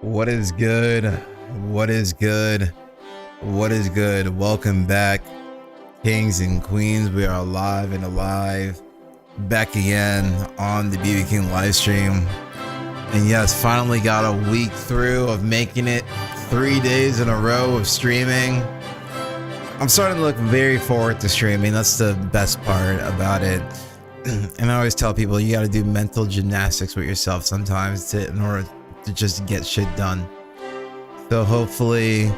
What is good? What is good? What is good? Welcome back, kings and queens. We are alive, back again on the BB King live stream. And yes, finally got a week through of making it, 3 days in a row of streaming. I'm starting to look very forward to streaming. That's the best part about it. And I always tell people you got to do mental gymnastics with yourself sometimes in order to just get shit done. So hopefully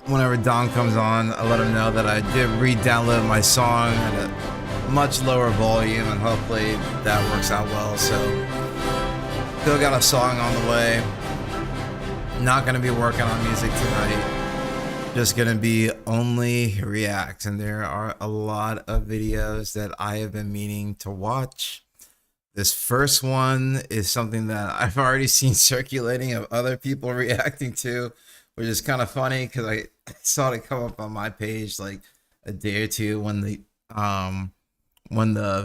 whenever Don comes on, I let him know that I did re-download my song at a much lower volume, and hopefully that works out well. So still got a song on the way. Not gonna be working on music tonight. Just gonna be only reacts, and there are a lot of videos that I have been meaning to watch. This first one is something that I've already seen circulating of other people reacting to, which is kind of funny because I saw it come up on my page like a day or two when the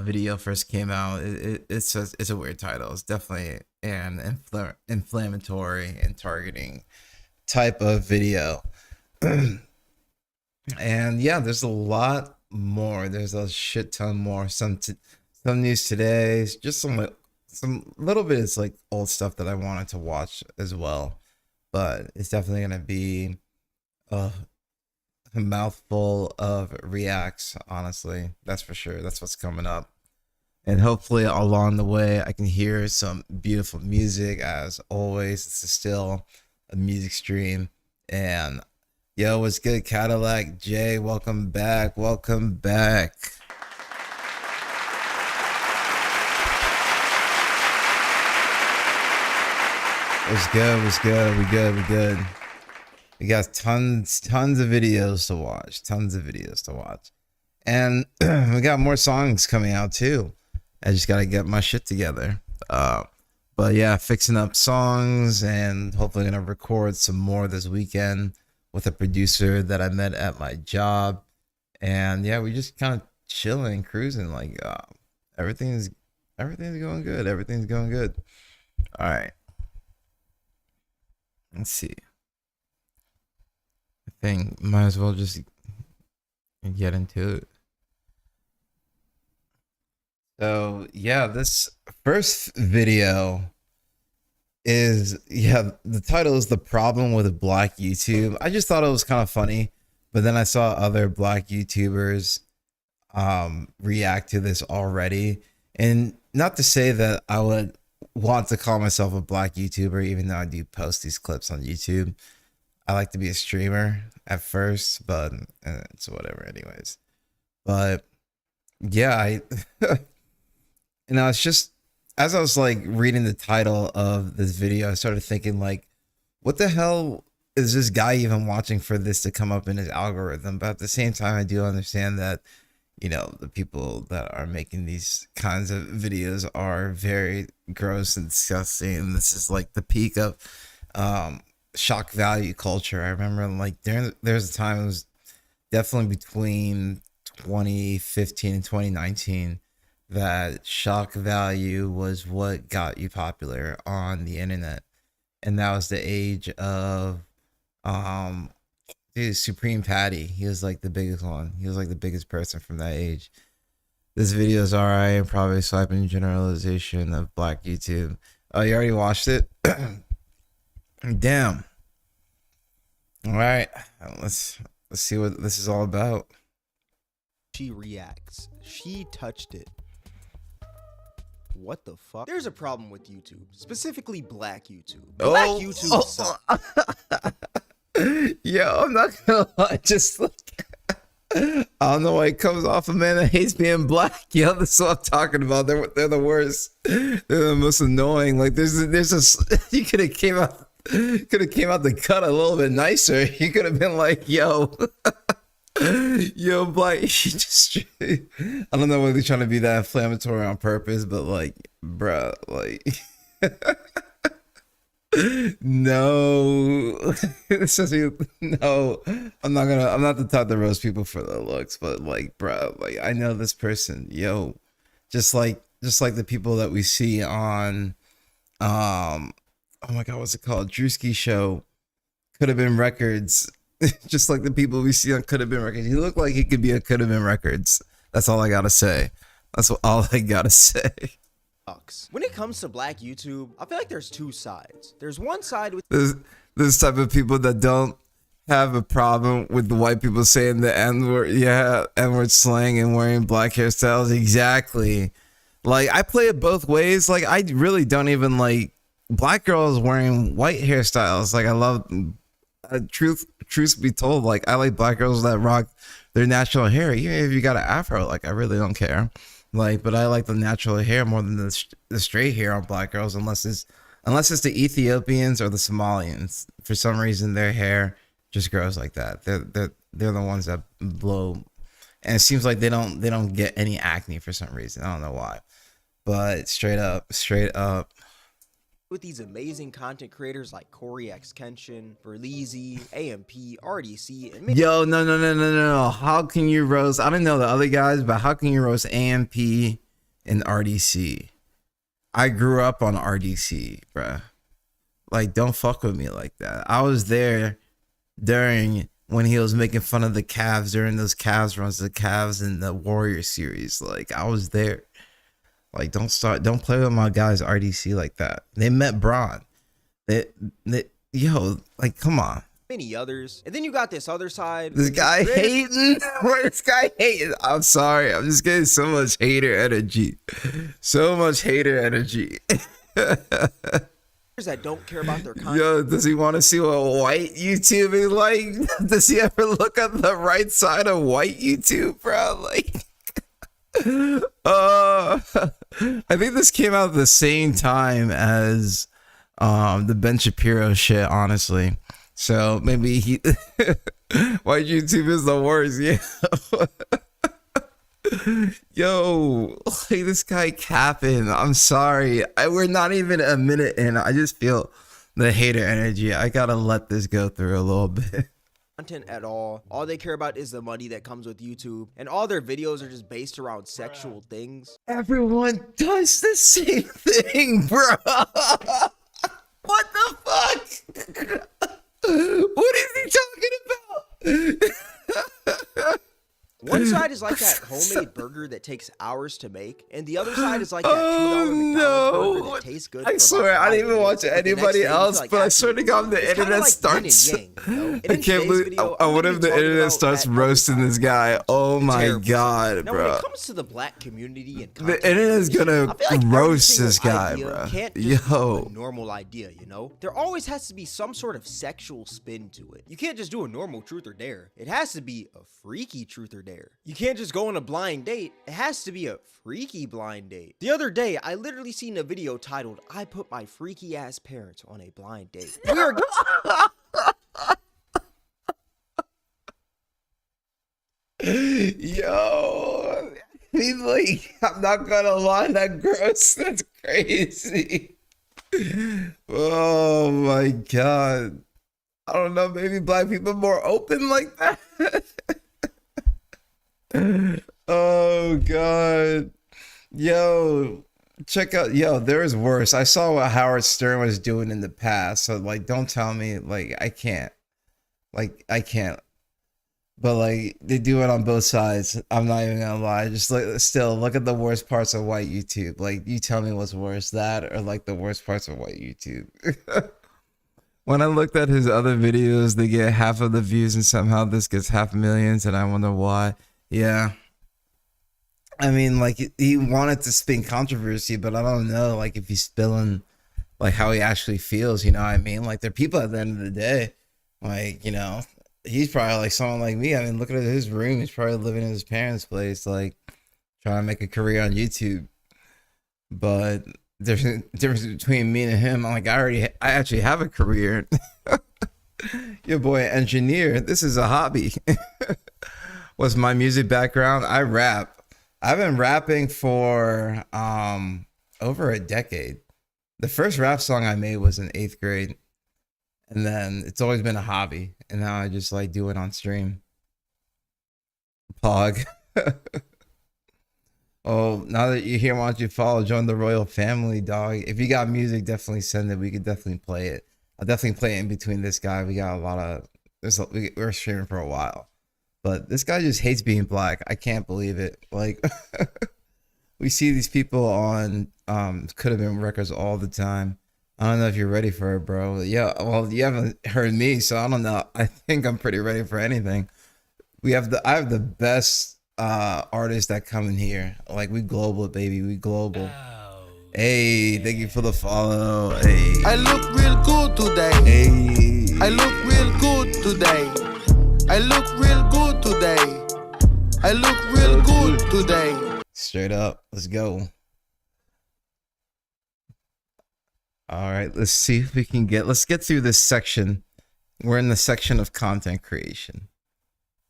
video first came out. It's a weird title. It's definitely an inflammatory and targeting type of video. And yeah, there's a lot more. There's a shit ton more. Some news today, just some little bit. It's like old stuff that I wanted to watch as well, but it's definitely gonna be a mouthful of reacts. Honestly, that's for sure. That's what's coming up, and hopefully along the way I can hear some beautiful music. As always, this is still a music stream. And yo, what's good, Cadillac Jay? Welcome back. Welcome back. What's good? What's good? We good. We got tons of videos to watch. And we got more songs coming out too. I just gotta get my shit together. But yeah, fixing up songs, and hopefully gonna record some more this weekend with a producer that I met at my job. And yeah, we just kind of chilling, cruising. Like everything's going good. Everything's going good. All right. Let's see. I think might as well just get into it. So yeah, this first video is, the title is "The Problem with Black YouTube." I just thought it was kind of funny, but then I saw other black YouTubers react to this already. And not to say that I would want to call myself a black YouTuber, even though I do post these clips on YouTube. I like to be a streamer at first, but it's whatever anyways. But yeah, it's just, as I was like reading the title of this video, I started thinking like, what the hell is this guy even watching for this to come up in his algorithm? But at the same time, I do understand that, the people that are making these kinds of videos are very gross and disgusting. And this is like the peak of shock value culture. I remember like there's a time, it was definitely between 2015 and 2019, that shock value was what got you popular on the internet. And that was the age of Supreme Patty. He was like the biggest one. He was like the biggest person from that age. This video is alright. I'm probably swiping generalization of black YouTube. Oh, you already watched it? Damn. All right, let's see what this is all about. She reacts. She touched it. What the fuck? There's a problem with YouTube, specifically black YouTube. Black YouTube sucks. Yo, I'm not gonna lie, just like I don't know why it comes off a man that hates being black. Yo, this is what I'm talking about. They're the worst. They're the most annoying. Like there's a you could have came out the cut a little bit nicer. You could have been like, yo, black. I don't know whether they're trying to be that inflammatory on purpose, but like, bruh, like. No, no, I'm not the type to roast people for their looks, but like, bro, like I know this person, yo, just like the people that we see on Oh my god, what's it called? Drewski Show. Could have been Records. Just like the people we see on Could Have Been Records. He looked like he could be a Could Have Been Records. That's all I gotta say. That's all I gotta say. When it comes to black YouTube, I feel like there's two sides. There's one side with This type of people that don't have a problem with the white people saying the N-word, yeah, N-word slang and wearing black hairstyles. Exactly. Like, I play it both ways. Like, I really don't even like black girls wearing white hairstyles. Like, I love truth be told, like, I like black girls that rock their natural hair. Even if you got an afro, like, I really don't care. Like, but I like the natural hair more than the straight hair on black girls, unless it's the Ethiopians or the Somalians. For some reason, their hair just grows like that. They're the ones that blow, and it seems like they don't get any acne for some reason. I don't know why, but straight up. With these amazing content creators like Corey X Kenshin, Verleezy, AMP, RDC, and yo, no. How can you roast? I don't know the other guys, but how can you roast AMP and RDC? I grew up on RDC, bruh. Like, don't fuck with me like that. I was there during when he was making fun of the Cavs during those Cavs runs, the Cavs and the Warriors series. Like, I was there. Like, don't play with my guys RDC like that. They met Braun. Yo, like, come on. Many others. And then you got this other side. This guy hating. This guy hating. I'm sorry. I'm just getting so much hater energy. So much hater energy. That don't care about their content. Yo, does he want to see what white YouTube is like? Does he ever look at the right side of white YouTube, bro? Like, I think this came out at the same time as the Ben Shapiro shit, honestly. So maybe white YouTube is the worst. Yeah. Yo, like, this guy capping. I'm sorry. We're not even a minute in. I just feel the hater energy. I gotta let this go through a little bit. Content at all they care about is the money that comes with YouTube, and all their videos are just based around sexual things. Everyone does the same thing, bro. What the fuck? What is he talking about? One side is like that homemade burger that takes hours to make, and the other side is like that $2 McDonald's burger that tastes good. I swear, I didn't even watch anybody else, but I swear to God, the internet starts. I can't believe. What if the internet starts roasting this guy? Oh my God, bro. When it comes to the black community and the internet's gonna roast this guy, bro. Yo, normal idea, you know? There always has to be some sort of sexual spin to it. You can't just do a normal truth or dare. It has to be a freaky truth or dare. You can't just go on a blind date. It has to be a freaky blind date. The other day, I literally seen a video titled, "I put my freaky ass parents on a blind date." Yo, he's like, I'm not gonna lie, that gross. That's crazy. Oh my God. I don't know, maybe black people are more open like that. Oh God. Yo, check out, yo, there is worse. I saw what Howard Stern was doing in the past, so like, don't tell me, like, I can't, but like, they do it on both sides. I'm not even gonna lie. Just like, still look at the worst parts of white YouTube. Like, you tell me what's worse, that or like the worst parts of white YouTube. When I looked at his other videos, they get half of the views, and somehow this gets 500,000, and I wonder why. Yeah, I mean, like, he wanted to spin controversy, but I don't know, like, if he's spilling like how he actually feels, you know what I mean? Like, they're people at the end of the day. Like, you know, he's probably like someone like me. I mean, look at his room. He's probably living in his parents' place, like, trying to make a career on YouTube. But there's a difference between me and him. I'm like, I actually have a career. Your boy, engineer. This is a hobby. What's my music background? I rap. I've been rapping for over a decade. The first rap song I made was in 8th grade. And then it's always been a hobby. And now I just like do it on stream. Pog. Oh, now that you're here, why don't you follow, join the royal family, dog? If you got music, definitely send it. We could definitely play it. I'll definitely play it in between this guy. We got a lot of we're streaming for a while, but this guy just hates being black. I can't believe it. Like we see these people on Could Have Been Records all the time. I don't know if you're ready for it, bro. Yeah, well, you haven't heard me, so I don't know. I think I'm pretty ready for anything. I have the best artists that come in here. Like, we global, baby. We global. Hey, thank you for the follow. Hey. I look real good today. Hey. I look real good today. I look real good today. I look real good today. Straight up. Let's go. All right, let's see if we can let's get through this section. We're in the section of content creation.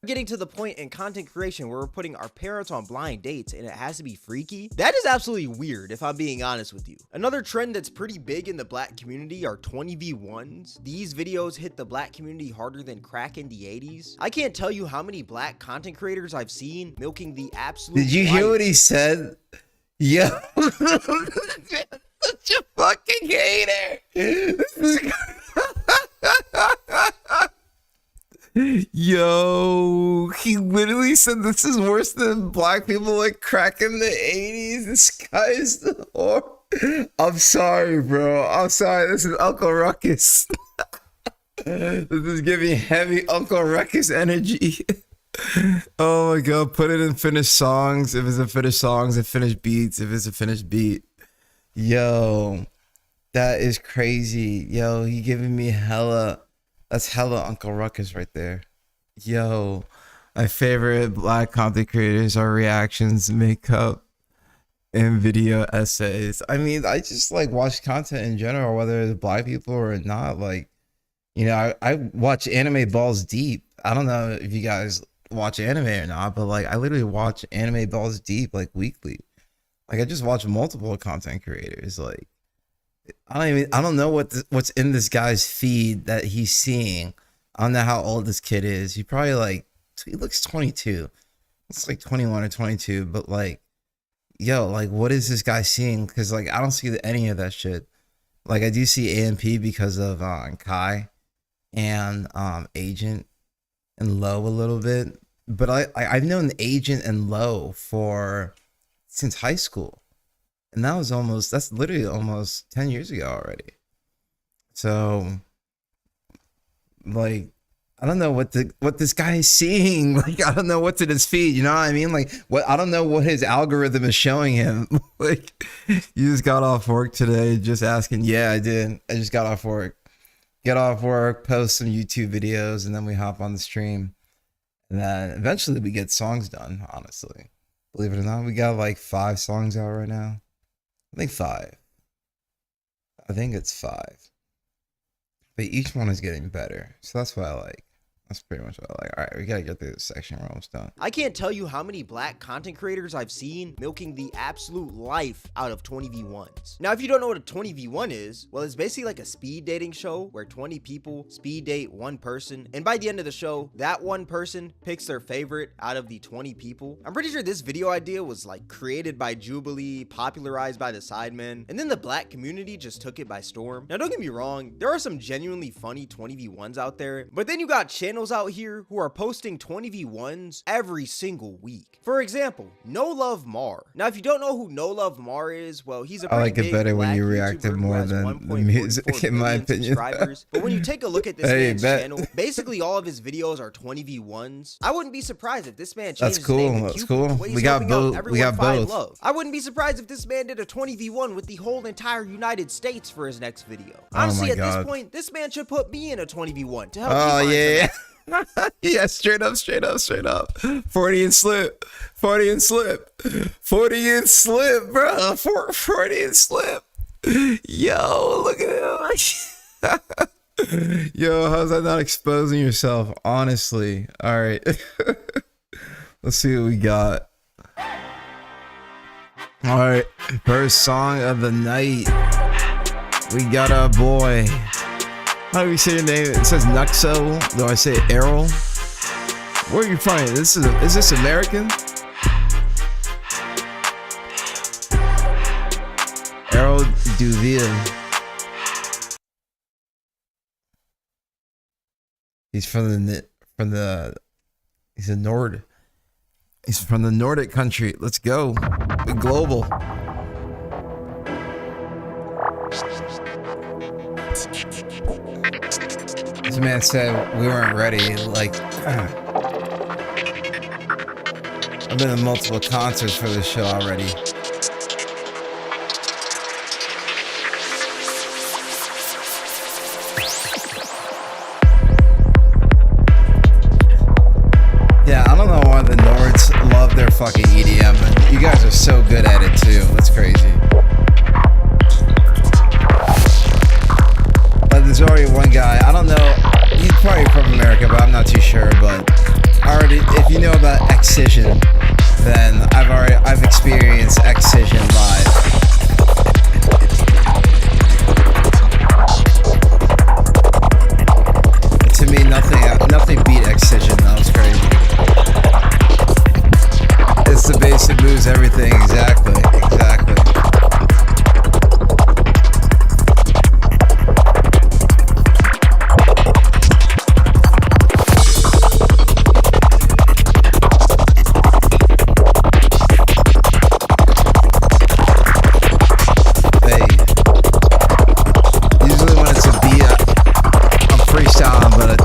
Getting to the point in content creation where we're putting our parents on blind dates and it has to be freaky, that is absolutely weird if I'm being honest with you. Another trend that's pretty big in the black community are 20v1s. These videos hit the black community harder than crack in the 80s. I can't tell you how many black content creators I've seen milking the absolute Did you hear life. what he said? Yo, such a fucking hater. This is Yo, he literally said this is worse than black people like crack in the 80s. This guy is the whore. I'm sorry, bro. I'm sorry. This is Uncle Ruckus. This is giving heavy Uncle Ruckus energy. Oh my god, put it in finished songs. If it's a finished songs and finished beats, if it's a finished beat. Yo, that is crazy. Yo, he giving me hella. That's hella Uncle Ruckus right there. Yo, my favorite black content creators are reactions, makeup, and video essays. I mean, I just like watch content in general, whether it's black people or not. Like, you know, I watch anime balls deep. I don't know if you guys watch anime or not, but like I literally watch anime balls deep like weekly. Like I just watch multiple content creators. Like I don't know what's in this guy's feed that he's seeing. I don't know how old this kid is. He looks 22. It's like 21 or 22, but like, yo, like what is this guy seeing? Because like I don't see any of that shit. Like I do see AMP because of Kai and Agent and Low a little bit, but I've known Agent and Low since high school. And that's literally almost 10 years ago already. So, like, I don't know what this guy is seeing. Like, I don't know what's in his feed. You know what I mean? Like, I don't know what his algorithm is showing him. Like, you just got off work today, just asking. Yeah, I did. I just got off work. Get off work, post some YouTube videos, and then we hop on the stream. And then eventually we get songs done, honestly. Believe it or not, we got like 5 songs out right now. I think 5. I think it's 5. But each one is getting better. So that's what I like. That's pretty much what I like. All right, we gotta get through this section. We're almost done. I can't tell you how many black content creators I've seen milking the absolute life out of 20v1s. Now, if you don't know what a 20v1 is, well, it's basically like a speed dating show where 20 people speed date one person. And by the end of the show, that one person picks their favorite out of the 20 people. I'm pretty sure this video idea was like created by Jubilee, popularized by the Sidemen, and then the black community just took it by storm. Now, don't get me wrong, there are some genuinely funny 20v1s out there, but then you got channels out here who are posting 20v1s every single week. For example, No Love Mar. Now, if you don't know who No Love Mar is, well, he's a I like it better when you reacted more than the music, in my opinion. But when you take a look at this man's channel, basically all of his videos are 20v1s. I wouldn't be surprised if this man changed his name to That's Cupid, cool. the way he's We got helping out both. everyone We got find both. love. I wouldn't be surprised if this man did a 20v1 with the whole entire United States for his next video. Honestly, at this point, this man should put me in a 20v1 to help me find yeah. Yeah, straight up. 40 and slip, 40 and slip, 40 and slip, bro. 40 and slip. Yo, look at him. Yo, how's that not exposing yourself? Honestly. All right. Let's see what we got. All right. First song of the night. We got our boy. How do we say your name? It says Nuxo. Do I say Errol? Where are you from? Is this American? Errol Duville. He's from he's a Nord. He's from the Nordic country. Let's go. Be global. This man said we weren't ready. Like, I've been to multiple concerts for this show already. Yeah, I don't know why the Nords love their fucking EDM, and you guys are so good at it too. That's crazy. But there's already one guy, I don't know, he's probably from America, but I'm not too sure. But already, if you know about Excision, then I've experienced Excision live. To me, nothing beat Excision. That was crazy. It's the basic moves, everything. Exactly. Hey, usually when it's a beat, I'm freestyling, but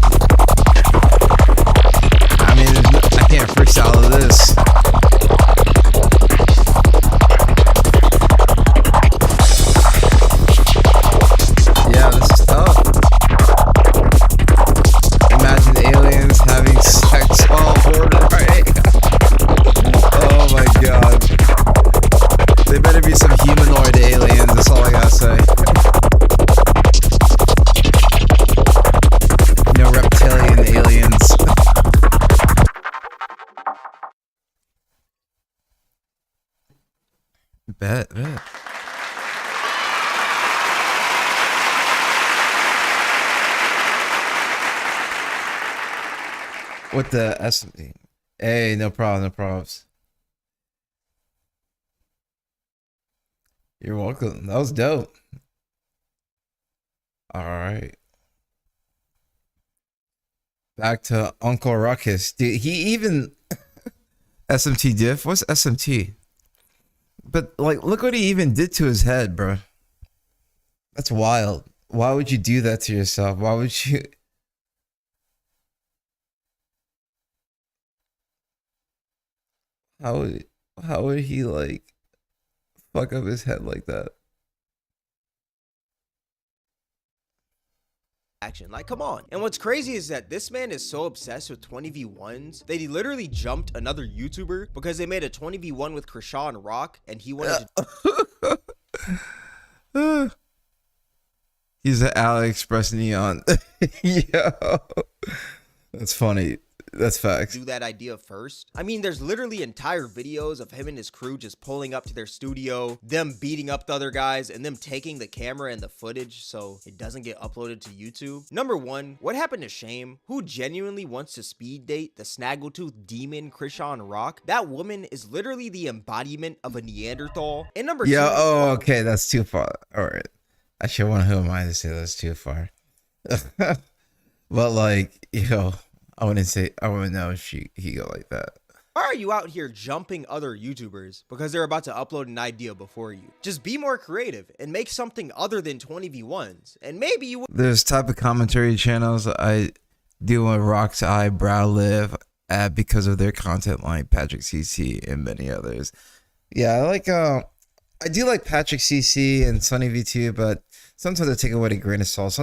I mean, I can't freestyle to this. Yeah, this is tough. Imagine aliens having sex all board, right? Oh my god. They better be some humanoid aliens, that's all I gotta say. No reptilian aliens. Bet. What the SMT? Hey, no problem, no problems. You're welcome. That was dope. All right. Back to Uncle Ruckus. Dude, he even SMT diff? What's SMT? But like, look what he even did to his head, bro. That's wild. Why would you do that to yourself? Why would you? How would he like fuck up his head like that? Action. Like, come on. And what's crazy is that this man is so obsessed with 20v1s that he literally jumped another YouTuber because they made a 20v1 with Krishan Rock and he wanted to... He's an AliExpress Neon. Yo. That's funny. That's facts. Do that idea first. I mean, there's literally entire videos of him and his crew just pulling up to their studio, them beating up the other guys, and them taking the camera and the footage so it doesn't get uploaded to YouTube. Number one, what happened to Shame? Who genuinely wants to speed date the snaggletooth demon Krishan Rock? That woman is literally the embodiment of a Neanderthal. And number two, okay, that's too far. All right, I should want who am I to say that's too far. But like, I wouldn't know if he go like that. Why are you out here jumping other YouTubers because they're about to upload an idea before you? Just be more creative and make something other than 20v1s, and maybe you. There's type of commentary channels I do with Rock's Eyebrow Live at because of their content, like Patrick CC and many others. Yeah, I like I do like Patrick CC and Sunny V2, but sometimes I take it with a grain of salt.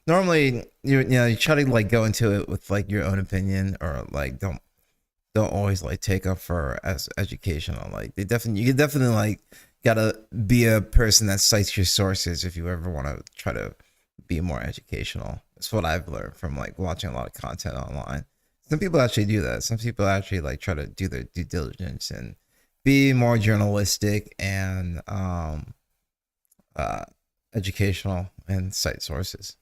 Normally, you try to like go into it with like your own opinion, or like don't always like take up for as educational. Like you definitely like gotta be a person that cites your sources if you ever want to try to be more educational. That's what I've learned from like watching a lot of content online. Some people actually do that. Some people actually like try to do their due diligence and be more journalistic and educational and cite sources.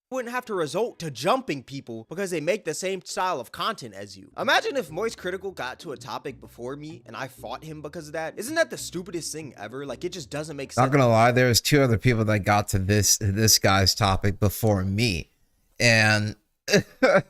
wouldn't have to resort to jumping people because they make the same style of content as you. Imagine if Moist Critical got to a topic before me and I fought him because of that. Isn't that the stupidest thing ever? Like, it just doesn't make sense. Not gonna lie, there was 2 other people that got to this guy's topic before me, and I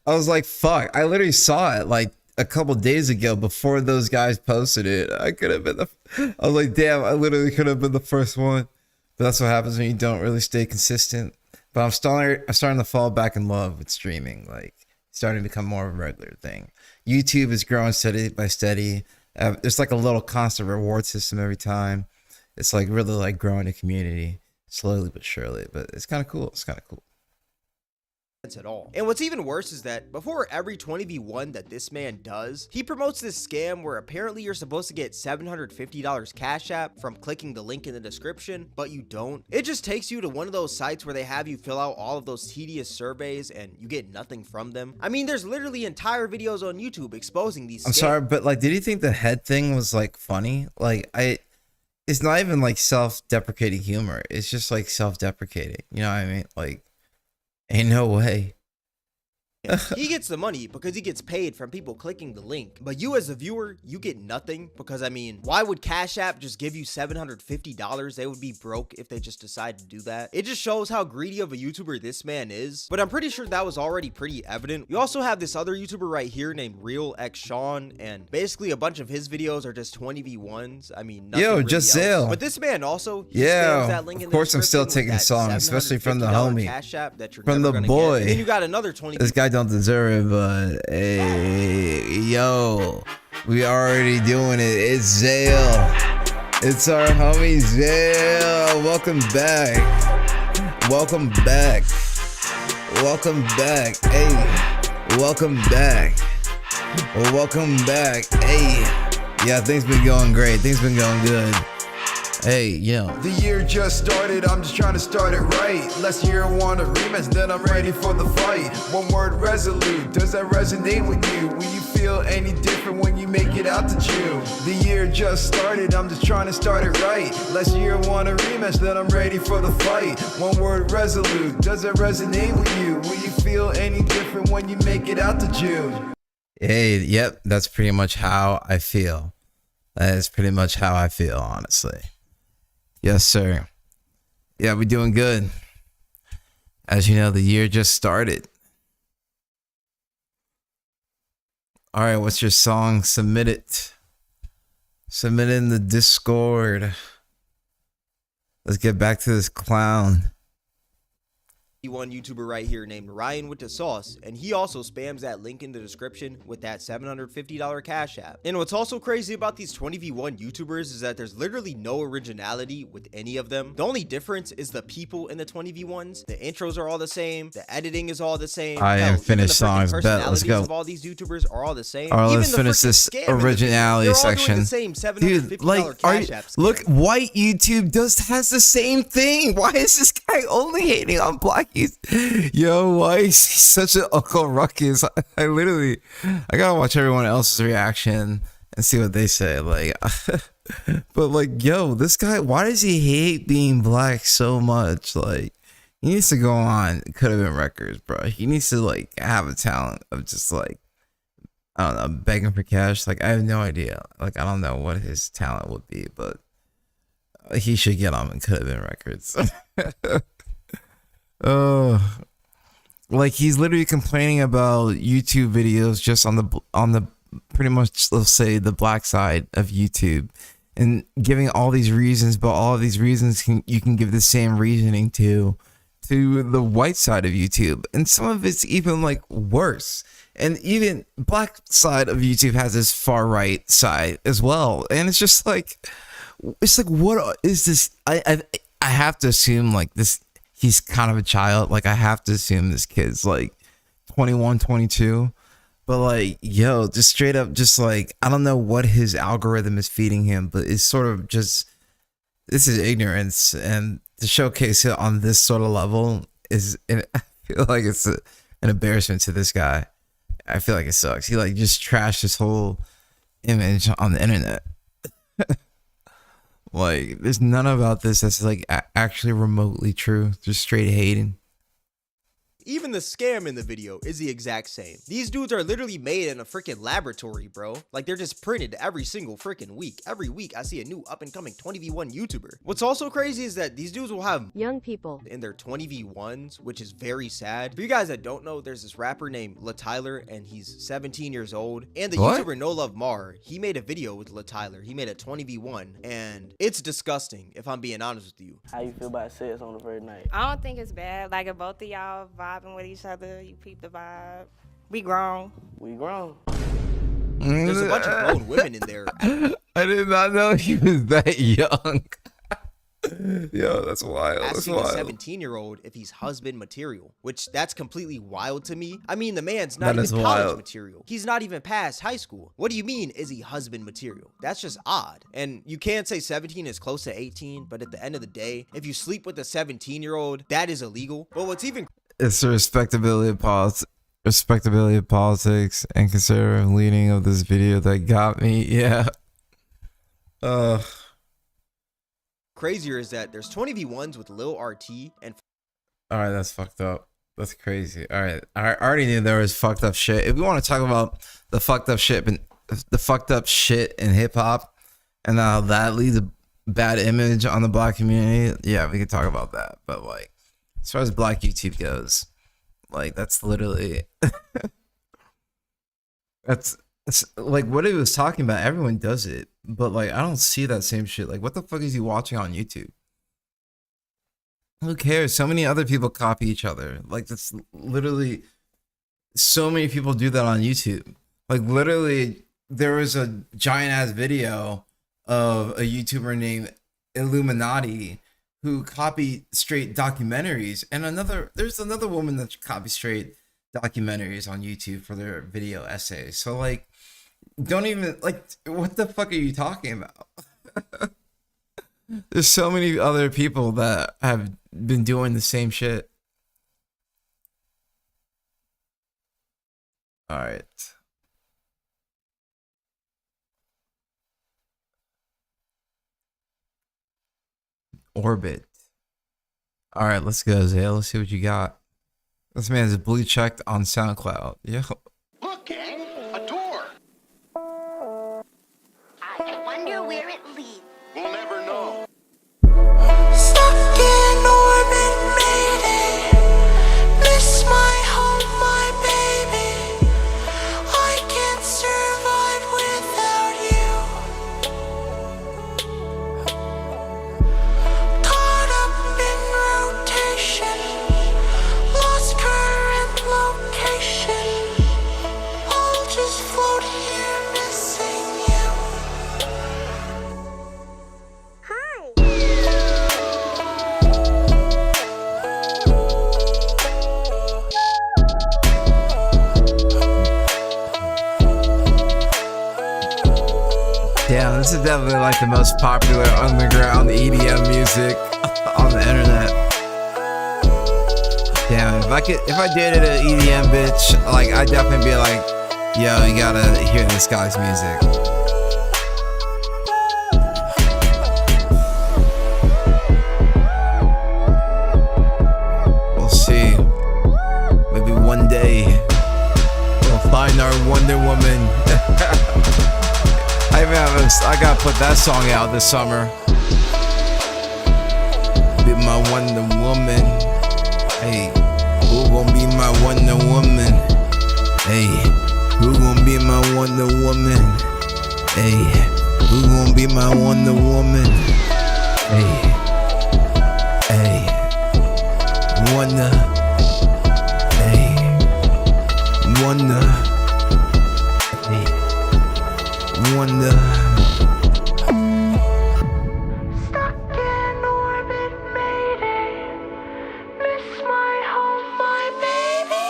was like, fuck, I literally saw it like a couple days ago before those guys posted it. I could have been I was like, damn, I literally could have been the first one. But that's what happens when you don't really stay consistent. But I'm starting to fall back in love with streaming. Like, starting to become more of a regular thing. YouTube is growing steady by steady. There's like a little constant reward system every time. It's like really like growing a community slowly but surely. But it's kind of cool. It's kind of cool. At all. And what's even worse is that before every 20v1 that this man does, he promotes this scam where apparently you're supposed to get $750 Cash App from clicking the link in the description, but you don't. It just takes you to one of those sites where they have you fill out all of those tedious surveys and you get nothing from them. I mean, there's literally entire videos on YouTube exposing these scams. I'm sorry, but like, did you think the head thing was like funny? Like, it's not even like self-deprecating humor. It's just like self-deprecating. You know what I mean? Like, ain't no way. He gets the money because he gets paid from people clicking the link, but you as a viewer, you get nothing because, I mean, why would Cash App just give you $750? They would be broke if they just decide to do that. It just shows how greedy of a YouTuber this man is, but I'm pretty sure that was already pretty evident. You also have this other YouTuber right here named Real X Sean, and basically a bunch of his videos are just 20v1s. I mean, yo, really just else. Zale. But this man also, yeah, of course I'm still taking songs, especially from the homie, Cash App that you're from the never boy. Get. And then you got another 20. This guy don't deserve it, but hey, yo, we already doing it. It's Zale. It's our homie Zale. Welcome back. Welcome back. Welcome back. Hey, welcome back. Welcome back. Hey, yeah, things been going great. Things been going good. Hey, yo. The year just started, I'm just trying to start it right. Last year I want a rematch, then I'm ready for the fight. One word, resolute, does that resonate with you? Will you feel any different when you make it out to June? The year just started, I'm just trying to start it right. Last year I want a rematch, then I'm ready for the fight. One word, resolute, does that resonate with you? Will you feel any different when you make it out to June? Hey, yep, that's pretty much how I feel. That is pretty much how I feel, honestly. Yes, sir. Yeah, we're doing good. As you know, the year just started. All right, what's your song? Submit it. Submit it in the Discord. Let's get back to this clown. One YouTuber right here named Ryan with the Sauce, and he also spams that link in the description with that $750 Cash App. And what's also crazy about these 20v1 YouTubers is that there's literally no originality with any of them. The only difference is the people in the 20v1s. The intros are all the same, the editing is all the same. I am finished songs, bet. Let's go. Of all these YouTubers are all the same. All right, let's finish this originality section. Dude, like, look, white YouTube has the same thing. Why is this guy only hating on black YouTube? Yo, why is he such an Uncle Ruckus? I gotta watch everyone else's reaction and see what they say. Like, but like, yo, this guy, why does he hate being black so much? Like, he needs to go on Could Have Been Records, bro. He needs to like have a talent of just like, I don't know, begging for cash. Like, I have no idea. Like, I don't know what his talent would be, but he should get on Could Have Been Records. Like, he's literally complaining about YouTube videos just on the pretty much, let's say, the black side of YouTube, and giving all these reasons, but all of these reasons you can give the same reasoning to the white side of YouTube, and some of it's even like worse. And even black side of YouTube has this far right side as well, and it's just like, what is this? I have to assume like this. He's kind of a child. Like, I have to assume this kid's like 21, 22. But like, yo, just straight up, just like, I don't know what his algorithm is feeding him, but it's sort of just, this is ignorance. And to showcase it on this sort of level is, I feel like it's an embarrassment to this guy. I feel like it sucks. He like just trashed his whole image on the internet. Like, there's none about this that's like actually remotely true. Just straight hating. Even the scam in the video is the exact same. These dudes are literally made in a freaking laboratory, bro. Like they're just printed every single freaking week. Every week I see a new up and coming 20v1 YouTuber. What's also crazy is that these dudes will have young people in their 20v1s, which is very sad. For you guys that don't know, there's this rapper named LaTyler and he's 17 years old. And the What? YouTuber No Love Mar, he made a video with LaTyler. He made a 20v1 and it's disgusting if I'm being honest with you. How you feel about sex on the first night? I don't think it's bad. Like if both of y'all vibing with each other, you peep the vibe. We grown. We grown. There's a bunch of grown women in there. I did not know he was that young. Yo, that's wild. That's Asking a wild. 17-year-old if he's husband material, which that's completely wild to me. I mean, the man's not That is even college wild. material. He's not even past high school. What do you mean, is he husband material? That's just odd. And you can't say 17 is close to 18, but at the end of the day, if you sleep with a 17-year-old, that is illegal. But what's even It's the respectability of politics and conservative leaning of this video that got me. Yeah. crazier is that there's 20v1s with Lil RT and All right, that's fucked up. That's crazy. All right, I already knew there was fucked up shit. If we want to talk about the fucked up shit in hip hop and how that leaves a bad image on the black community, yeah, we could talk about that. But like, as far as black YouTube goes, like that's literally it's like what he was talking about. Everyone does it, but like I don't see that same shit. Like, what the fuck is he watching on YouTube? Who cares? So many other people copy each other. Like, that's literally so many people do that on YouTube. Like, literally, there was a giant ass video of a YouTuber named Illuminati who copied straight documentaries, and there's another woman that copies straight documentaries on YouTube for their video essays. So like, don't even like, what the fuck are you talking about? There's so many other people that have been doing the same shit. All right. Orbit. All right, let's go, Zay. Let's see what you got. This man is blue checked on SoundCloud. Yo. Look, gang, a door. I wonder where it leads. We'll never know. Stuck in orbit, mayday. Miss my home, my baby. I can't survive without you. Caught up in rotation, lost current location. I'll just float here missing you. Yeah, this is definitely like the most popular underground EDM music on the internet. Damn, if I dated an EDM bitch, like I'd definitely be like, yo, you gotta hear this guy's music. We'll see. Maybe one day we'll find our Wonder Woman. I gotta put that song out this summer. Be my Wonder Woman. Hey, who gon' be my Wonder Woman? Hey, who gon' be my Wonder Woman? Hey, who gon' be my Wonder Woman? Hey, hey, Wonder. Hey, Wonder. Hey, Wonder. Stuck in orbit, mayday. Miss my home, my baby.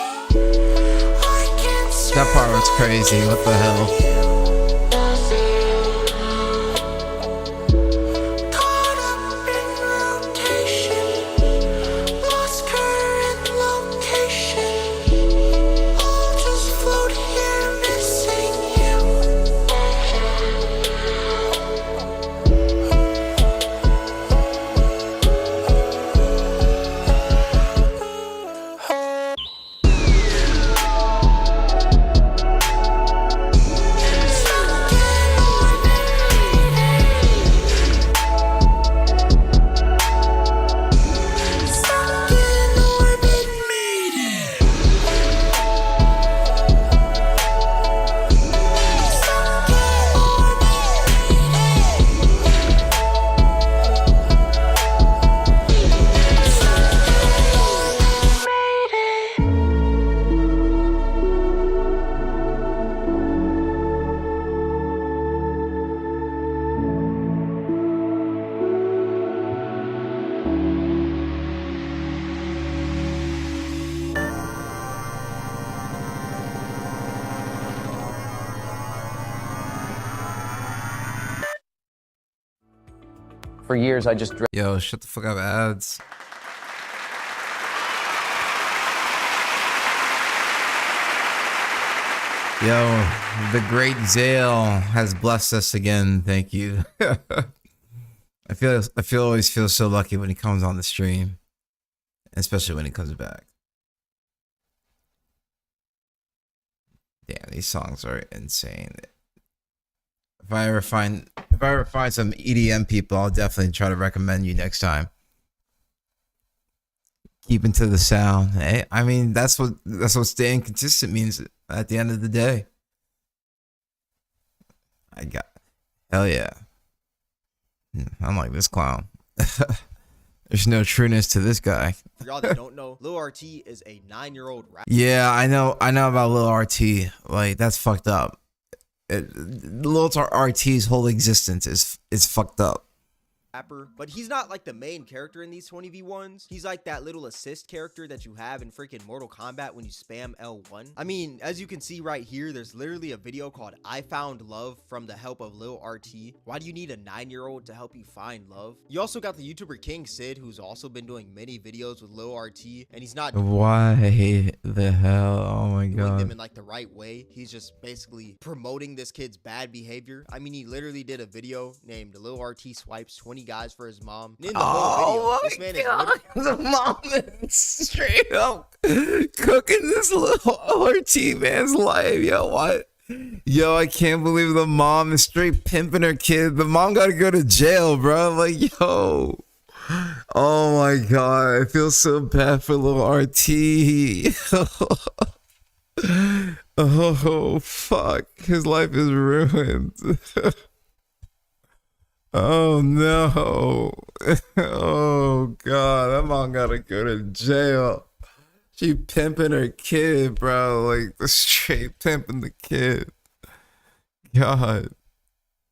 I can't That part was crazy. What the hell? Caught up in rotation, lost current location. I'll just float here missing you. For years, I just Yo, shut the fuck up, ads. Yo, the great Zale has blessed us again. Thank you. I always feel so lucky when he comes on the stream, especially when he comes back. Damn, these songs are insane. If I ever find some EDM people, I'll definitely try to recommend you next time. Keeping to the sound. Hey, I mean, that's what staying consistent means at the end of the day. Hell yeah. I'm like this clown. There's no trueness to this guy. For y'all that don't know, Lil RT is a 9-year-old rapper. Yeah, I know about Lil RT. Like, that's fucked up. Lil RT's whole existence is fucked up. But he's not like the main character in these 20v1s. He's like that little assist character that you have in freaking Mortal Kombat when you spam L1. I mean, as you can see right here, there's literally a video called I Found Love from the help of Lil RT. Why do you need a 9-year-old to help you find love? You also got the YouTuber King Sid, who's also been doing many videos with Lil RT, and he's not Why the hell? Oh my doing god. them in like the right way. He's just basically promoting this kid's bad behavior. I mean, he literally did a video named Lil RT Swipes 20 guys for his mom. And in the whole video, this man is the mom is straight up cooking this little RT man's life. Yo, what? Yo, I can't believe the mom is straight pimping her kid. The mom gotta go to jail, bro. Like, yo. Oh my god, I feel so bad for little RT. Oh fuck, his life is ruined. Oh no. Oh god, that mom gotta go to jail. She pimping her kid, bro. Like, the straight pimping the kid. God.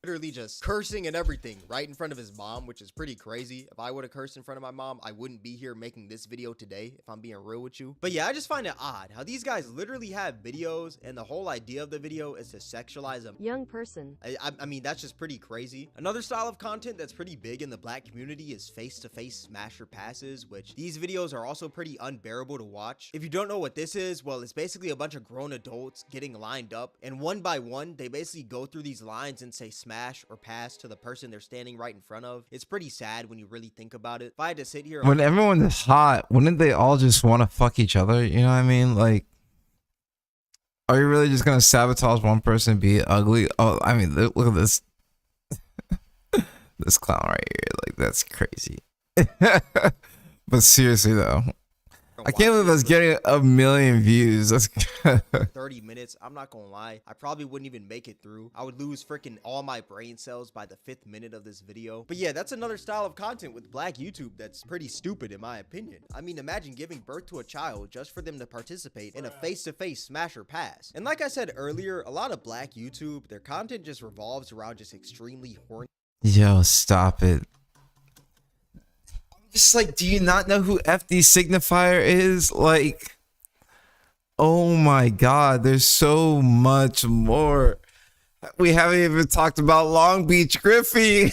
literally just cursing and everything right in front of his mom, which is pretty crazy. If I would have cursed in front of my mom, I wouldn't be here making this video today, if I'm being real with you. But yeah, I just find it odd how these guys literally have videos and the whole idea of the video is to sexualize a young person. I mean, that's just pretty crazy. Another style of content that's pretty big in the black community is face-to-face smasher passes, which these videos are also pretty unbearable to watch. If you don't know what this is, well, it's basically a bunch of grown adults getting lined up, and one by one, they basically go through these lines and say smash or pass to the person they're standing right in front of. It's pretty sad when you really think about it. If I had to sit here, when everyone is hot, wouldn't they all just want to fuck each other? You know what I mean? Like, are you really just gonna sabotage one person and be ugly? Oh, I mean, look at this this clown right here. Like, that's crazy. But seriously though, I can't believe that's getting 1 million views. That's 30 minutes. I'm not gonna lie, I probably wouldn't even make it through. I would lose freaking all my brain cells by the 5th minute of this video. But yeah, that's another style of content with black YouTube that's pretty stupid in my opinion. I mean, imagine giving birth to a child just for them to participate in a face-to-face smash or pass. And like I said earlier, a lot of black YouTube, their content just revolves around just extremely horny. Yo, stop it. Just like, do you not know who FD Signifier is? Like, oh my god, there's so much more. We haven't even talked about Long Beach Griffey.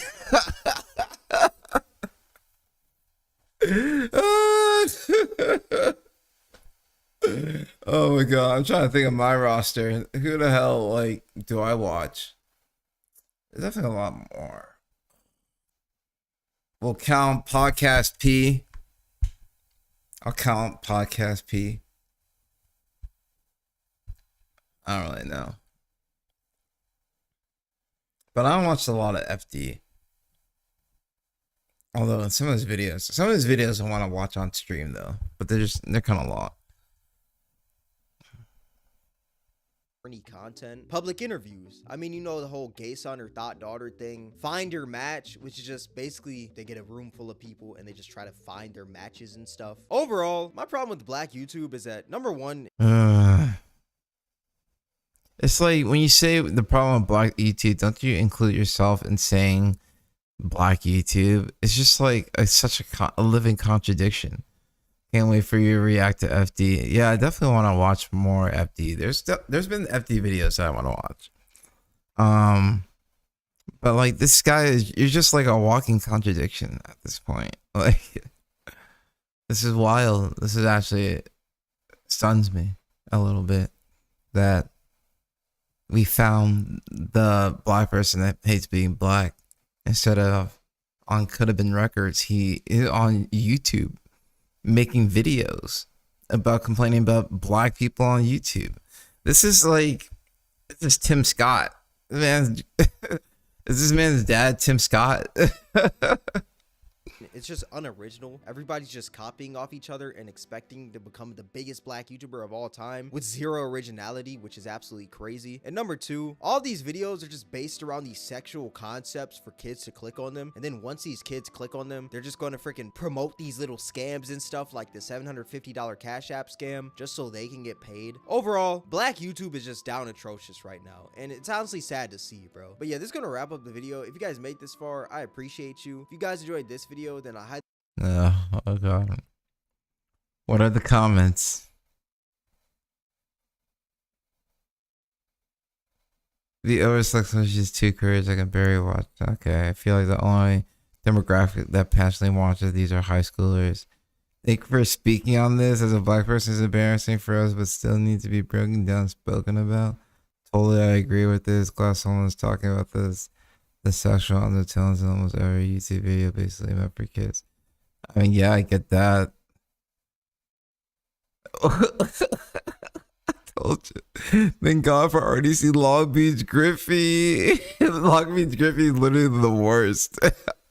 Oh my god, I'm trying to think of my roster. Who the hell, like, do I watch? There's definitely a lot more. We'll count Podcast P. I'll count Podcast P. I don't really know. But I don't watch a lot of FD. Although in some of his videos I want to watch on stream though. But they're kind of long. Content, public interviews. I mean, you know, the whole gay son or thought daughter thing. Find your match, which is just basically they get a room full of people and they just try to find their matches and stuff. Overall, my problem with black YouTube is that number one, it's like when you say the problem with black YouTube, don't you include yourself in saying black YouTube? It's just like such a living contradiction. Can't wait for you to react to FD. Yeah, I definitely want to watch more FD. There's been FD videos that I want to watch. But like this guy is, you're just like a walking contradiction at this point. Like this is wild. This is actually stuns me a little bit that we found the black person that hates being black instead of on Could Have Been Records. He is on YouTube making videos about complaining about black people on YouTube. This is Tim Scott. Man, is this man's dad Tim Scott? It's just unoriginal. Everybody's just copying off each other and expecting to become the biggest black YouTuber of all time with zero originality, which is absolutely crazy. And number two, all these videos are just based around these sexual concepts for kids to click on them. And then once these kids click on them, they're just going to freaking promote these little scams and stuff like the $750 Cash App scam just so they can get paid. Overall, black YouTube is just down atrocious right now. And it's honestly sad to see, bro. But yeah, this is going to wrap up the video. If you guys made this far, I appreciate you. If you guys enjoyed this video, then I Oh god. What are the comments? The oversex is too courage. I can barely watch. Okay, I feel like the only demographic that passionately watches these are high schoolers. Thank you for speaking on this as a black person is embarrassing for us, but still needs to be broken down, spoken about. Totally, I agree with this. Glad someone's talking about this. The sexual undertones in almost every YouTube video basically meant for kids. I mean, yeah, I get that. I told you. Thank God for RDC Long Beach Griffey. Long Beach Griffey is literally the worst.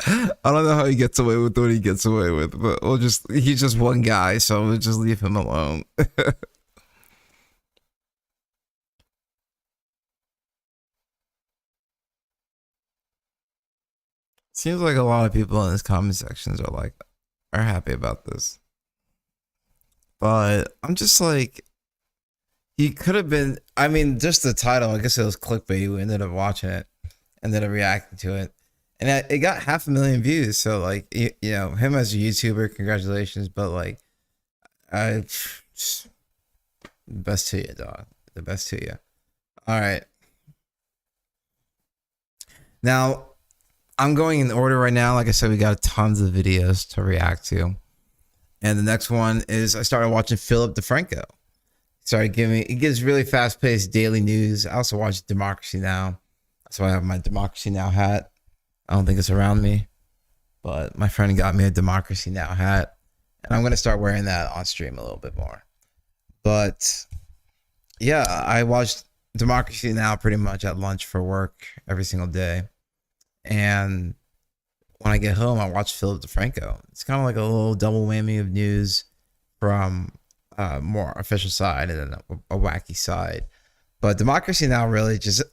I don't know how he gets away with what he gets away with, but he's just one guy, so we'll just leave him alone. Seems like a lot of people in his comment sections are happy about this. But I'm just like, he could have been, I mean, just the title, I guess it was clickbait. We ended up watching it, ended up reacting to it. And it got 500,000 views. So like, you know, him as a YouTuber, congratulations. But like, best to you, dog. The best to you. All right. Now, I'm going in order right now. Like I said, we got tons of videos to react to. And the next one is I started watching Philip DeFranco. It gives really fast-paced daily news. I also watch Democracy Now! That's why I have my Democracy Now! Hat. I don't think it's around me, but my friend got me a Democracy Now! Hat. And I'm going to start wearing that on stream a little bit more. But yeah, I watched Democracy Now! Pretty much at lunch for work every single day. And when I get home, I watch Philip DeFranco. It's kind of like a little double whammy of news from a more official side and then a wacky side. But Democracy Now! Really just,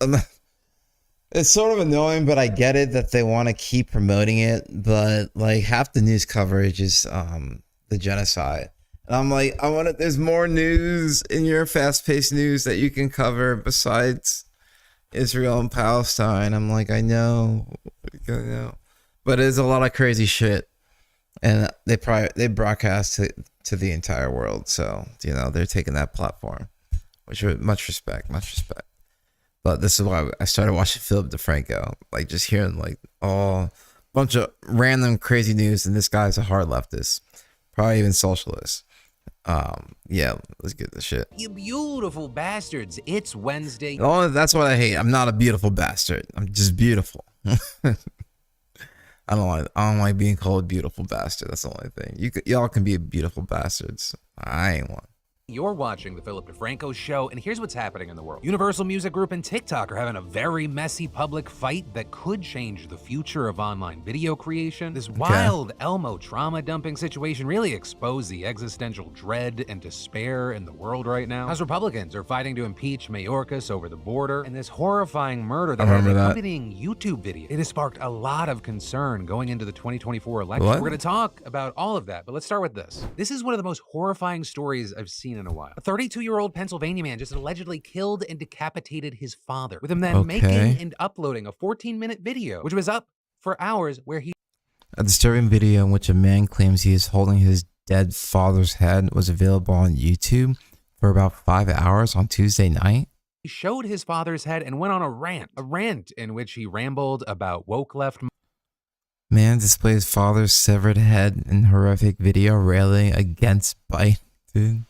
it's sort of annoying, but I get it that they want to keep promoting it. But like half the news coverage is the genocide. And I'm like, there's more news in your fast-paced news that you can cover besides Israel and Palestine. I'm like, I know, but it's a lot of crazy shit, and they broadcast to the entire world. So you know they're taking that platform, which much respect. But this is why I started watching Philip DeFranco, like just hearing like all bunch of random crazy news, and this guy's a hard leftist, probably even socialist. Yeah, let's get this shit. You beautiful bastards, it's Wednesday. Oh, that's what I hate. I'm not a beautiful bastard. I'm just beautiful. I don't like being called a beautiful bastard. That's the only thing. Y'all can be beautiful bastards. I ain't one. You're watching the Philip DeFranco Show, and here's what's happening in the world. Universal Music Group and TikTok are having a very messy public fight that could change the future of online video creation. This wild Elmo trauma dumping situation really exposed the existential dread and despair in the world right now. As Republicans are fighting to impeach Mayorkas over the border, and this horrifying murder that had an accompanying YouTube video. It has sparked a lot of concern going into the 2024 election. We're going to talk about all of that, but let's start with this. This is one of the most horrifying stories I've seen in a while. A 32-year-old Pennsylvania man just allegedly killed and decapitated his father, with him then making and uploading a 14-minute video, which was up for hours, where he... A disturbing video in which a man claims he is holding his dead father's head was available on YouTube for about 5 hours on Tuesday night. He showed his father's head and went on a rant in which he rambled about woke left Man displays father's severed head in horrific video railing against Biden.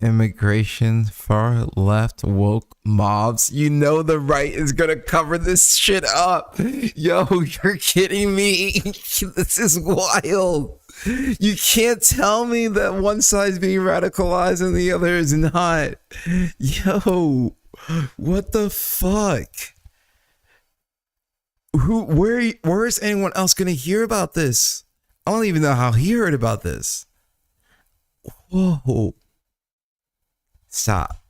Immigration, far left, woke mobs. You know the right is gonna cover this shit up. Yo, you're kidding me. This is wild. You can't tell me that one side's being radicalized and the other is not. Yo, what the fuck? Where is anyone else gonna hear about this? I don't even know how he heard about this. Whoa. Stop.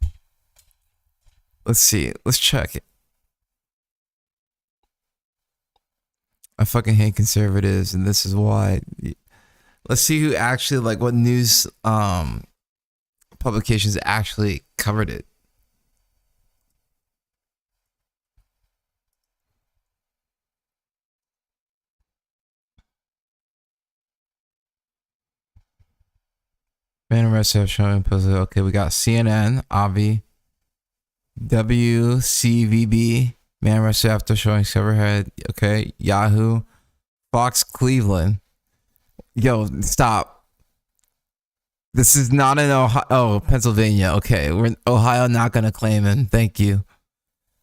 Let's see. Let's check it. I fucking hate conservatives, and this is why. Let's see who actually, like, what news publications actually covered it. Man arrested have showing posted. Okay, we got CNN, Avi, WCVB. Man arrested after showing severed head. Okay, Yahoo, Fox Cleveland. Yo, stop. This is not in Ohio. Oh, Pennsylvania. Okay, we're in Ohio. Not gonna claim him. Thank you.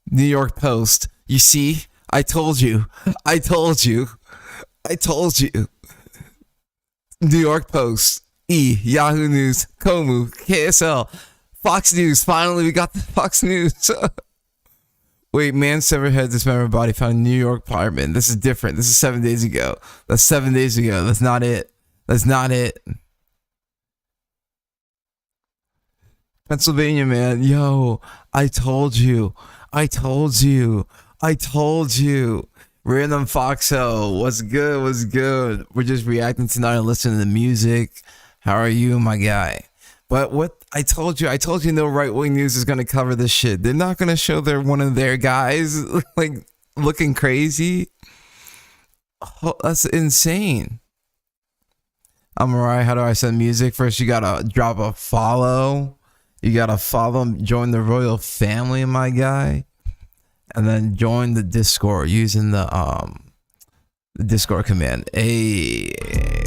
New York Post. You see, I told you. I told you. I told you. New York Post. Yahoo News, Komu, KSL, Fox News. Finally, we got the Fox News. Wait, man severed head, dismembered body found in New York apartment. This is different. This is 7 days ago. That's 7 days ago. That's not it. That's not it. Pennsylvania, man. Yo, I told you. I told you. I told you. Random Foxo. What's good? What's good? We're just reacting tonight and listening to the music. How are you, my guy? But what I told you no right-wing news is going to cover this shit. They're not going to show one of their guys like looking crazy. Oh, that's insane. I'm Mariah. How do I send music? First, you got to drop a follow. You got to follow, join the royal family, my guy. And then join the Discord using the Discord command. Hey.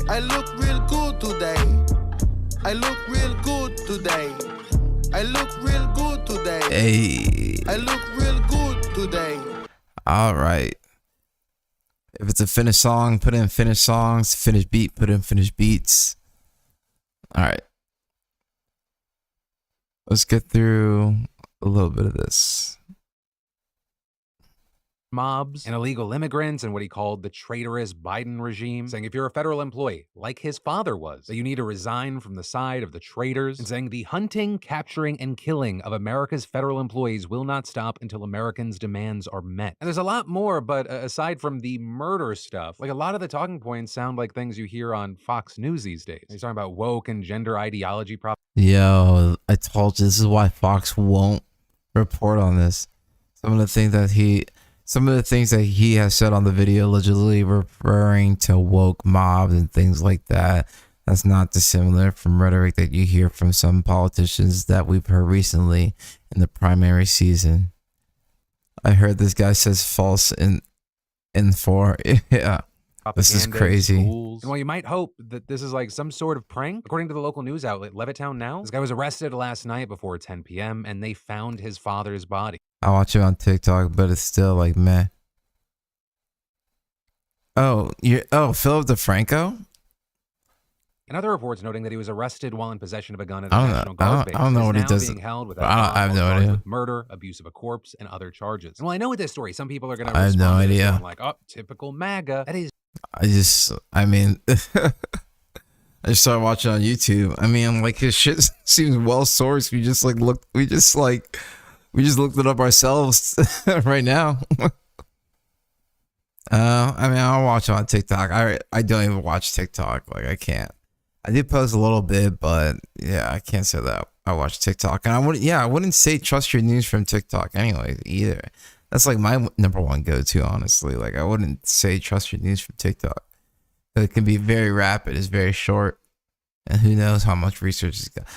I look real good today. I look real good today. I look real good today. Hey. I look real good today. All right. If it's a finished song, put in finished songs. Finished beat, put in finished beats. All right. Let's get through a little bit of this. mobs and illegal immigrants and what he called the traitorous Biden regime, saying if you're a federal employee, like his father was, that you need to resign from the side of the traitors, and saying the hunting, capturing, and killing of America's federal employees will not stop until Americans' demands are met. And there's a lot more, but aside from the murder stuff, like a lot of the talking points sound like things you hear on Fox News these days. He's talking about woke and gender ideology problems. Yo, I told you, this is why Fox won't report on this. Some of the things that he has said on the video, allegedly referring to woke mobs and things like that, that's not dissimilar from rhetoric that you hear from some politicians that we've heard recently in the primary season. I heard this guy says false info. Yeah. This is crazy. And while you might hope that this is like some sort of prank, according to the local news outlet Levittown Now, this guy was arrested last night before 10 p.m. and they found his father's body. I watch it on TikTok, but it's still like meh. Oh, Philip DeFranco? And other reports noting that he was arrested while in possession of a gun at a National Guard base. I don't know what he does. Being held with I have no idea. With murder, abuse of a corpse, and other charges. And well, I know with this story, some people are going to I have no idea. Like, oh, typical MAGA. That is. I just started watching on YouTube. I mean, like, his shit seems well sourced. We just looked it up ourselves right now. I mean, I'll watch it on TikTok. I don't even watch TikTok. Like, I can't. I did post a little bit, but yeah, I can't say that I watch TikTok. And I wouldn't say trust your news from TikTok anyway either. That's like my number one go-to, honestly. Like, I wouldn't say trust your news from TikTok. It can be very rapid. It's very short. And who knows how much research it's got.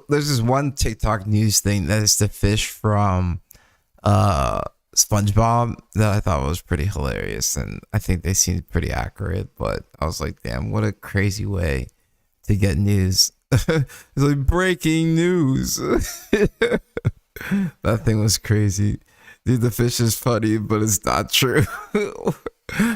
there's this one TikTok news thing that is the fish from SpongeBob that I thought was pretty hilarious, and I think they seemed pretty accurate. But I was like, damn, what a crazy way to get news. It's like breaking news. That thing was crazy. Dude, the fish is funny, but it's not true.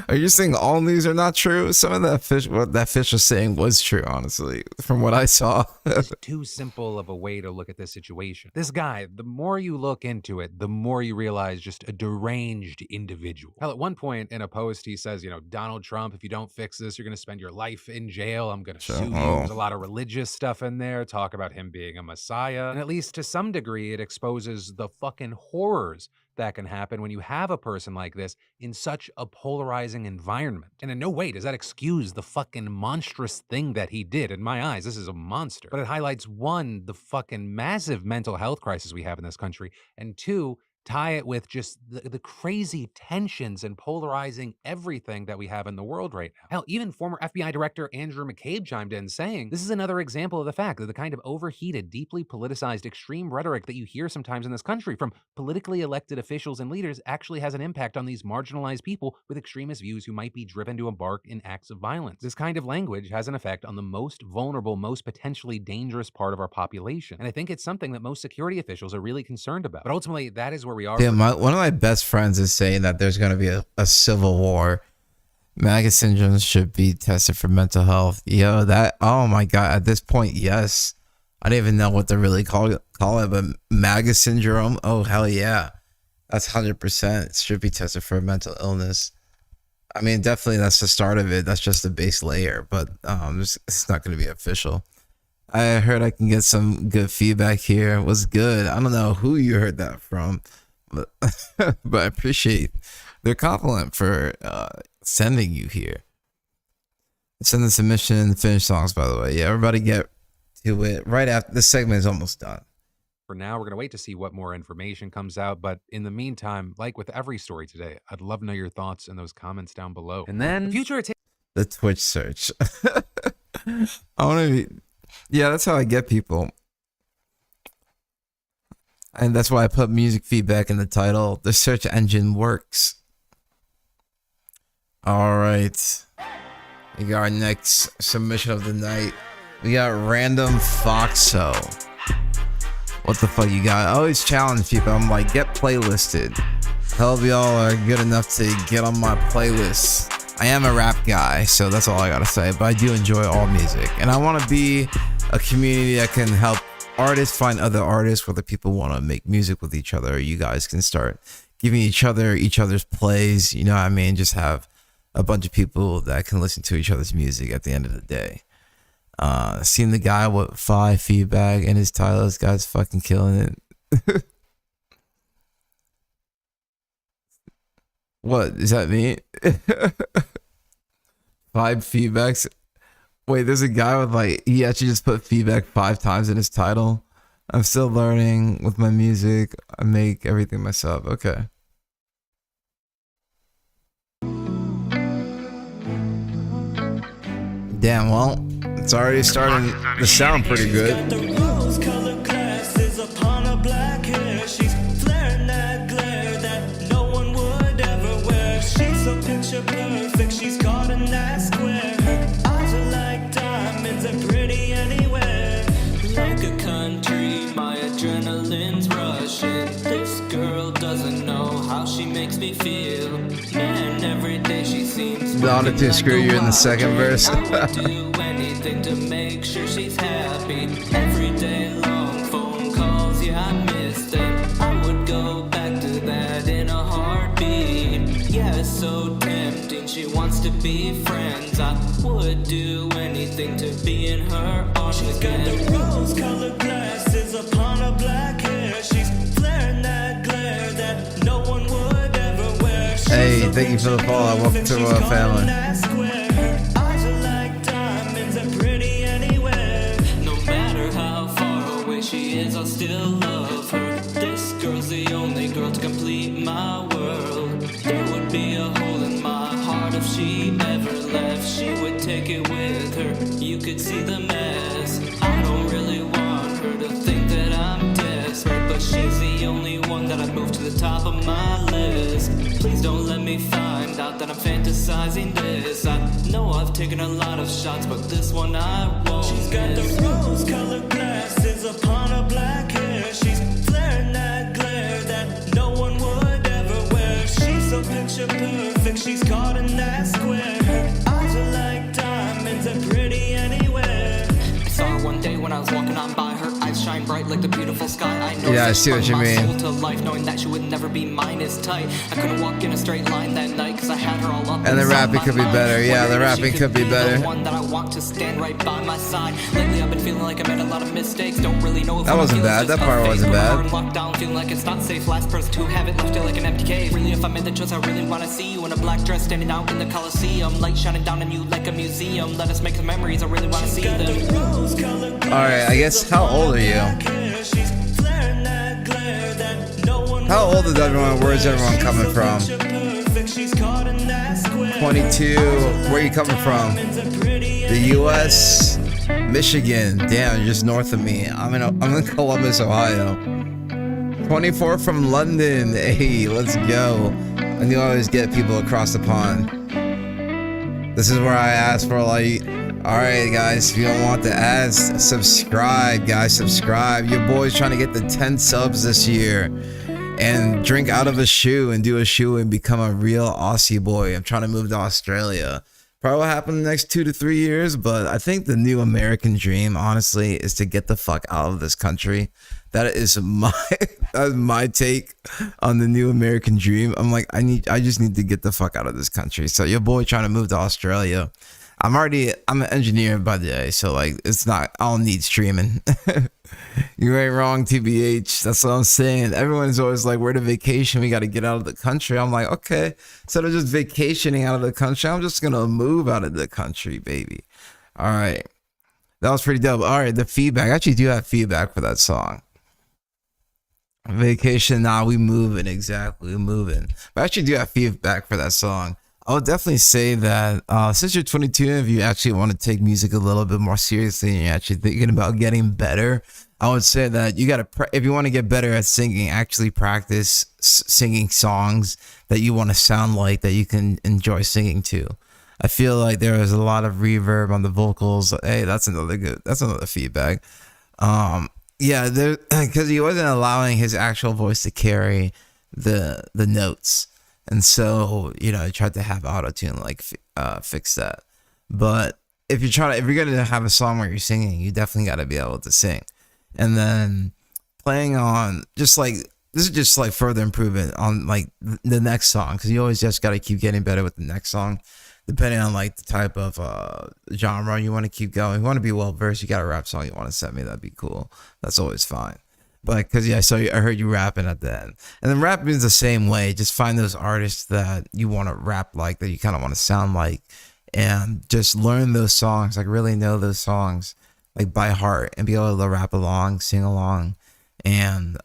Are you saying all news are not true? Some of that fish, what that fish was saying was true, honestly, from what I saw. It's too simple of a way to look at this situation. This guy, the more you look into it, the more you realize just a deranged individual. Hell, at one point in a post, he says, you know, Donald Trump, if you don't fix this, you're going to spend your life in jail. I'm going to sue you. There's a lot of religious stuff in there, talk about him being a messiah. And at least to some degree, it exposes the fucking horrors that can happen when you have a person like this in such a polarizing environment. And in no way does that excuse the fucking monstrous thing that he did. In my eyes, this is a monster. But it highlights, one, the fucking massive mental health crisis we have in this country, and two, tie it with just the crazy tensions and polarizing everything that we have in the world right now. Hell, even former FBI Director Andrew McCabe chimed in saying, this is another example of the fact that the kind of overheated, deeply politicized, extreme rhetoric that you hear sometimes in this country from politically elected officials and leaders actually has an impact on these marginalized people with extremist views who might be driven to embark in acts of violence. This kind of language has an effect on the most vulnerable, most potentially dangerous part of our population. And I think it's something that most security officials are really concerned about. But ultimately, that is where we are. Yeah, one of my best friends is saying that there's going to be a civil war. MAGA syndrome should be tested for mental health. Yo, that, oh my God, at this point, yes. I don't even know what to really call it, but MAGA syndrome, oh, hell yeah. That's 100%. It should be tested for mental illness. I mean, definitely that's the start of it. That's just the base layer, but it's not going to be official. I heard I can get some good feedback here. It was good. I don't know who you heard that from, but I appreciate their compliment for sending you here. Send the submission and finish songs, by the way. Yeah, everybody get to it right after this segment is almost done. For now, we're going to wait to see what more information comes out. But in the meantime, like with every story today, I'd love to know your thoughts in those comments down below. And then the Twitch search. I want to be. Yeah, that's how I get people. And that's why I put music feedback in the title. The search engine works. All right. We got our next submission of the night. We got Random Foxo. What the fuck you got? I always challenge people. I'm like, get playlisted. Hell, y'all are good enough to get on my playlist. I am a rap guy, so that's all I gotta say, but I do enjoy all music, and I want to be a community that can help artists find other artists, whether people want to make music with each other, or you guys can start giving each other's plays, you know what I mean? Just have a bunch of people that can listen to each other's music at the end of the day. Seeing the guy with 5 feedback in his title, this guy's fucking killing it. What does that mean? 5 feedbacks. Wait, there's a guy with like, he actually just put feedback 5 times in his title. I'm still learning with my music. I make everything myself. Okay. Damn, well, it's already starting to sound pretty good. Perfect, she's caught in that square. Her eyes are like diamonds and pretty anywhere. Like a country, my adrenaline's rushing. This girl doesn't know how she makes me feel. Man, every day she seems the auto-tune screw you in the second verse. I would do anything to make sure she's happy. Every day long phone calls, yeah, I miss them. I would go back to that in a heartbeat. Yeah, it's so tempting, she wants to be friends. I would do anything to be in her arms. She's got the rose-colored glasses upon her black hair. She's flaring that glare that no one would ever wear. Hey, thank you for the follow. Welcome to our family. Her eyes are like diamonds and pretty anywhere. No matter how far away she is, I'll still love her. This girl's the only girl to complete my world. There would be a hole in my heart if she ever left. She would take it with her. You could see the mess. I don't really want her. top of my list. Please don't let me find out that I'm fantasizing this. I know I've taken a lot of shots, but this one I won't. She's got the rose-colored glasses upon her black hair. She's flaring that glare that no one would ever wear. She's so picture perfect, she's caught in that square. Her eyes are like diamonds, they're pretty anywhere. I saw her one day when I was walking on by. Her eyes shine bright like the beautiful sky. I know Yeah, I see what you mean. soul to life, knowing that she would never be mine is tight. I couldn't walk in a straight line that night because I had her all up. And the inside rapping my could be mind. better. Yeah, the Wondering if she rapping could be the better. one that I want to stand right by my side. Lately I've been feeling like I made a lot of mistakes. Don't really know if That what I wasn't feel is bad. just That part a phase. wasn't Put my bad. heart in lockdown, feeling like it's not safe. Last person to have it left it like an empty cave. Really, if I made the choice, I really wanna see you in a black dress standing out in the Coliseum. Light shining down on you like a museum. Let us make the memories. I really wanna see them. Alright, I guess, how old are you? How old is everyone? Where's everyone coming from? 22. Where are you coming from? The US? Michigan. Damn, you're just north of me. I'm in Columbus, Ohio. 24 from London. Hey, let's go. I knew I always get people across the pond. This is where I ask for like, alright guys, if you don't want the ads, subscribe guys, subscribe. Your boy's trying to get the 10 subs this year. And drink out of a shoe and do a shoe and become a real Aussie boy. I'm trying to move to Australia. Probably will happen in the next 2 to 3 years, but I think the new American dream, honestly, is to get the fuck out of this country. That is my take on the new American dream. I'm like, I just need to get the fuck out of this country. So your boy trying to move to Australia. I'm an engineer by the day, so like I don't need streaming. You ain't wrong, TBH. That's what I'm saying. Everyone's always like, we're to vacation, we got to get out of the country. I'm like, okay, instead of just vacationing out of the country, I'm just gonna move out of the country, baby. All right, that was pretty dope. All right, the feedback. I actually do have feedback for that song. Vacation, nah, we moving. Exactly, we moving. But I actually do have feedback for that song. I would definitely say that since you're 22, if you actually want to take music a little bit more seriously and you're actually thinking about getting better, I would say that you got to, if you want to get better at singing, actually practice singing songs that you want to sound like, that you can enjoy singing to. I feel like there was a lot of reverb on the vocals. Hey, that's another feedback. Yeah, because he wasn't allowing his actual voice to carry the notes. And so, I tried to have auto-tune like fix that. But if you're gonna have a song where you're singing, you definitely got to be able to sing. And then playing on this is just like further improvement on like the next song, because you always just got to keep getting better with the next song, depending on like the type of genre you want to keep going. You want to be well versed, you got a rap song you want to send me, that'd be cool. That's always fine. But because I heard you rapping at the end, and then rapping is the same way. Just find those artists that you want to rap like, that you kind of want to sound like, and just learn those songs, like really know those songs like by heart, and be able to rap along, sing along, and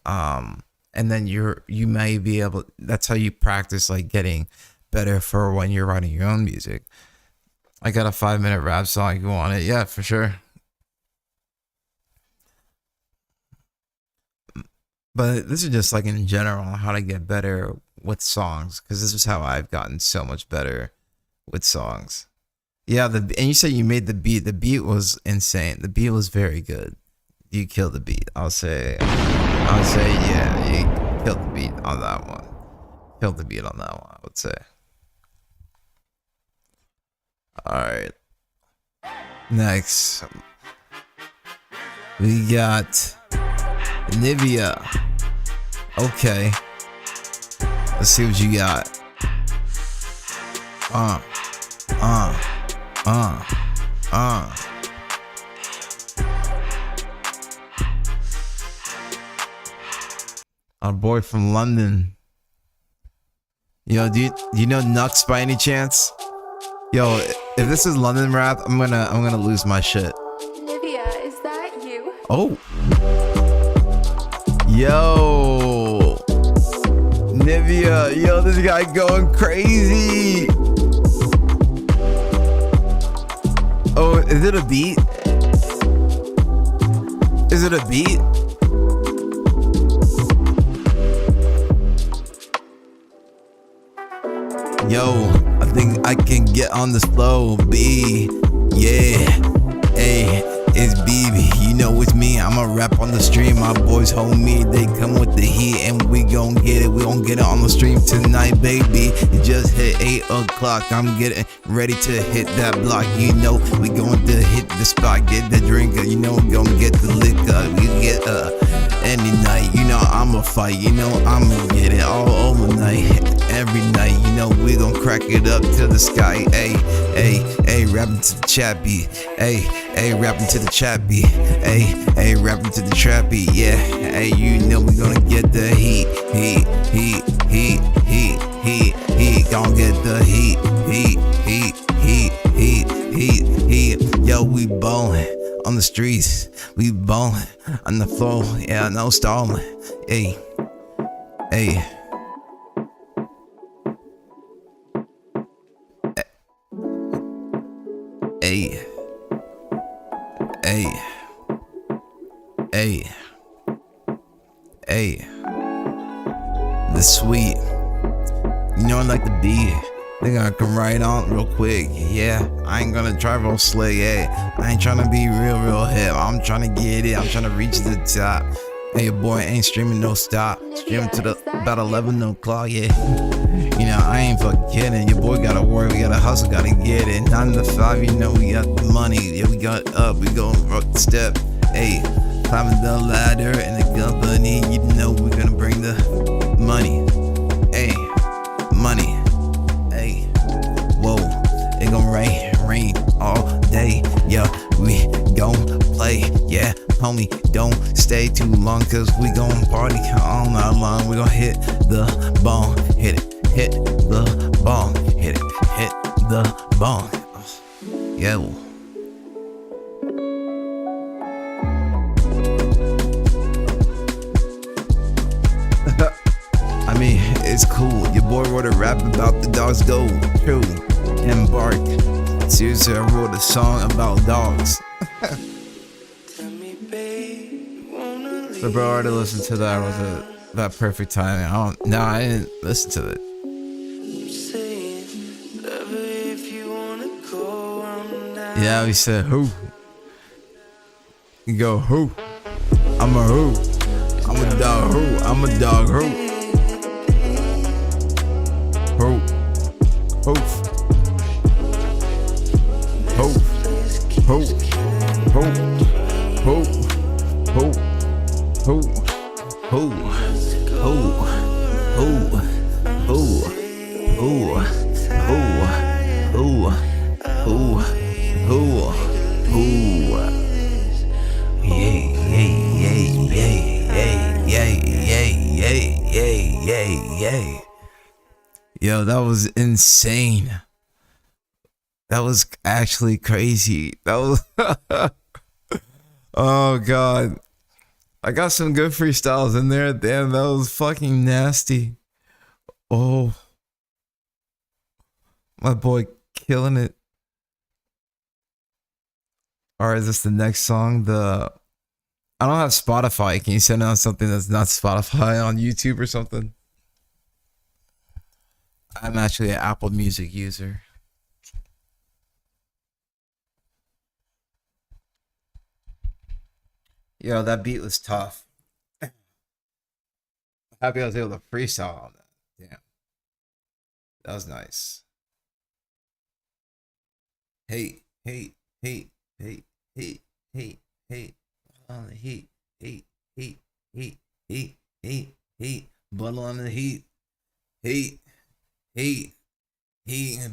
then you may be able. That's how you practice like getting better for when you're writing your own music. I got a 5-minute rap song if you want it. Yeah, for sure. But this is just like in general how to get better with songs, because this is how I've gotten so much better with songs. Yeah, and you said you made the beat. The beat was insane. The beat was very good. You killed the beat. I'll say yeah, you killed the beat on that one. Killed the beat on that one, I would say. All right. Next, we got Nivea. Okay. Let's see what you got. Our boy from London. Yo, do you know Nux by any chance? Yo, if this is London rap, I'm gonna lose my shit. Nivea, is that you? Oh. Yo. Nivea. Yo, this guy going crazy. Oh, is it a beat? Is it a beat? Yo, I think I can get on this flow. B, yeah, hey, it's BB. You know it's me. I'ma rap on the stream. My boys hold me. They come with the heat, and we gon' get it. We gon' get it on the stream tonight, baby. It just hit 8 o'clock. I'm getting ready to hit that block. You know we going to hit the spot, get the drinker. You know we gon' get the liquor. We get any night. You know I'ma fight. You know I'ma get it all over night. Every night, you know we gon' crack it up to the sky. Hey, hey, hey, rapping to the chappy. Hey, hey, rapping to the chappy. Hey, hey, rapping to the trappy. Yeah, hey, you know we gonna get the heat. Gonna get the heat. Yo, we ballin' on the streets. We ballin' on the floor. Yeah, no stalling. Hey, hey. Hey, hey, hey, hey, the sweet. You know I like the beat. Think I can ride on real quick. Yeah, I ain't gonna drive real slick. Yeah, I ain't tryna be real hip. I'm tryna get it. I'm tryna reach the top. Hey, your boy ain't streaming no stop. Streaming to the about 11 o'clock. Yeah. You know, I ain't fucking kidding. Your boy gotta work, we gotta hustle, gotta get it. 9 to 5, you know, we got the money. Yeah, we got up, we gon' rock the step. Hey, climbing the ladder in the company. You know, we gonna bring the money. Hey, money. Hey, whoa, it gon' rain all day. Yeah, we gon' play. Yeah, homie, don't stay too long, cause we gon' party all night long. We gon' hit the ball, hit it. Hit the ball, hit the ball. Yo. I mean, it's cool. Your boy wrote a rap about the dogs go true and bark. Seriously, I wrote a song about dogs. So bro, I already listened to that. Was it that perfect timing? I didn't listen to it. Yeah, we said who. You go who. I'm a who. I'm a dog who. I'm a dog who. Who. Hoof. Hoof. Hoof. Hoof. Hoof. Hoof. Who. Who. Who. Who. Who. Who. Who. Who. Yay. Yo, that was insane. That was actually crazy. That was oh god. I got some good freestyles in there. Damn, that was fucking nasty. Oh. My boy killing it. Or is this the next song? I don't have Spotify. Can you send out something that's not Spotify on YouTube or something? I'm actually an Apple Music user. Yo, that beat was tough. Happy I was able to freestyle on that. Damn. That was nice. Hey. On the heat. Bundle on the heat. Heat.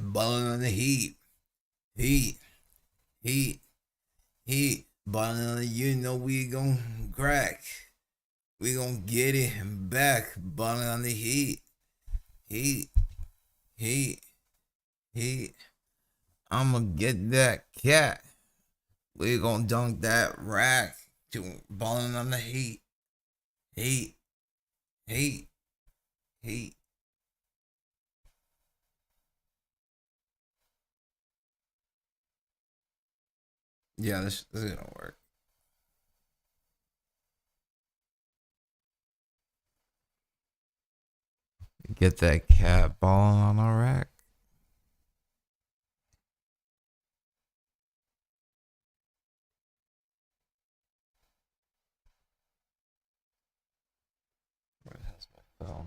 Bundle on the heat. Heat. Bundle on the, you know we gon' crack. We gon' get it back. Bundle on the heat. I'ma get that cat. We gon' dunk that rack. Balling on the heat. Yeah, this is gonna work. Get that cat balling on the rack. So.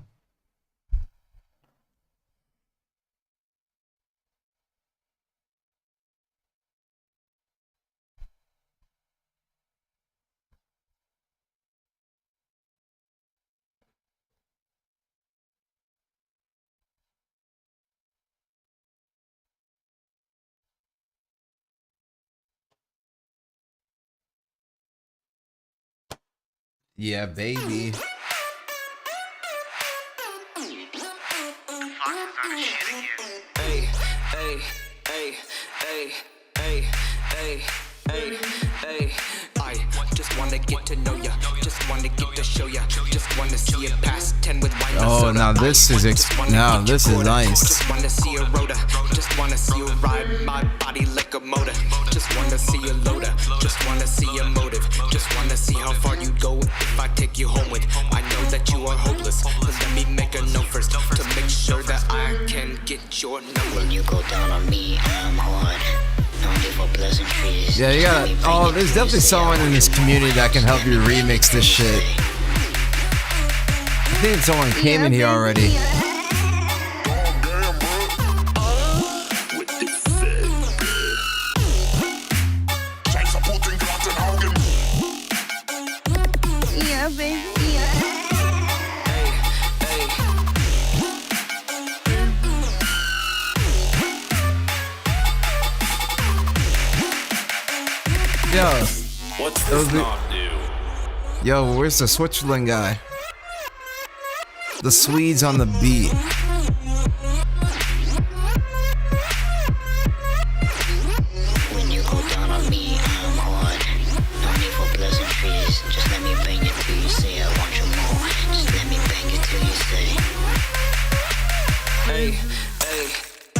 Yeah, baby. Hey, hey, hey, hey, hey, hey, hey, hey. I just wanna get to know ya. Just wanna get to show ya. Just wanna see it past 10 with wine. Oh, now this is now this is nice. Just wanna see a rotor. Just wanna see you ride my body like a motor. Just wanna see a loader. Just wanna see a motive. Just wanna see how far you'd go if I take you home with. I know that you are hopeless, but let me make a note first to make sure that I can get your number. When you go down on me, I'm hard. No need for pleasantries. Yeah, you got. Oh, there's definitely someone in this community that can help you remix this shit. I think someone came in here already. Yeah, baby. Yo, what's this knob do? Yo, where's the Switzerland guy? The Swedes on the beat. When you go down on me, I'm hard. No need for pleasantries. Just let me bang it till you say I want you more. Just let me bang it till you say. Hey, hey,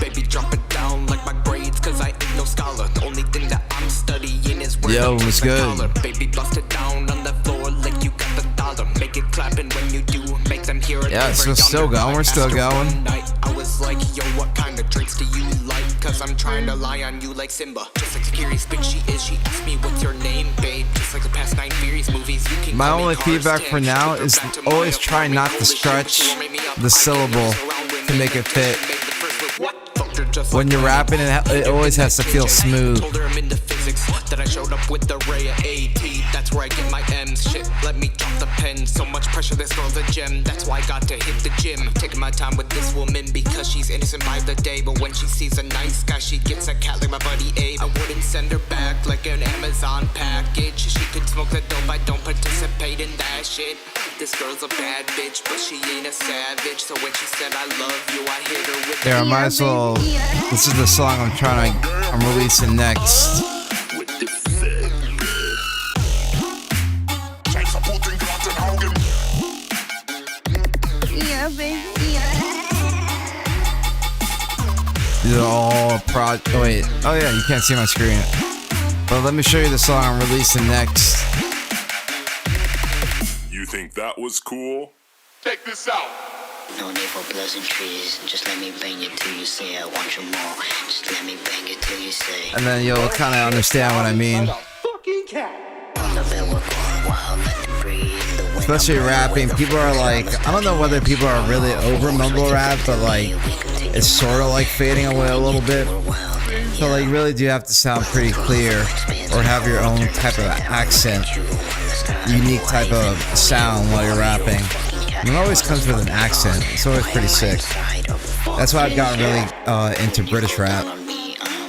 baby, drop it down like my grades, cause I ain't no scholar. The only thing that I'm studying is where Yo, what's good? Baby, bust it down on the floor like you got the dollar. Make it clapping when you do, make them hear it. Yeah, so still going, we're still going. I was like, yo, what kind of drinks do you like? Cause I'm trying to lie on you like Simba. Just like the curious bitch she is, she asked me what's your name, babe. Just like the past 9 Furious movies, you can My call me only Cars feedback 10. for now is always try not to stretch the syllable to make it fit. When you're rapping, it always has to feel smooth. Told her I'm into physics, that I showed up with the ray of AT. That's where I get my M's. Shit, let me drop the pen. So much pressure, this girl's a gem. That's why I got to hit the gym. Taking my time with this woman because she's innocent by the day. But when she sees a nice guy, she gets a cat like my buddy Abe. I wouldn't send her back like an Amazon package. She could smoke the dope, I don't participate in that shit. This girl's a bad bitch, but she ain't a savage. So when she said I love you, I hit her with Yeah, I might as well. This is the song I'm releasing next. Yeah, baby. These are all oh wait. Oh yeah, you can't see my screen. But let me show you the song I'm releasing next. You think that was cool? Check this out. No need for pleasantries. Just let me bang it till you say I want you more. Just let me bang it till you say. And then you'll kind of understand what I mean. Especially rapping, people are like, I don't know whether people are really over mumble rap, but like, it's sort of like fading away a little bit. So like, you really do have to sound pretty clear or have your own type of accent, unique type of sound while you're rapping. And it always comes with an accent. It's always pretty sick. That's why I've gotten really into British rap.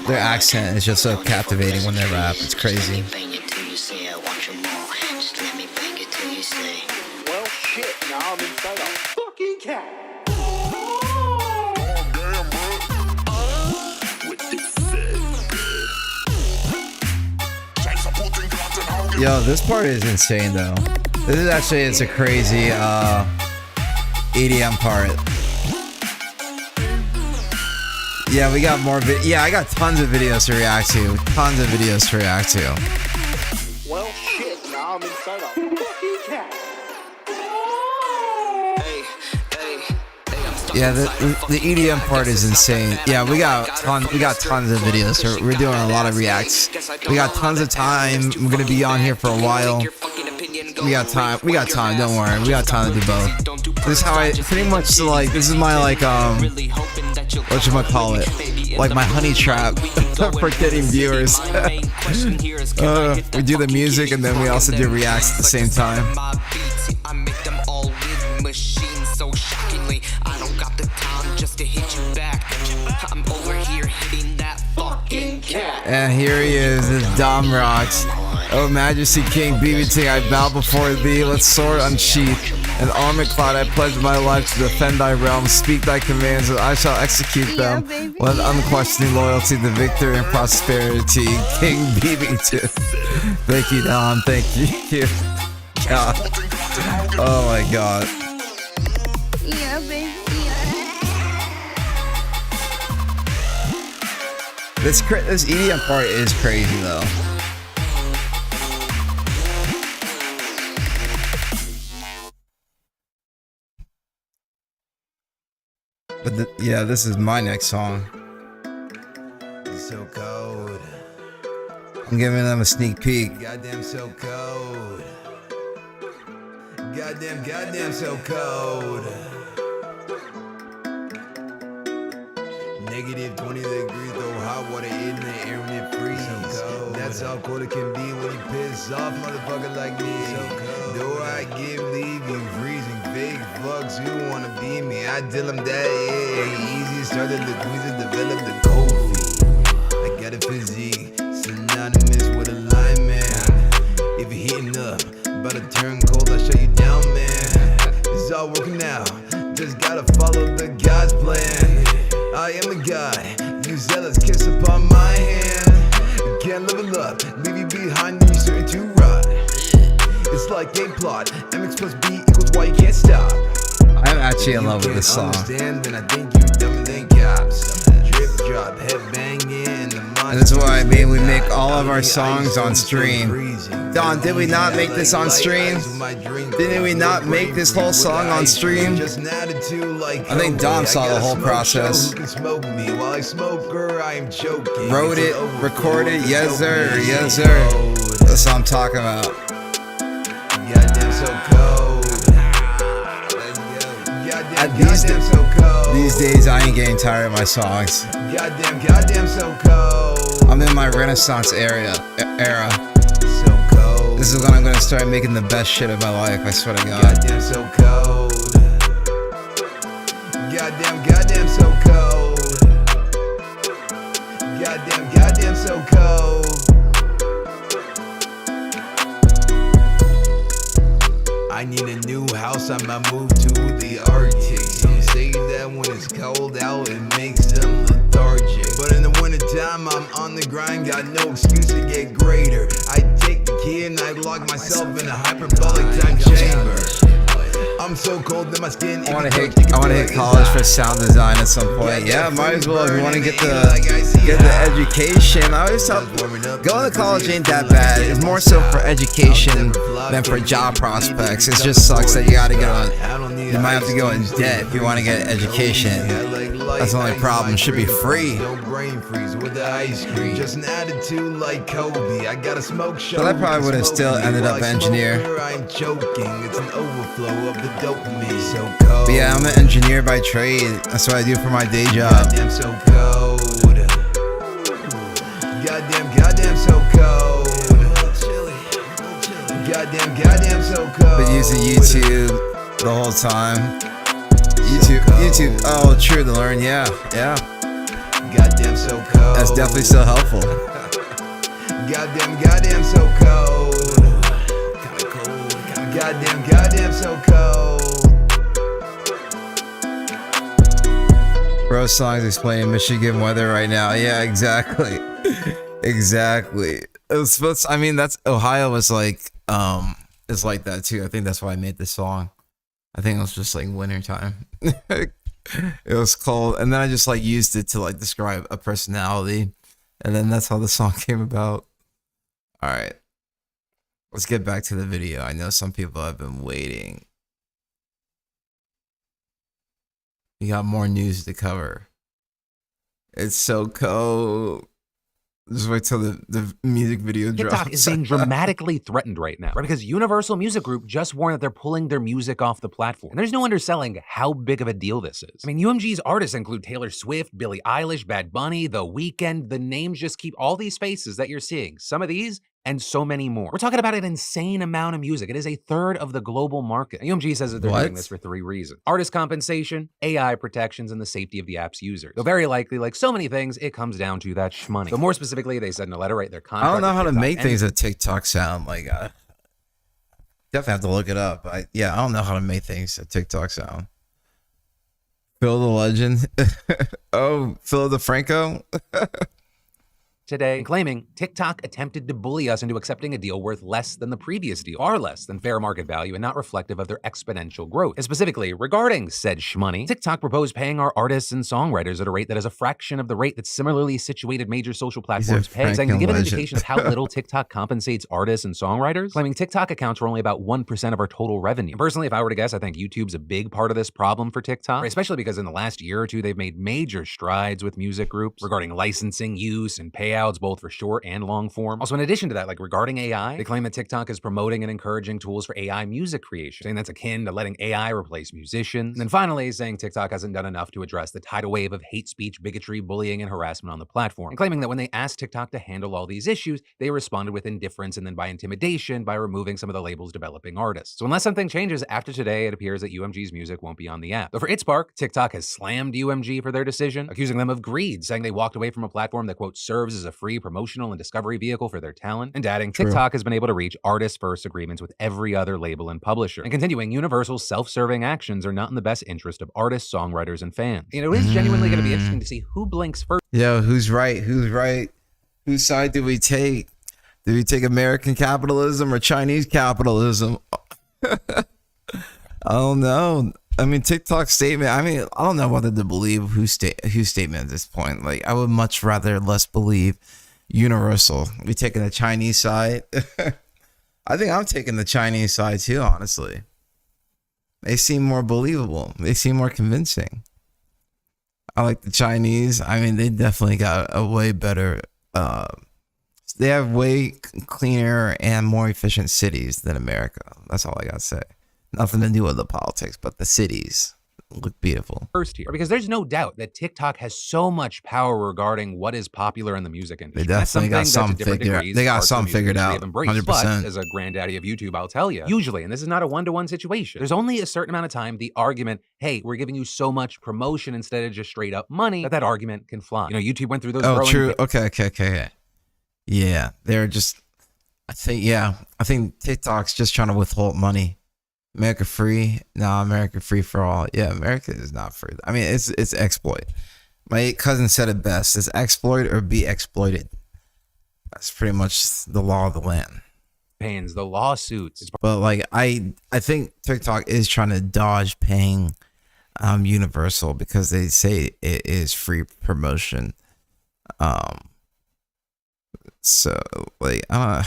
Their accent is just so captivating when they rap. It's crazy. Well, shit, now I'm inside a fucking cat. Yo, this part is insane though. This is actually, it's a crazy EDM part. Yeah, we got more yeah, I got tons of videos to react to. Tons of videos to react to. Well, shit, now I'm inside a fucking cat. Yeah, the EDM part is insane. Yeah, we got tons of videos. So we're doing a lot of reacts. We got tons of time. We're gonna be on here for a while. We got time. Don't worry. We got time to do both. This is how I pretty much like. This is my like whatchamacallit, like my honey trap for getting viewers. We do the music and then we also do reacts at the same time. I make them all with machines so shockingly. I don't got the time just to hit you back. I'm over here hitting that fucking cat. And here he is, this Dom Rocks. Oh Majesty King, BBT, I bow before thee. Let's sword unsheath. And armor clad, I pledge my life to defend thy realm. Speak thy commands, and I shall execute them with unquestioning loyalty to victory and prosperity. King BB2. Thank you, Dom. Thank you. God. Oh my God. Yeah, baby. This EDM part is crazy though. But yeah, this is my next song. It's so cold. I'm giving them a sneak peek. Goddamn so cold. Goddamn so cold. Negative 20 degrees, throw hot water in the air when it freezes. So cold. That's how cold it can be when you piss off motherfucker like me. So cold. Though I give leave you freezing fake fucks who wanna be me. I tell them that it ain't easy. Started the queens and developed the cold feet. I got a physique synonymous with a line man. If you're heating up, about to turn cold, I'll shut you down, man. It's all working out, just gotta follow the God's plan. I am the guy, you zealous kiss upon my hand. Can't level up, leave you behind when you're certain to ride. It's like a plot, MX plus B equals Y, you can't stop. I'm actually in love with this song. Understand, then I think you dumber than cops. Drip drop, head banging, and that's why I mean we make all of our songs on stream. Don, did we not make this on stream? Didn't we not make this whole song on stream? I think Dom saw the whole process. Wrote it, recorded, yes sir, yes sir. That's what I'm talking about. Goddamn so cold. These days I ain't getting tired of my songs. Goddamn so cold. I'm in my Renaissance era. So cold. This is when I'm gonna start making the best shit of my life, I swear to God. Goddamn so cold. Goddamn so cold. Goddamn so cold. I need a new house, I might move to the Arctic. Some say that when it's cold out, it makes them lethargic. But in the wintertime, I'm on the grind, got no excuse to get greater. I take the key and I lock myself in a hyperbolic time chamber. I'm so cold that my skin. I want to hit college for sound design at some point. Yeah, might as well if you want to get the education. I always tell going to college ain't that bad. It's more so for education than for job prospects. It just sucks that you gotta get on. You might have to go in debt if you want to get an education. That's the only problem. It should be free. No brain freeze with the ice cream. Just an attitude like Kobe. I gotta smoke show. So I probably would have still ended up engineer. I'm choking. It's an overflow of the dopamine. So cold. But yeah, I'm an engineer by trade. That's what I do for my day job. Goddamn so cold. Goddamn so cold. Goddamn so cold. Been using YouTube the whole time. YouTube. Oh, true to learn. Yeah. Goddamn so cold. That's definitely still helpful. Goddamn so cold. Kinda cold. Goddamn so cold. Bro, songs explaining Michigan weather right now. Yeah, exactly. Exactly. It was supposed to, I mean, that's Ohio was like it's like that too. I think that's why I made this song. I think it was just like winter time. It was cold, and then I just like used it to like describe a personality, and then that's how the song came about. All right, let's get back to the video. I know some people have been waiting. We got more news to cover. It's so cold. Just wait till the music video drops. TikTok is being dramatically threatened right now, right? Because Universal Music Group just warned that they're pulling their music off the platform. And there's no underselling how big of a deal this is. I mean, UMG's artists include Taylor Swift, Billie Eilish, Bad Bunny, The Weeknd. The names just keep all these faces that you're seeing. Some of these and so many more. We're talking about an insane amount of music. It is a third of the global market. UMG says that they're doing this for 3 reasons: artist compensation, AI protections, and the safety of the app's users. Though very likely, like so many things, it comes down to that shmoney. But more specifically, they said in a letter, right, their contract. I don't know how to make ended. things that TikTok sound like. Definitely have to look it up. I don't know how to make things that TikTok sound. Phil the Legend. Oh, Phil DeFranco. Today, claiming TikTok attempted to bully us into accepting a deal worth less than the previous deal, far less than fair market value and not reflective of their exponential growth. And specifically, regarding said shmoney, TikTok proposed paying our artists and songwriters at a rate that is a fraction of the rate that similarly situated major social platforms pay, saying to give an indication of how little TikTok compensates artists and songwriters, claiming TikTok accounts for only about 1% of our total revenue. And personally, if I were to guess, I think YouTube's a big part of this problem for TikTok, especially because in the last year or two, they've made major strides with music groups regarding licensing, use, and payouts, both for short and long form. Also, in addition to that, like regarding AI, they claim that TikTok is promoting and encouraging tools for AI music creation, saying that's akin to letting AI replace musicians. And then finally, saying TikTok hasn't done enough to address the tidal wave of hate speech, bigotry, bullying, and harassment on the platform, and claiming that when they asked TikTok to handle all these issues, they responded with indifference and then by intimidation by removing some of the labels developing artists. So unless something changes after today, it appears that UMG's music won't be on the app. Though for its part, TikTok has slammed UMG for their decision, accusing them of greed, saying they walked away from a platform that, quote, serves as a free promotional and discovery vehicle for their talent, and adding TikTok has been able to reach artist-first agreements with every other label and publisher. And continuing, Universal's self-serving actions are not in the best interest of artists, songwriters, and fans. You know, it is genuinely going to be interesting to see who blinks first. Yo, who's right? Who's right? Whose side do we take? Do we take American capitalism or Chinese capitalism? I don't know. I mean, TikTok's statement, I don't know whether to believe whose statement at this point. Like, I would much rather less believe Universal. We taking the Chinese side. I think I'm taking the Chinese side too, honestly. They seem more believable. They seem more convincing. I like the Chinese. I mean, they definitely got a way better, they have way cleaner and more efficient cities than America. That's all I gotta say. Nothing to do with the politics, but the cities look beautiful. First here, because there's no doubt that TikTok has so much power regarding what is popular in the music industry. They definitely got some figured out. 100%. But as a granddaddy of YouTube, I'll tell you, usually, and this is not a one-to-one situation, there's only a certain amount of time the argument, hey, we're giving you so much promotion instead of just straight up money, that argument can fly. You know, YouTube went through those. Oh, true. Okay. Yeah, they're just, I think TikTok's just trying to withhold money. America free? No, America free for all. Yeah, America is not free. I mean, it's exploit. My cousin said it best. It's exploit or be exploited. That's pretty much the law of the land. Pains, the lawsuits. But like, I think TikTok is trying to dodge paying Universal because they say it is free promotion. So like, yeah,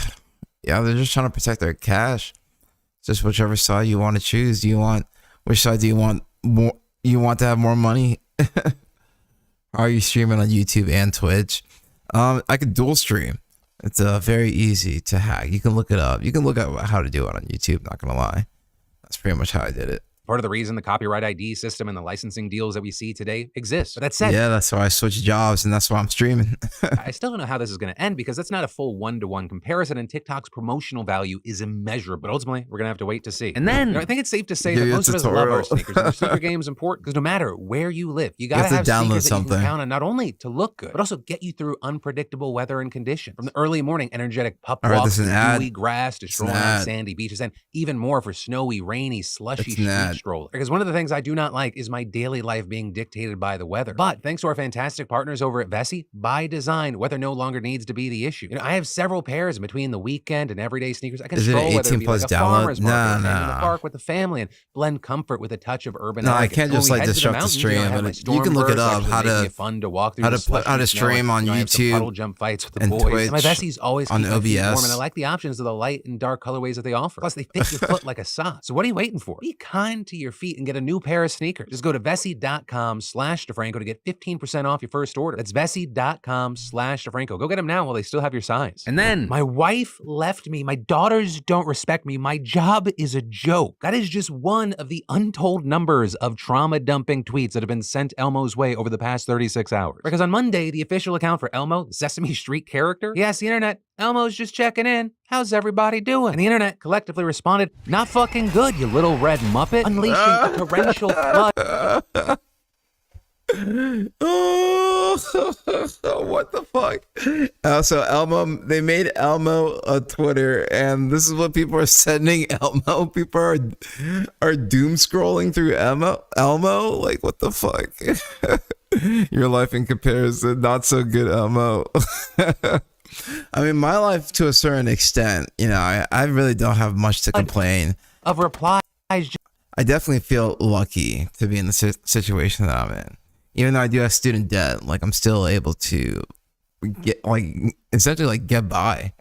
they're just trying to protect their cash. Just whichever side you want to choose. Which side do you want more? You want to have more money? Are you streaming on YouTube and Twitch? I could dual stream. It's very easy to hack. You can look it up. You can look up how to do it on YouTube. Not gonna lie, that's pretty much how I did it. Part of the reason the copyright ID system and the licensing deals that we see today exist. But that said, yeah, that's why I switched jobs and that's why I'm streaming. I still don't know how this is going to end because that's not a full one-to-one comparison, and TikTok's promotional value is immeasurable. But ultimately, we're going to have to wait to see. And then I think it's safe to say that most of us love our sneakers. And the sneaker game is important because no matter where you live, you got to have sneakers that you can count on not only to look good, but also get you through unpredictable weather and conditions. From the early morning energetic pup walks to dewy grass to strolling on sandy beaches, and even more for snowy, rainy, slushy street strollers. Because one of the things I do not like is my daily life being dictated by the weather. But thanks to our fantastic partners over at Vessi, by design, weather no longer needs to be the issue. You know, I have several pairs between the weekend and everyday sneakers. I can stroll whether it be like a farmer's market, in the park with the family, and blend comfort with a touch of urban. No, I can't just like disrupt the stream. You can look it up how to stream on YouTube jump fights with the and boys. Twitch. And my Vessies always on keep my feet OBS. warm, and I like the options of the light and dark colorways that they offer. Plus, they fit your foot like a sock. So what are you waiting for? Be kind to your feet and get a new pair of sneakers. Just go to Vessi.com/DeFranco to get 15% off your first order. That's Vessi.com/DeFranco. Go get them now while they still have your size. And then my wife left me. My daughters don't respect me. My job is a joke. That is just one of the untold numbers of trauma dumping tweets that have been sent Elmo's way over the past 36 hours. Because on Monday, the official account for Elmo, the Sesame Street character, he asked the internet, Elmo's just checking in. How's everybody doing? And the internet collectively responded, not fucking good, you little red muppet. Unleashing a torrential flood. What the fuck? So Elmo, they made Elmo a Twitter, and this is what people are sending Elmo. People are doom scrolling through Elmo. Like, what the fuck? Your life in comparison, not so good, Elmo. I mean, my life to a certain extent, you know, I really don't have much to complain. Of replies. I definitely feel lucky to be in the situation that I'm in. Even though I do have student debt, like, I'm still able to get, like, essentially, like, get by.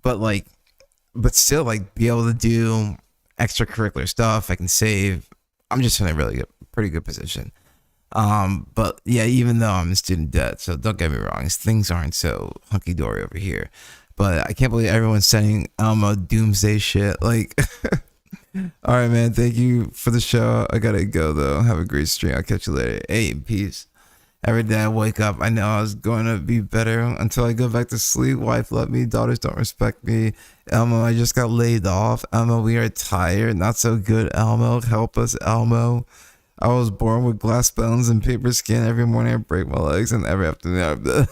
but still, like, be able to do extracurricular stuff. I can save. I'm just in a really pretty good position. But yeah, even though I'm in student debt, so don't get me wrong, things aren't so hunky-dory over here. But I can't believe everyone's sending Elmo doomsday shit. Like, all right, man, thank you for the show. I gotta go, though. Have a great stream. I'll catch you later. Hey, peace. Every day I wake up, I know I was going to be better until I go back to sleep. Wife left me. Daughters don't respect me. Elmo, I just got laid off. Elmo, we are tired. Not so good, Elmo. Help us, Elmo. I was born with glass bones and paper skin. Every morning I break my legs, and every afternoon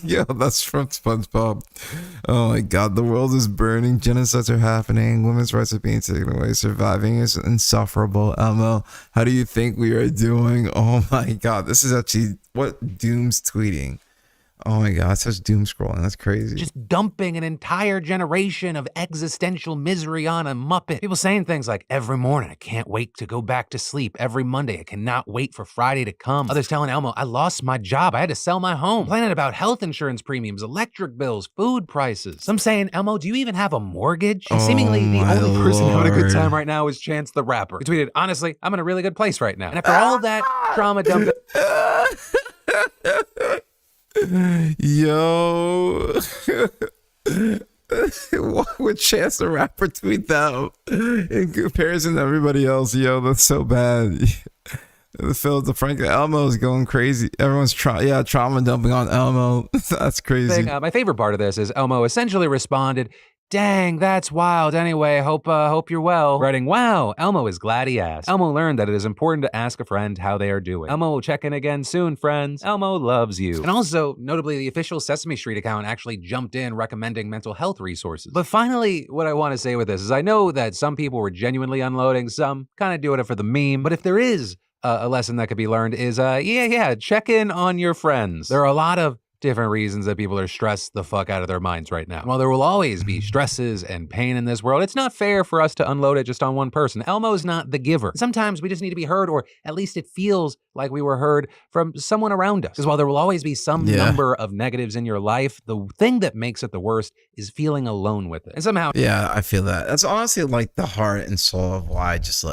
Yo, that's from SpongeBob. Oh my god, the world is burning. Genocides are happening. Women's rights are being taken away. Surviving is insufferable. Elmo, how do you think we are doing? Oh my god, this is actually what Doom's tweeting. Oh my god, such doom scrolling. That's crazy. Just dumping an entire generation of existential misery on a Muppet. People saying things like, every morning I can't wait to go back to sleep. Every Monday I cannot wait for Friday to come. Others telling Elmo, I lost my job. I had to sell my home. Complaining about health insurance premiums, electric bills, food prices. Some saying, Elmo, do you even have a mortgage? And seemingly the only person having a good time right now is Chance the Rapper. He tweeted, honestly, I'm in a really good place right now. And after all that trauma dumping... Yo, what would Chance the Rapper tweet that in comparison to everybody else? Yo, that's so bad. Philip DeFranco, Elmo is going crazy. Everyone's trauma dumping on Elmo. That's crazy. My favorite part of this is Elmo essentially responded, dang, that's wild. Anyway, hope you're well. Writing, wow, Elmo is glad he asked. Elmo learned that it is important to ask a friend how they are doing. Elmo will check in again soon, friends. Elmo loves you. And also, notably, the official Sesame Street account actually jumped in recommending mental health resources. But finally, what I want to say with this is I know that some people were genuinely unloading, some kind of doing it for the meme, but if there is a lesson that could be learned is, check in on your friends. There are a lot of different reasons that people are stressed the fuck out of their minds right now. While there will always be stresses and pain in this world, it's not fair for us to unload it just on one person. Elmo's not the giver. Sometimes we just need to be heard, or at least it feels like we were heard from someone around us. Because while there will always be some number of negatives in your life, the thing that makes it the worst is feeling alone with it. And somehow... Yeah, I feel that. That's honestly like the heart and soul of why I just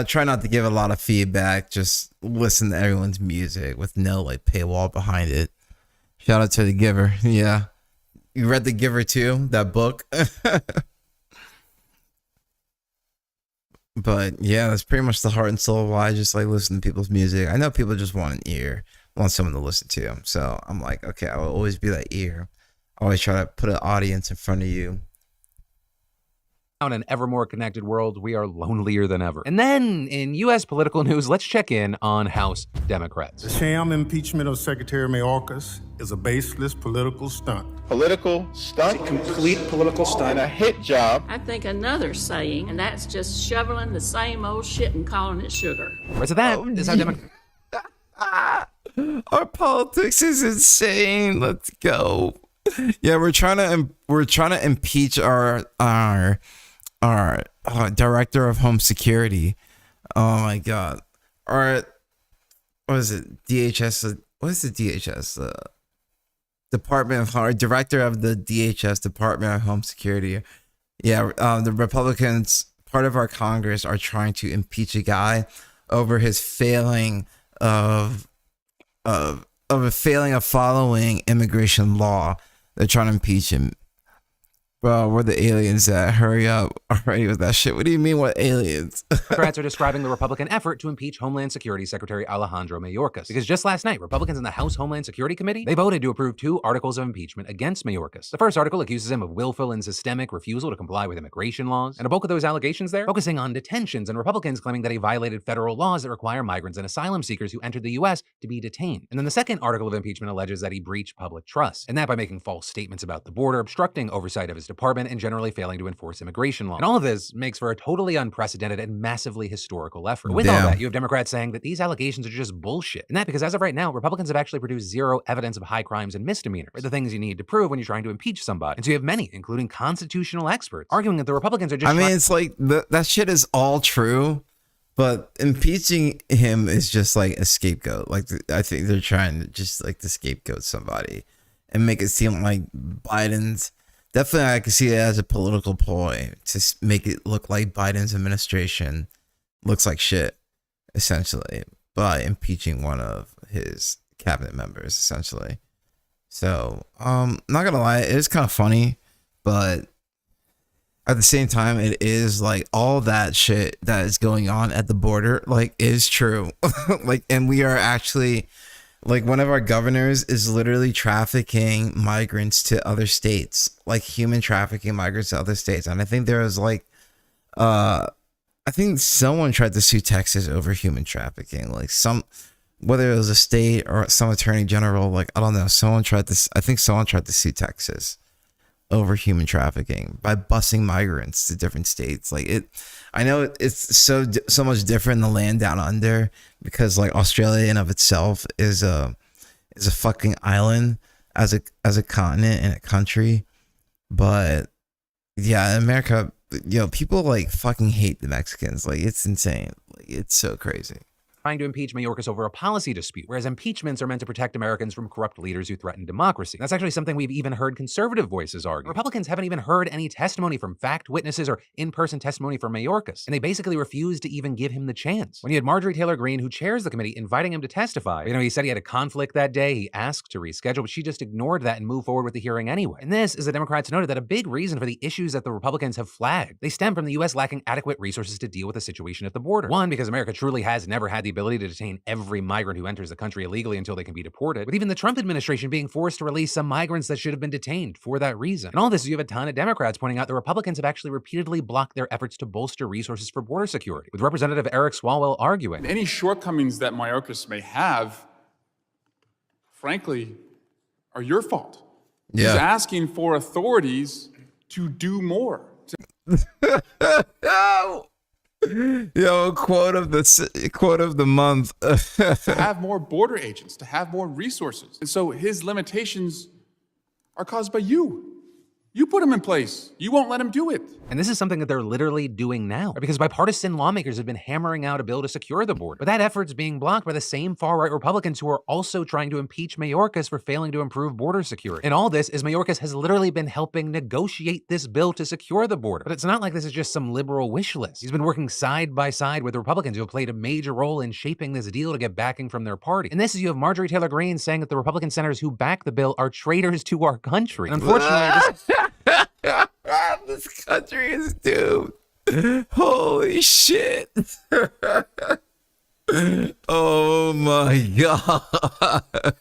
try not to give a lot of feedback. Just listen to everyone's music with no paywall behind it. Shout out to The Giver. Yeah. You read The Giver too? That book? But yeah, that's pretty much the heart and soul of why I just listen to people's music. I know people just want an ear, want someone to listen to. So I'm like, okay, I will always be that ear. I always try to put an audience in front of you. In an ever more connected world, we are lonelier than ever. And then, in U.S. political news, let's check in on House Democrats. The sham impeachment of Secretary Mayorkas is a baseless political stunt. Political stunt? It's a complete political stunt. And a hit job. I think another saying, and that's just shoveling the same old shit and calling it sugar. Right, so that is how Democrats... Our politics is insane. Let's go. Yeah, we're trying to impeach our director of home security. Oh my god. What is it? DHS. What is the DHS? Director of the DHS, Department of Home Security. Yeah, the Republicans part of our Congress are trying to impeach a guy over his failing of following immigration law. They're trying to impeach him. Bro, where the aliens at? Hurry up already with that shit. What do you mean, what aliens? Democrats are describing the Republican effort to impeach Homeland Security Secretary Alejandro Mayorkas. Because just last night, Republicans in the House Homeland Security Committee, they voted to approve 2 articles of impeachment against Mayorkas. The first article accuses him of willful and systemic refusal to comply with immigration laws. And a bulk of those allegations there focusing on detentions and Republicans claiming that he violated federal laws that require migrants and asylum seekers who entered the U.S. to be detained. And then the second article of impeachment alleges that he breached public trust, and that by making false statements about the border, obstructing oversight of his department, and generally failing to enforce immigration law. And all of this makes for a totally unprecedented and massively historical effort. With all that, you have Democrats saying that these allegations are just bullshit. And that because as of right now, Republicans have actually produced 0 evidence of high crimes and misdemeanors, or the things you need to prove when you're trying to impeach somebody. And so you have many, including constitutional experts, arguing that the Republicans are just it's like that shit is all true, but impeaching him is just like a scapegoat. Like I think they're trying to just like to scapegoat somebody and make it seem like Biden's. Definitely, I can see it as a political ploy to make it look like Biden's administration looks like shit, essentially, by impeaching one of his cabinet members, essentially. So, not gonna lie, it is kind of funny, but at the same time, it is like all that shit that is going on at the border, like, is true. Like, and we are actually. Like one of our governors is literally trafficking migrants to other states, like human trafficking migrants to other states. And I think there was like, I think someone tried to sue Texas over human trafficking, like whether it was a state or some attorney general, like, I don't know. I think someone tried to sue Texas over human trafficking by busing migrants to different states. Like I know it's so much different in the land down under, because like Australia in of itself is a fucking island as a continent and a country. But yeah, in America, people like fucking hate the Mexicans. Like it's insane. Like it's so crazy. Trying to impeach Mayorkas over a policy dispute, whereas impeachments are meant to protect Americans from corrupt leaders who threaten democracy. That's actually something we've even heard conservative voices argue. Republicans haven't even heard any testimony from fact witnesses or in-person testimony from Mayorkas, and they basically refused to even give him the chance. When you had Marjorie Taylor Greene, who chairs the committee, inviting him to testify, he said he had a conflict that day, he asked to reschedule, but she just ignored that and moved forward with the hearing anyway. And this is the Democrats noted that a big reason for the issues that the Republicans have flagged, they stem from the U.S. lacking adequate resources to deal with the situation at the border. One, because America truly has never had the ability to detain every migrant who enters the country illegally until they can be deported, with even the Trump administration being forced to release some migrants that should have been detained for that reason. And all this, you have a ton of Democrats pointing out the Republicans have actually repeatedly blocked their efforts to bolster resources for border security, with Representative Eric Swalwell arguing. Any shortcomings that Mayorkas may have, frankly, are your fault. Yeah. He's asking for authorities to do more. Yo, quote of the month. To have more border agents, to have more resources. And so his limitations are caused by you. You put him in place. You won't let him do it. And this is something that they're literally doing now, because bipartisan lawmakers have been hammering out a bill to secure the border. But that effort's being blocked by the same far-right Republicans who are also trying to impeach Mayorkas for failing to improve border security. And all this is Mayorkas has literally been helping negotiate this bill to secure the border. But it's not like this is just some liberal wish list. He's been working side by side with the Republicans who have played a major role in shaping this deal to get backing from their party. And this is you have Marjorie Taylor Greene saying that the Republican senators who back the bill are traitors to our country. And unfortunately, this country is doomed. Holy shit. Oh my god.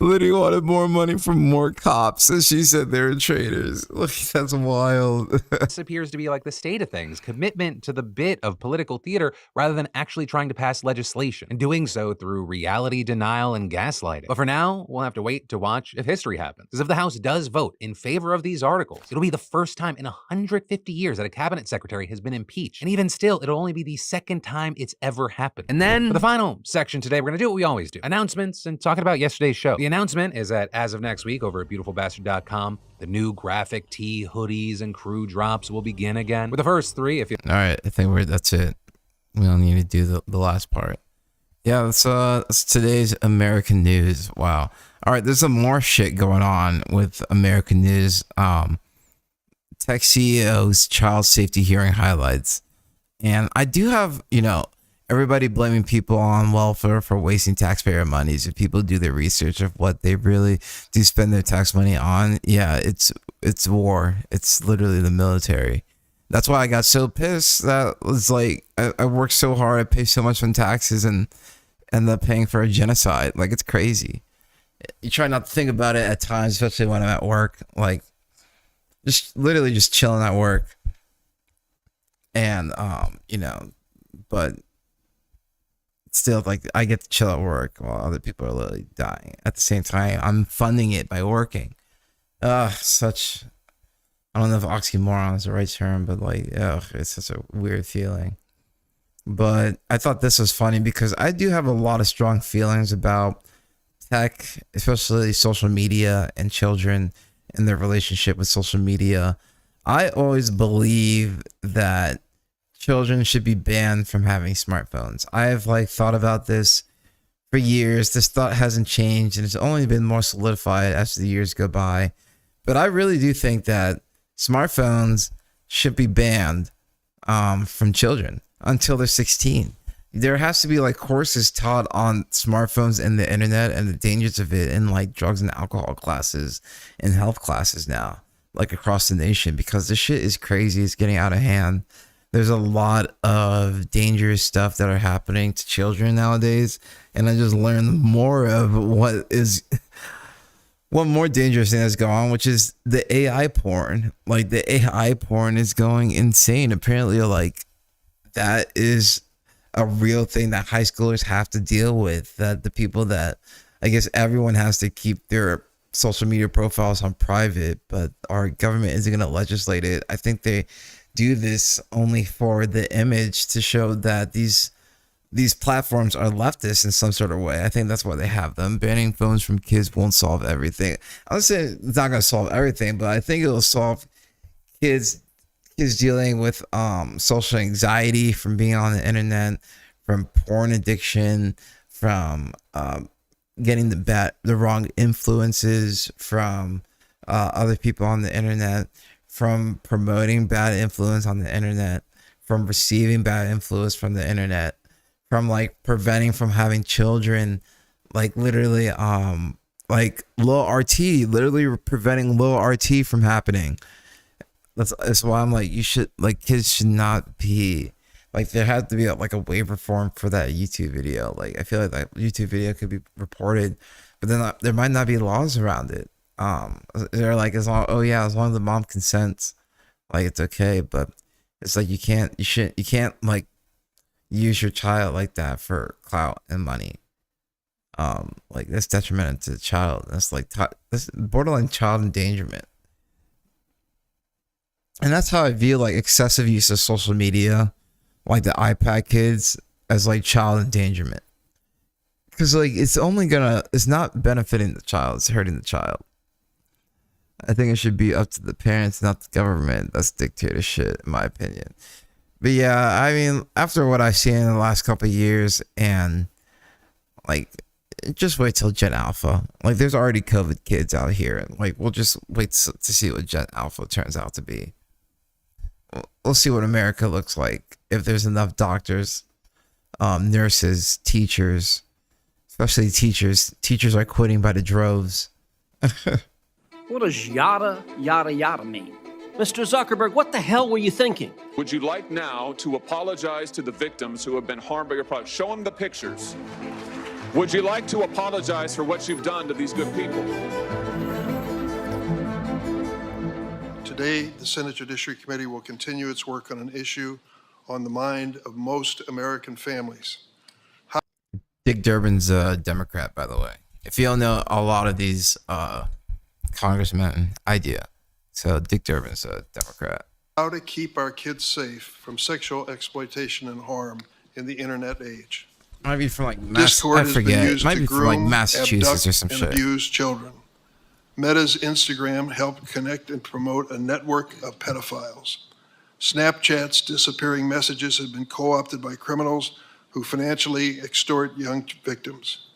Liddy wanted more money from more cops, and she said they were traitors. Look, that's wild. This appears to be like the state of things, commitment to the bit of political theater rather than actually trying to pass legislation, and doing so through reality denial and gaslighting. But for now, we'll have to wait to watch if history happens. Because if the House does vote in favor of these articles, it'll be the first time in 150 years that a cabinet secretary has been impeached. And even still, it'll only be the second time it's ever happened. And then for the final section today, we're gonna do what we always do. Announcements and talking about yesterday's show. The announcement is that as of next week over at beautifulbastard.com, the new graphic tee, hoodies, and crew drops will begin again. With the first 3, if you... All right, I think that's it. We don't need to do the last part. Yeah, that's today's American news. Wow. All right, there's some more shit going on with American news. tech CEO's child safety hearing highlights. And I do have, everybody blaming people on welfare for wasting taxpayer money. If people do their research of what they really do spend their tax money on, yeah, it's war. It's literally the military. That's why I got so pissed. That was like, I worked so hard, I pay so much in taxes and end up paying for a genocide. Like, it's crazy. You try not to think about it at times, especially when I'm at work. Like, just literally just chilling at work. And, but still, like, I get to chill at work while other people are literally dying. At the same time, I'm funding it by working. Such, I don't know if oxymoron is the right term, but like, it's such a weird feeling. But I thought this was funny because I do have a lot of strong feelings about tech, especially social media and children and their relationship with social media. I always believe that children should be banned from having smartphones. I've thought about this for years. This thought hasn't changed, and it's only been more solidified as the years go by. But I really do think that smartphones should be banned from children until they're 16. There has to be courses taught on smartphones and the internet and the dangers of it in drugs and alcohol classes and health classes now, across the nation, because this shit is crazy. It's getting out of hand. There's a lot of dangerous stuff that are happening to children nowadays. And I just learned more of one more dangerous thing that's going on, which is the AI porn. The AI porn is going insane. Apparently, that is a real thing that high schoolers have to deal with. That the people that, I guess everyone has to keep their social media profiles on private, but our government isn't going to legislate it. I think they do this only for the image, to show that these platforms are leftist in some sort of way. I think that's why they have them. Banning phones from kids won't solve everything. I would say it's not going to solve everything, but I think it'll solve kids dealing with social anxiety from being on the internet, from porn addiction, from getting the wrong influences from other people on the internet, from promoting bad influence on the internet, from receiving bad influence from the internet, from preventing from having children, literally low RT, literally preventing low RT from happening. That's why I'm you should, kids should not be, there has to be a waiver form for that YouTube video. I feel like that YouTube video could be reported, but then there might not be laws around it. They're as long as the mom consents, it's okay. But it's you can't use your child like that for clout and money. That's detrimental to the child. That's that's borderline child endangerment. And that's how I view excessive use of social media, the iPad kids, as child endangerment. Because it's not benefiting the child, it's hurting the child. I think it should be up to the parents, not the government. That's dictatorship, in my opinion. But yeah, I mean, after what I've seen in the last couple of years, and just wait till Gen Alpha. There's already COVID kids out here, and we'll just wait to see what Gen Alpha turns out to be. We'll see what America looks like if there's enough doctors, nurses, teachers, especially teachers. Teachers are quitting by the droves. What does yada, yada, yada mean? Mr. Zuckerberg, what the hell were you thinking? Would you like now to apologize to the victims who have been harmed by your product? Show them the pictures. Would you like to apologize for what you've done to these good people? Today, the Senate Judiciary Committee will continue its work on an issue on the mind of most American families. Dick Durbin's a Democrat, by the way. If you don't know, a lot of these congressmen, idea. So Dick Durbin's a Democrat. How to keep our kids safe from sexual exploitation and harm in the internet age. Might be from Discord has been used Might to be from groom, Massachusetts or some abduct, shit. and abuse children. Meta's Instagram helped connect and promote a network of pedophiles. Snapchat's disappearing messages have been co-opted by criminals who financially extort young victims.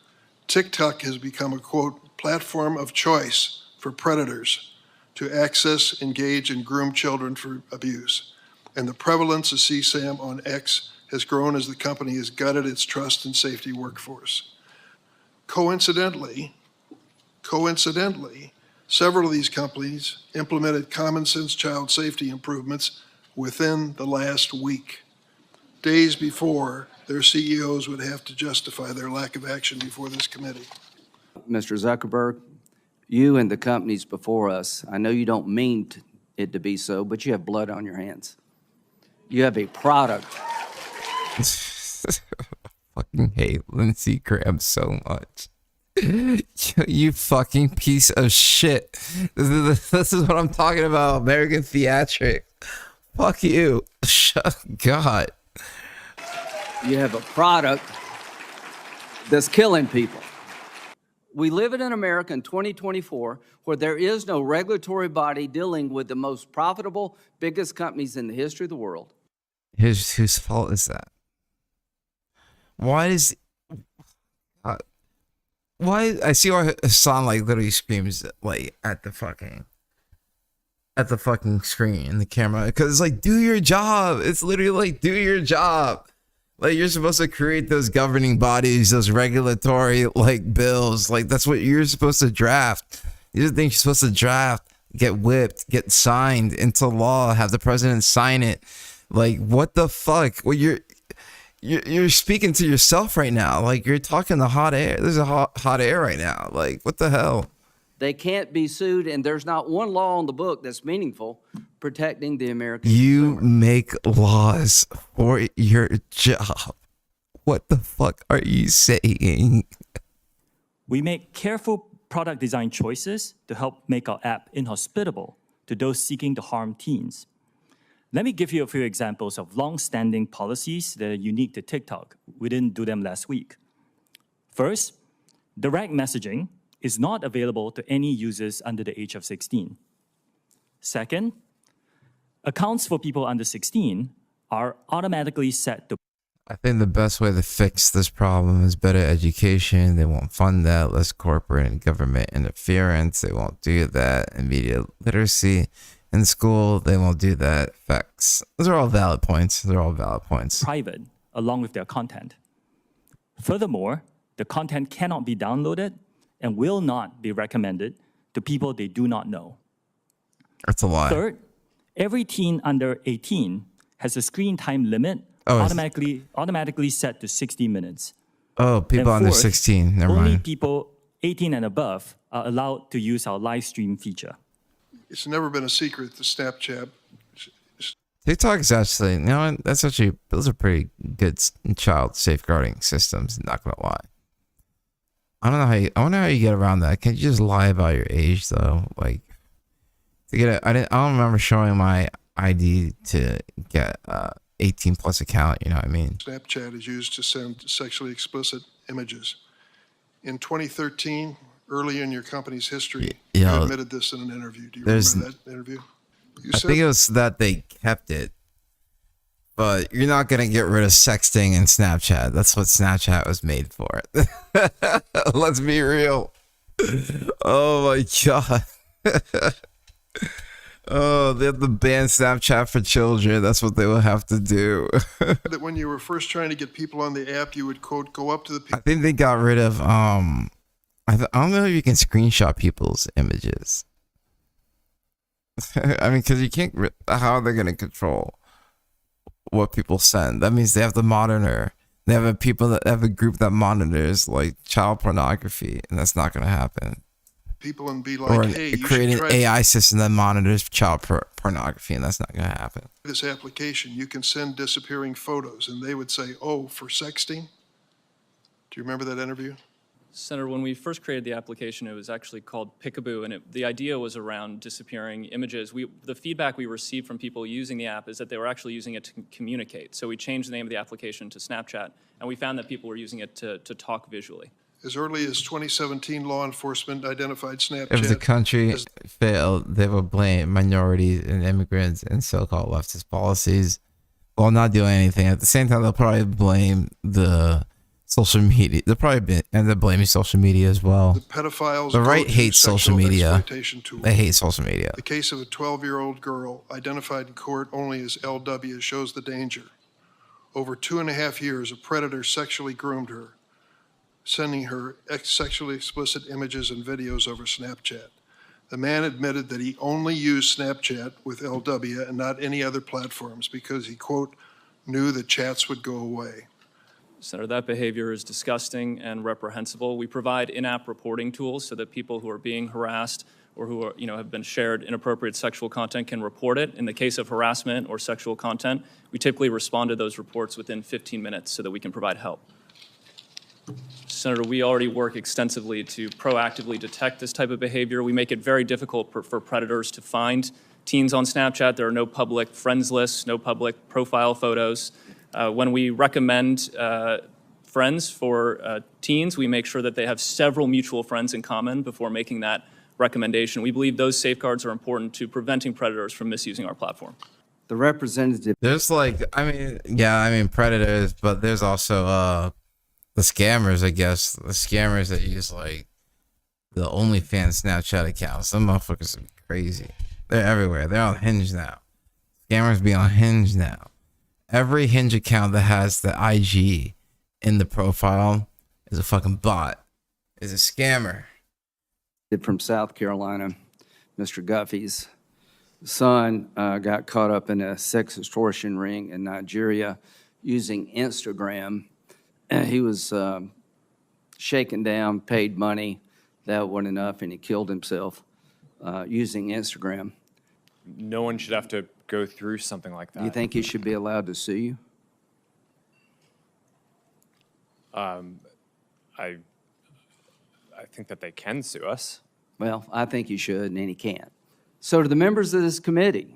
TikTok has become a, quote, platform of choice for predators to access, engage, and groom children for abuse. And the prevalence of CSAM on X has grown as the company has gutted its trust and safety workforce. Coincidentally, several of these companies implemented common sense child safety improvements within the last week, days before their CEOs would have to justify their lack of action before this committee. Mr. Zuckerberg, you and the companies before us, I know you don't mean it to be so, but you have blood on your hands. You have a product. Fucking hate Lindsey Graham so much. You fucking piece of shit. This is what I'm talking about. American theatrics. Fuck you. God. You have a product that's killing people. We live in America in 2024 where there is no regulatory body dealing with the most profitable, biggest companies in the history of the world. Whose fault is that? Why I see why Hassan like literally screams like at the fucking screen in the camera, because it's like, do your job. It's literally like, do your job. Like, you're supposed to create those governing bodies, those regulatory like bills. Like, that's what you're supposed to draft. These are things you're supposed to draft, get whipped, get signed into law, have the president sign it. Like, what the fuck? Well, you're speaking to yourself right now. Like, you're talking the hot air. There's a hot air right now. Like, what the hell? They can't be sued, and there's not one law on the book that's meaningful protecting the American You consumer. make laws for your job. What the fuck are you saying? We make careful product design choices to help make our app inhospitable to those seeking to harm teens. Let me give you a few examples of long-standing policies that are unique to TikTok. We didn't do them last week. First, direct messaging is not available to any users under the age of 16. Second, accounts for people under 16 are automatically set to. I think the best way to fix this problem is better education. They won't fund that. Less corporate and government interference. They won't do that. And media literacy in school. They won't do that. Facts. Those are all valid points. They're all valid points. Private, along with their content. Furthermore, the content cannot be downloaded and will not be recommended to people they do not know. That's a lie. Third, every teen under 18 has a screen time limit automatically set to 60 minutes. Oh, people And under fourth, 16. Never only mind. people 18 and above are allowed to use our live stream feature. It's never been a secret that Snapchat. TikTok is actually, you know, that's actually, those are pretty good child safeguarding systems. Not gonna lie. I don't know I wonder how you get around that. Can't you just lie about your age though? Like, to get I don't remember showing my ID to get 18 plus account. You know what I mean? Snapchat is used to send sexually explicit images. In 2013, early in your company's history, you admitted this in an interview. Do you remember that interview? I think it was that they kept it. But you're not going to get rid of sexting in Snapchat. That's what Snapchat was made for. Let's be real. Oh my God. Oh, they have to ban Snapchat for children. That's what they will have to do. That when you were first trying to get people on the app, you would, quote, go up to the people. I think they got rid of, I don't know if you can screenshot people's images. I mean, because you can't, how are they going to control what people send? That means they have to monitor. They have a group that monitors like child pornography, and that's not going to happen. People and be like, hey, you create should an try AI system that monitors child pornography, and that's not going to happen. this application. You can send disappearing photos, and they would say, oh, for sexting? Do you remember that interview? Senator, when we first created the application, it was actually called Peekaboo, and the idea was around disappearing images. The feedback we received from people using the app is that they were actually using it to communicate. So we changed the name of the application to Snapchat, and we found that people were using it to talk visually. As early as 2017, law enforcement identified Snapchat. If the country failed, they would blame minorities and immigrants and so-called leftist policies while not doing anything. At the same time, they'll probably blame the social media. They'll probably end up blaming social media as well. The pedophiles. The right go-to hates social sexual media. exploitation tool. They hate social media. The case of a 12-year-old girl identified in court only as LW shows the danger. Over 2.5 years, a predator sexually groomed her, sending her sexually explicit images and videos over Snapchat. The man admitted that he only used Snapchat with LW and not any other platforms because he, quote, knew the chats would go away. Senator, that behavior is disgusting and reprehensible. We provide in-app reporting tools so that people who are being harassed or who are, have been shared inappropriate sexual content can report it. In the case of harassment or sexual content, we typically respond to those reports within 15 minutes so that we can provide help. Senator, we already work extensively to proactively detect this type of behavior. We make it very difficult for predators to find teens on Snapchat. There are no public friends lists, no public profile photos. When we recommend friends for teens, we make sure that they have several mutual friends in common before making that recommendation. We believe those safeguards are important to preventing predators from misusing our platform. The representative. There's predators, but there's also the scammers, I guess. The scammers that use like the OnlyFans Snapchat accounts. Some motherfuckers are crazy. They're everywhere. They're on Hinge now. Scammers be on Hinge now. Every Hinge account that has the IG in the profile is a fucking bot. Is a scammer. From South Carolina, Mr. Guffey's son got caught up in a sex extortion ring in Nigeria using Instagram. He was shaken down, paid money. That wasn't enough, and he killed himself using Instagram. No one should have to go through something like that. Do you think he should be allowed to sue you? I think that they can sue us. Well, I think he should, and he can't. So to the members of this committee,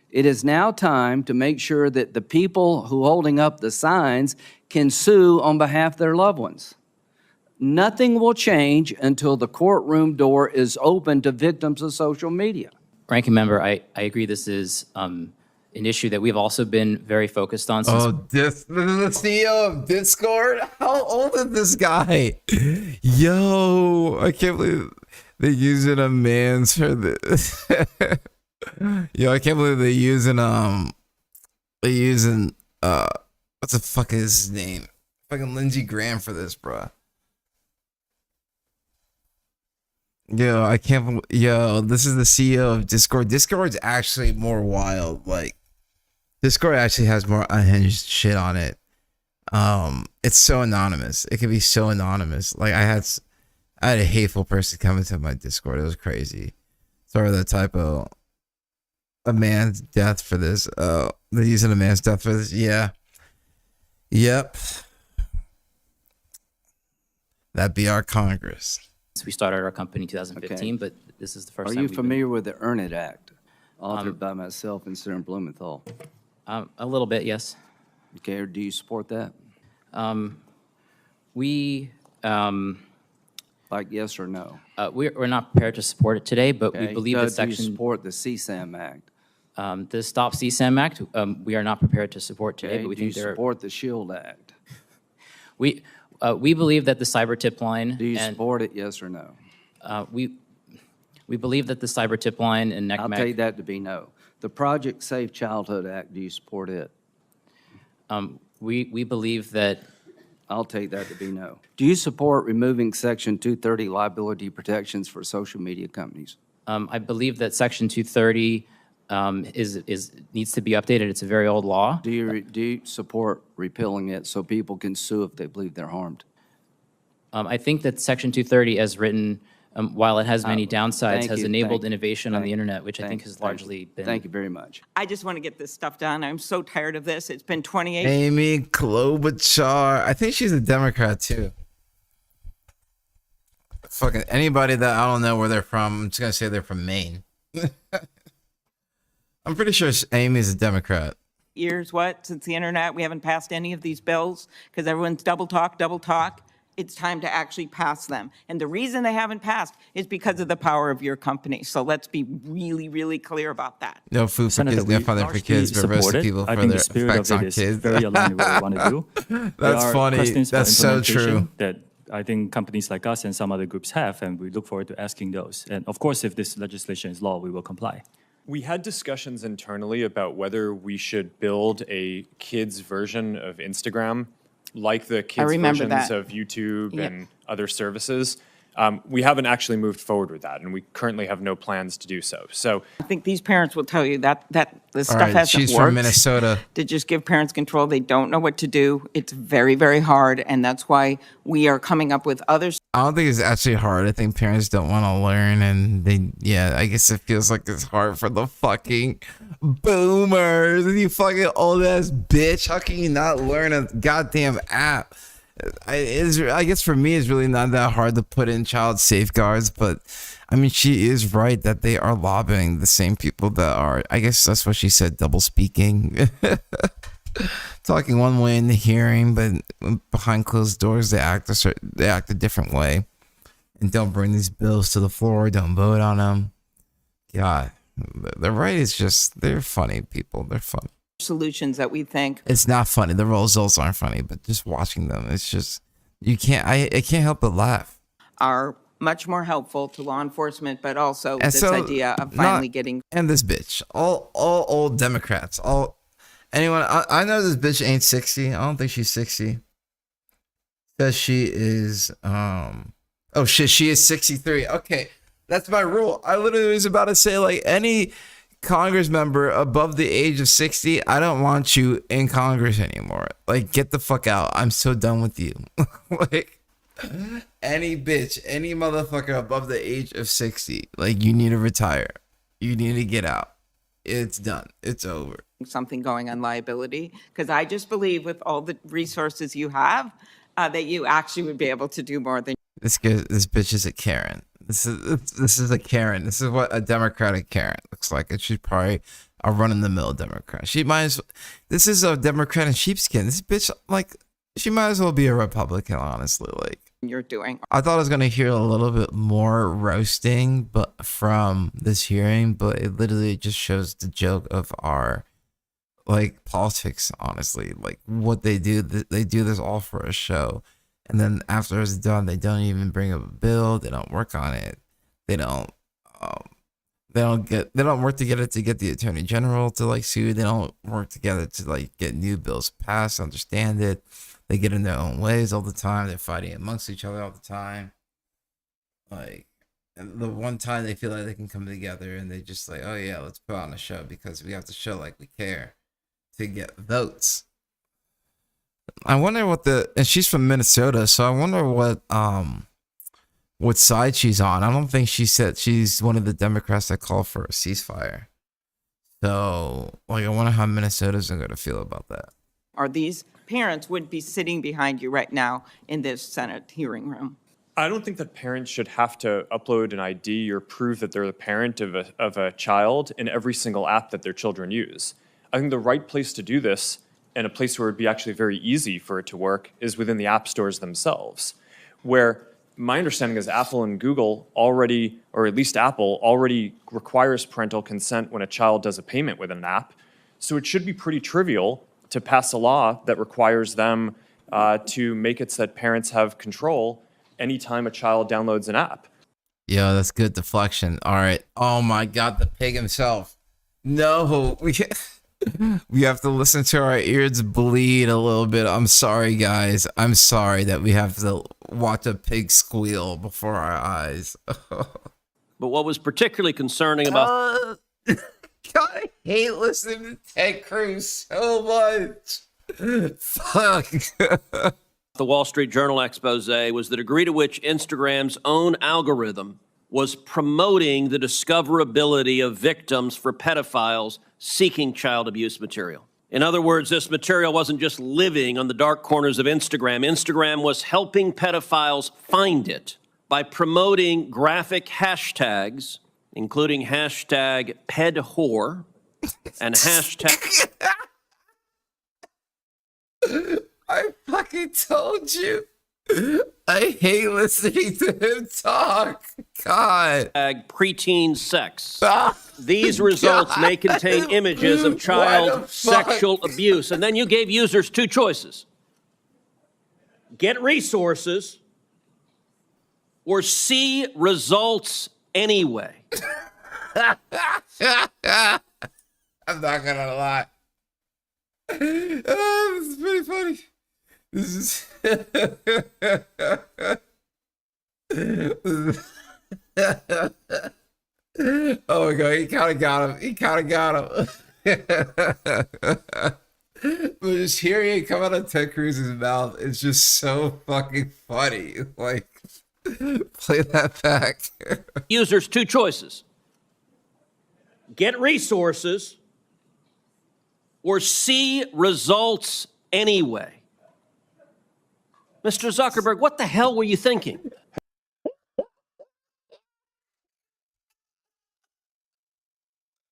it is now time to make sure that the people who holding up the signs can sue on behalf of their loved ones. Nothing will change until the courtroom door is open to victims of social media. Ranking member, I agree this is an issue that we've also been very focused on since. This is the CEO of Discord? How old is this guy? Yo, I can't believe they're using a man's for this. Yo, I can't believe they're using what the fuck is his name? Fucking Lindsey Graham for this, bro. Yo, I can't believe, yo, this is the CEO of Discord. Discord's actually more wild. Like, Discord actually has more unhinged shit on it. It's so anonymous. It can be so anonymous. Like, I had a hateful person come into my Discord. It was crazy. Sorry, the typo. A man's death for this. They're using a man's death for this. Yeah. Yep. That'd be our Congress. We started our company in 2015, but this is the first time. Are you familiar with the Earn It Act, authored by myself and Senator Blumenthal? A little bit, yes. Okay, or do you support that? Like yes or no? We're not prepared to support it today, but we believe that Do you section. support the CSAM Act? The Stop CSAM Act, we are not prepared to support today, Okay, but we do you think there. support the SHIELD Act? We believe that the cyber tip line. Do you support it, yes or no? We believe that the cyber tip line and NECMEC. I'll take that to be no. The Project Safe Childhood Act, do you support it? We believe that. I'll take that to be no. Do you support removing Section 230 liability protections for social media companies? I believe that Section 230 needs to be updated. It's a very old law. Do you support repealing it so people can sue if they believe they're harmed? I think that Section 230, as written, while it has many downsides, has enabled innovation on the internet, which I think has largely been. Thank you very much. I just want to get this stuff done. I'm so tired of this. It's been 28 Amy Klobuchar. I think she's a Democrat too. Fucking anybody that I don't know where they're from, I'm just gonna say they're from Maine. I'm pretty sure Amy's a Democrat. years, since the internet, we haven't passed any of these bills because everyone's double talk. It's time to actually pass them. And the reason they haven't passed is because of the power of your company. So let's be really, really clear about that. No food for kids, no funding for kids, but roasting people for their effects on kids. Very aligned with what we want to do. That's funny. That's so true. That I think companies like us and some other groups have, and we look forward to asking those. And of course, if this legislation is law, we will comply. We had discussions internally about whether we should build a kids version of Instagram, like the kids versions of YouTube and other services. We haven't actually moved forward with that, and we currently have no plans to do so. So I think these parents will tell you that this stuff right, hasn't she's worked. from Minnesota. To just give parents control. They don't know what to do. It's very, very hard, and that's why we are coming up with others. I don't think it's actually hard. I think parents don't want to learn, and I guess it feels like it's hard for the fucking boomers. You fucking old ass bitch. How can you not learn a goddamn app? I guess for me, it's really not that hard to put in child safeguards, but I mean, she is right that they are lobbying the same people that are, I guess that's what she said, double speaking. Talking one way in the hearing, but behind closed doors, they act a different way. And don't bring these bills to the floor. Don't vote on them. God, the right is just, they're funny people. They're funny. Solutions that we think it's not funny. The results aren't funny, but just watching them, it's just, you can't, I can't help but laugh. are much more helpful to law enforcement, but also this idea of finally getting. And this bitch, all old Democrats, anyone, I know this bitch ain't 60. I don't think she's 60. Says she is, oh shit, she is 63. Okay, that's my rule. I literally was about to say, like, any Congress member above the age of 60, I don't want you in Congress anymore. Like, get the fuck out. I'm so done with you. Like, any bitch, any motherfucker above the age of 60, like, you need to retire. You need to get out. It's done. It's over. Something going on liability, because I just believe with all the resources you have, that you actually would be able to do more than. This bitch is a Karen. This is a Karen. This is what a Democratic Karen looks like. She's probably a run-of-the-mill Democrat. She might as well, this is a Democrat in sheepskin. This bitch, like, she might as well be a Republican, honestly. Like, you're doing. I thought I was gonna hear a little bit more roasting, but from this hearing, but it literally just shows the joke of our, like, politics. Honestly, like, what they do. They do this all for a show. And then after it's done, they don't even bring up a bill. They don't work on it. They don't work together to get the attorney general to, like, sue. They don't work together to, like, get new bills passed, understand it. They get in their own ways all the time. They're fighting amongst each other all the time. Like, and the one time they feel like they can come together and they just like, oh yeah, let's put on a show because we have to show like we care to get votes. I wonder and she's from Minnesota, so I wonder what side she's on. I don't think she said she's one of the Democrats that call for a ceasefire. So, like, I wonder how Minnesotans are going to feel about that. Or these parents would be sitting behind you right now in this Senate hearing room. I don't think that parents should have to upload an ID or prove that they're the parent of a child in every single app that their children use. I think the right place to do this, and a place where it'd be actually very easy for it to work, is within the app stores themselves, where my understanding is Apple and Google already, or at least Apple, already requires parental consent when a child does a payment with an app. So it should be pretty trivial to pass a law that requires them to make it so that parents have control anytime a child downloads an app. Yo, that's good deflection. All right. Oh my God, the pig himself. No, we have to listen to our ears bleed a little bit. I'm sorry, guys. I'm sorry that we have to watch a pig squeal before our eyes. But what was particularly concerning about... God, I hate listening to Ted Cruz so much. Fuck. The Wall Street Journal expose was the degree to which Instagram's own algorithm was promoting the discoverability of victims for pedophiles seeking child abuse material. In other words, this material wasn't just living on the dark corners of Instagram. Instagram was helping pedophiles find it by promoting graphic hashtags, including hashtag pedwhore and hashtag... I fucking told you. I hate listening to him talk. God. Preteen sex. These results may contain images of child sexual abuse. And then you gave users two choices. Get resources or see results anyway. I'm not gonna lie. This is pretty funny. This is oh my god, he kind of got him. He kind of got him. But just hearing it come out of Ted Cruz's mouth is just so fucking funny. Like, play that back. Users two choices. Get resources or see results anyway. Mr. Zuckerberg, what the hell were you thinking?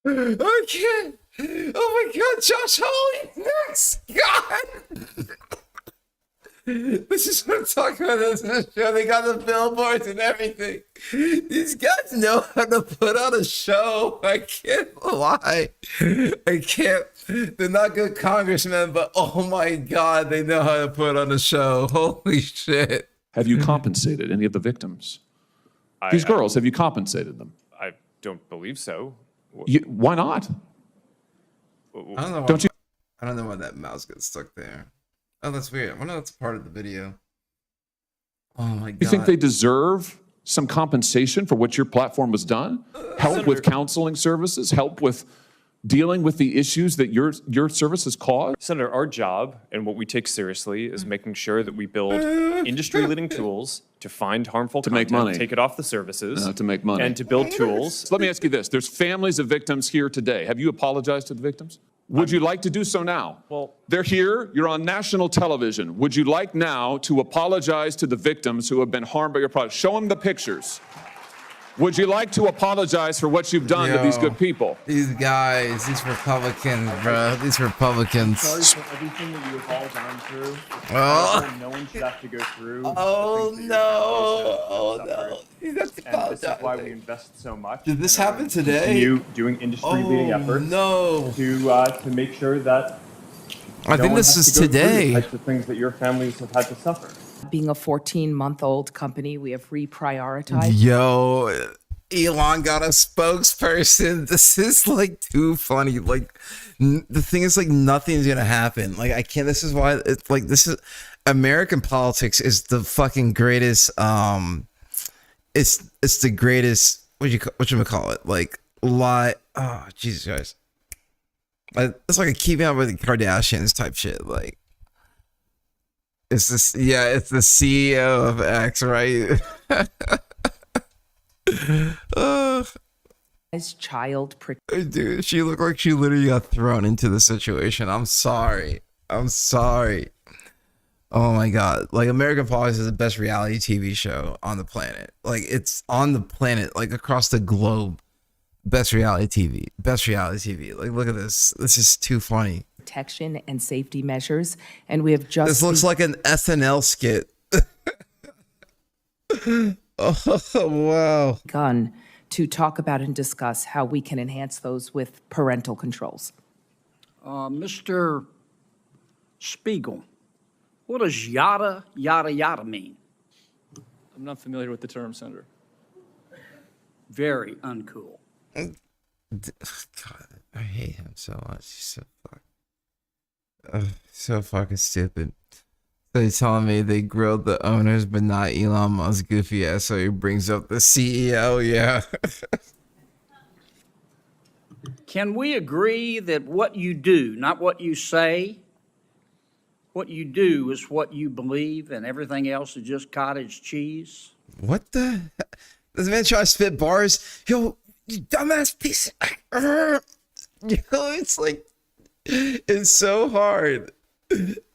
I can't. Oh my god, Josh Hawley next. God. This is what I'm talking about. This is a show. They got the billboards and everything. These guys know how to put on a show. I can't lie. I can't. They're not good congressmen, but oh my god, they know how to put on a show. Holy shit. Have you compensated any of the victims? These girls, have you compensated them? I don't believe so. Why not? I don't know. Don't you? I don't know why that mouse gets stuck there. Oh, that's weird. I wonder if that's part of the video. Oh my god. You think they deserve some compensation for what your platform has done? Help with counseling services? Help with dealing with the issues that your services cause? Senator, our job and what we take seriously is making sure that we build industry-leading tools to find harmful To content, make money. take it off the services, To make money. and to build tools. Let me ask you this. There's families of victims here today. Have you apologized to the victims? Would you like to do so now? Well, they're here. You're on national television. Would you like now to apologize to the victims who have been harmed by your product? Show them the pictures. Would you like to apologize for what you've done to these good people? These guys, these Republicans, bro. These Republicans. Sorry for everything that you have all gone through. Oh. No one should have to go through. Oh no! Oh no! You got to And this is why we invest so much. Did this in our happen today? Continue doing industry-leading efforts. No. To make sure that. I think this is today. The types of things that your families have had to suffer. Being a 14-month-old company, we have reprioritized. Yo, Elon got a spokesperson. This is like too funny. Like, the thing is, like, nothing's gonna happen. Like, I can't. This is why it's like, this is American politics is the fucking greatest. It's the greatest. What you call it? Like, lie. Oh, Jesus Christ. It's like a keeping up with the Kardashians type shit. Like, it's this. Yeah, it's the CEO of X, right? As child Dude, she looked like she literally got thrown into the situation. I'm sorry. Oh my god. Like, American Politics is the best reality TV show on the planet. Like, it's on the planet, like across the globe. Best reality TV. Like, look at this. This is too funny. Protection and safety measures, and we have just. This looks like an SNL skit. Oh, wow. Begun to talk about and discuss how we can enhance those with parental controls. Mr. Spiegel, what does yada, yada, yada mean? I'm not familiar with the term, Senator. Very uncool. God, I hate him so much. He's so fucking stupid. So he's telling me they grilled the owners, but not Elon Musk goofy ass. So he brings up the CEO. Yeah. Can we agree that what you do, not what you say, what you do is what you believe, and everything else is just cottage cheese? What the? This man trying to spit bars. Yo, you dumbass piece. Yo, it's like, it's so hard.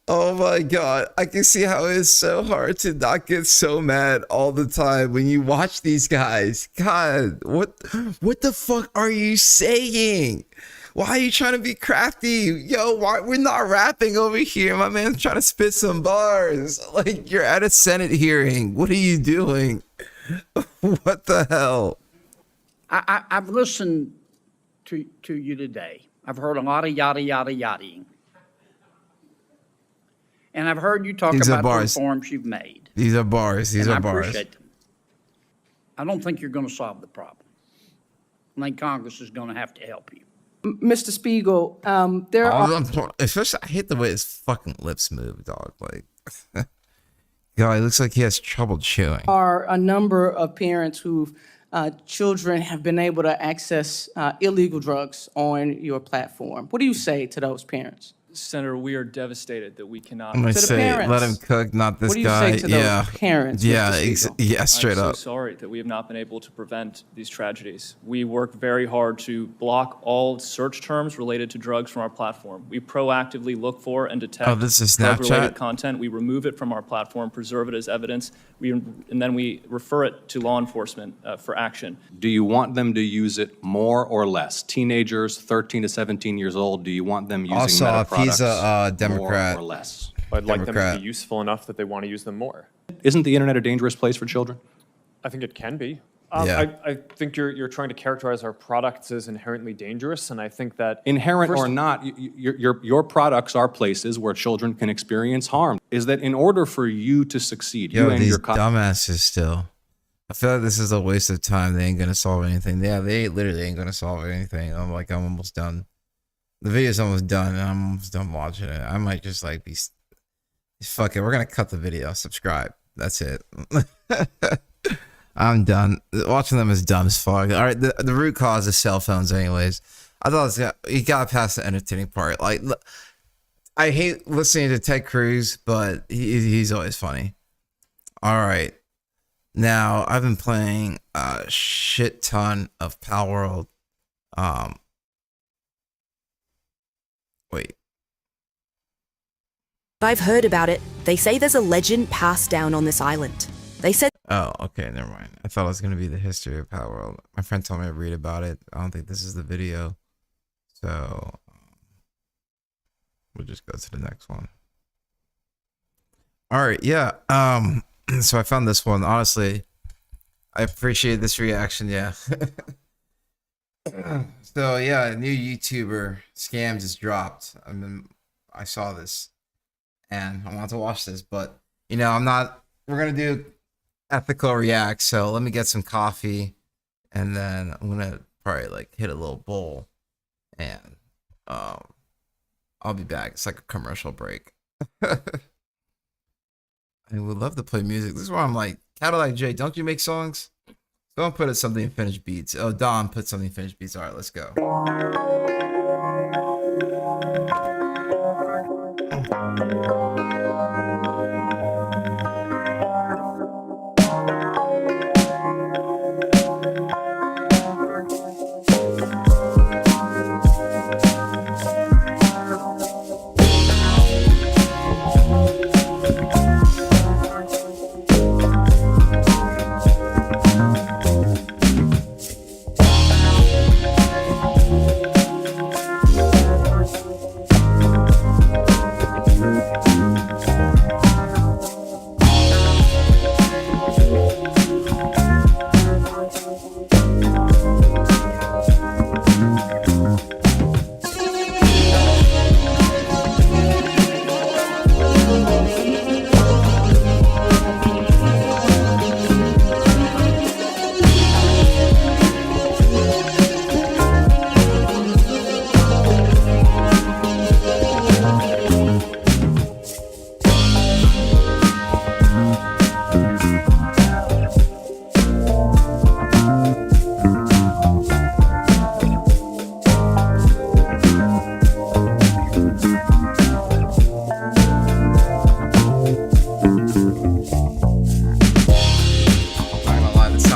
Oh my god, I can see how it's so hard to not get so mad all the time when you watch these guys. God, what the fuck are you saying? Why are you trying to be crafty? Yo, why we're not rapping over here. My man's trying to spit some bars. Like, you're at a Senate hearing. What are you doing? What the hell? I've listened to you today. I've heard a lot of yada, yada, yadaing. And I've heard you talk These are about the bars. reforms you've made. These are bars. These and are I bars. appreciate them. I don't think you're going to solve the problem. I think Congress is going to have to help you. Mr. Spiegel, there are... Especially, I hate the way his fucking lips move, dog. Like, God, it looks like he has trouble chewing. Are a number of parents whose children have been able to access illegal drugs on your platform. What do you say to those parents? Senator, we are devastated that we cannot. I'm gonna say, parents. let him cook, not this What do you guy. say to those parents, yeah, Mr. Spiegel? yeah, straight I'm up. so sorry that we have not been able to prevent these tragedies. We work very hard to block all search terms related to drugs from our platform. We proactively look for and detect Oh, this is drug-related Snapchat? content. We remove it from our platform, preserve it as evidence, and then we refer it to law enforcement for action. Do you want them to use it more or less? Teenagers, 13 to 17 years old, do you want them using Also, Meta if products he's a Democrat, more or less? I'd like them to Democrat. be useful enough that they want to use them more. Isn't the internet a dangerous place for children? I think it can be. Yeah. I think you're trying to characterize our products as inherently dangerous, and I think that Inherent first- or not, your products are places where children can experience harm. Is that in order for you to succeed, you Yo, and these your dumbasses still. I feel like this is a waste of time. They ain't gonna solve anything. Yeah, they literally ain't gonna solve anything. I'm almost done. The video's almost done, and I'm almost done watching it. I might just like be, fuck it. We're gonna cut the video. Subscribe. That's it. I'm done. Watching them is dumb as fuck. All right, the root cause is cell phones, anyways. I thought you got past the entertaining part. Like, I hate listening to Ted Cruz, but he's always funny. All right. Now, I've been playing a shit ton of Palworld. Wait. I've heard about it. They say there's a legend passed down on this island. They said... Oh, okay, never mind. I thought it was going to be the history of Palworld. My friend told me to read about it. I don't think this is the video. So, we'll just go to the next one. All right, yeah. So I found this one. Honestly, I appreciate this reaction, yeah. So, yeah, a new YouTuber, Scams, is dropped. I saw this, and I want to watch this, but, you know, we're going to do ethical react, so let me get some coffee, and then I'm going to probably, like, hit a little bowl, and I'll be back. It's like a commercial break. I would love to play music. This is why I'm like, Cadillac J, don't you make songs? Don't put something in finished beats. Oh, Don put something in finished beats. All right, let's go.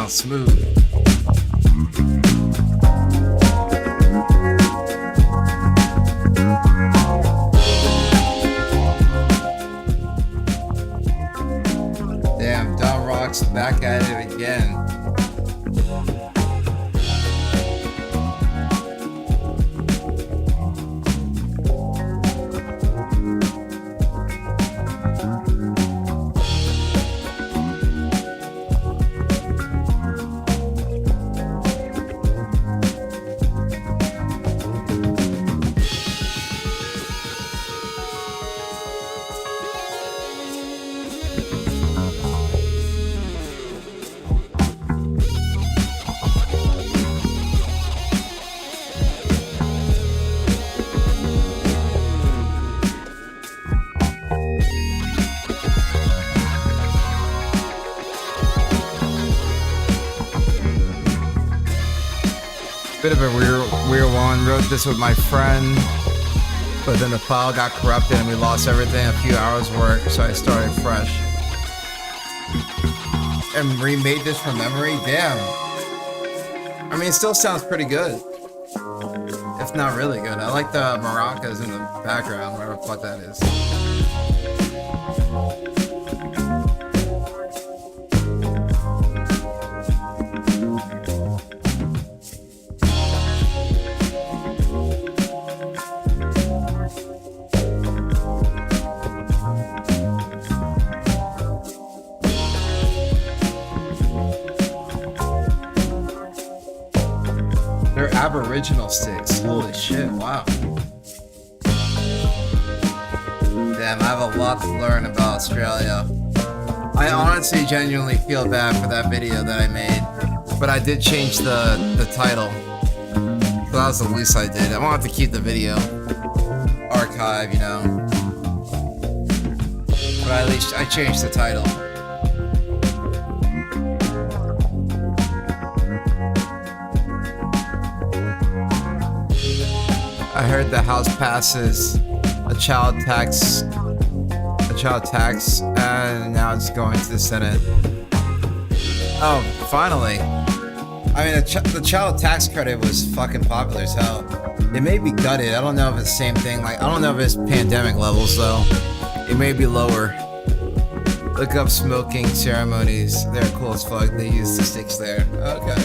Smooth. Damn, Don Rock's back at it again. Bit of a weird one. Wrote this with my friend, but then the file got corrupted and we lost everything. A few hours work, so I started fresh. And remade this from memory? Damn. I mean, it still sounds pretty good. If not really good. I like the maracas in the background, whatever the fuck that is. They're Aboriginal sticks. Holy shit, wow. Damn, I have a lot to learn about Australia. I honestly genuinely feel bad for that video that I made. But I did change the title. So that was the least I did. I won't have to keep the video archive, you know. But at least I changed the title. I heard the House passes a child tax, and now it's going to the Senate. Oh, finally. I mean, the child tax credit was fucking popular as hell. It may be gutted. I don't know if it's the same thing. Like, I don't know if it's pandemic levels, though. It may be lower. Look up smoking ceremonies. They're cool as fuck. They use the sticks there. Okay.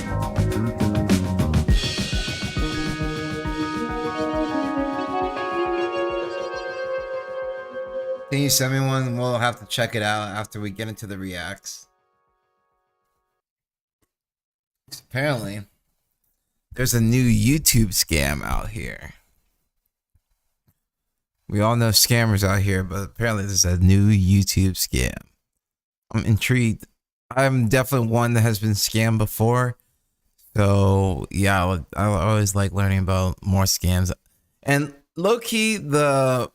Can you send me one? We'll have to check it out after we get into the reacts. Apparently, there's a new YouTube scam out here. We all know scammers out here, but apparently there's a new YouTube scam. I'm intrigued. I'm definitely one that has been scammed before. So, yeah, I always like learning about more scams. And low-key, the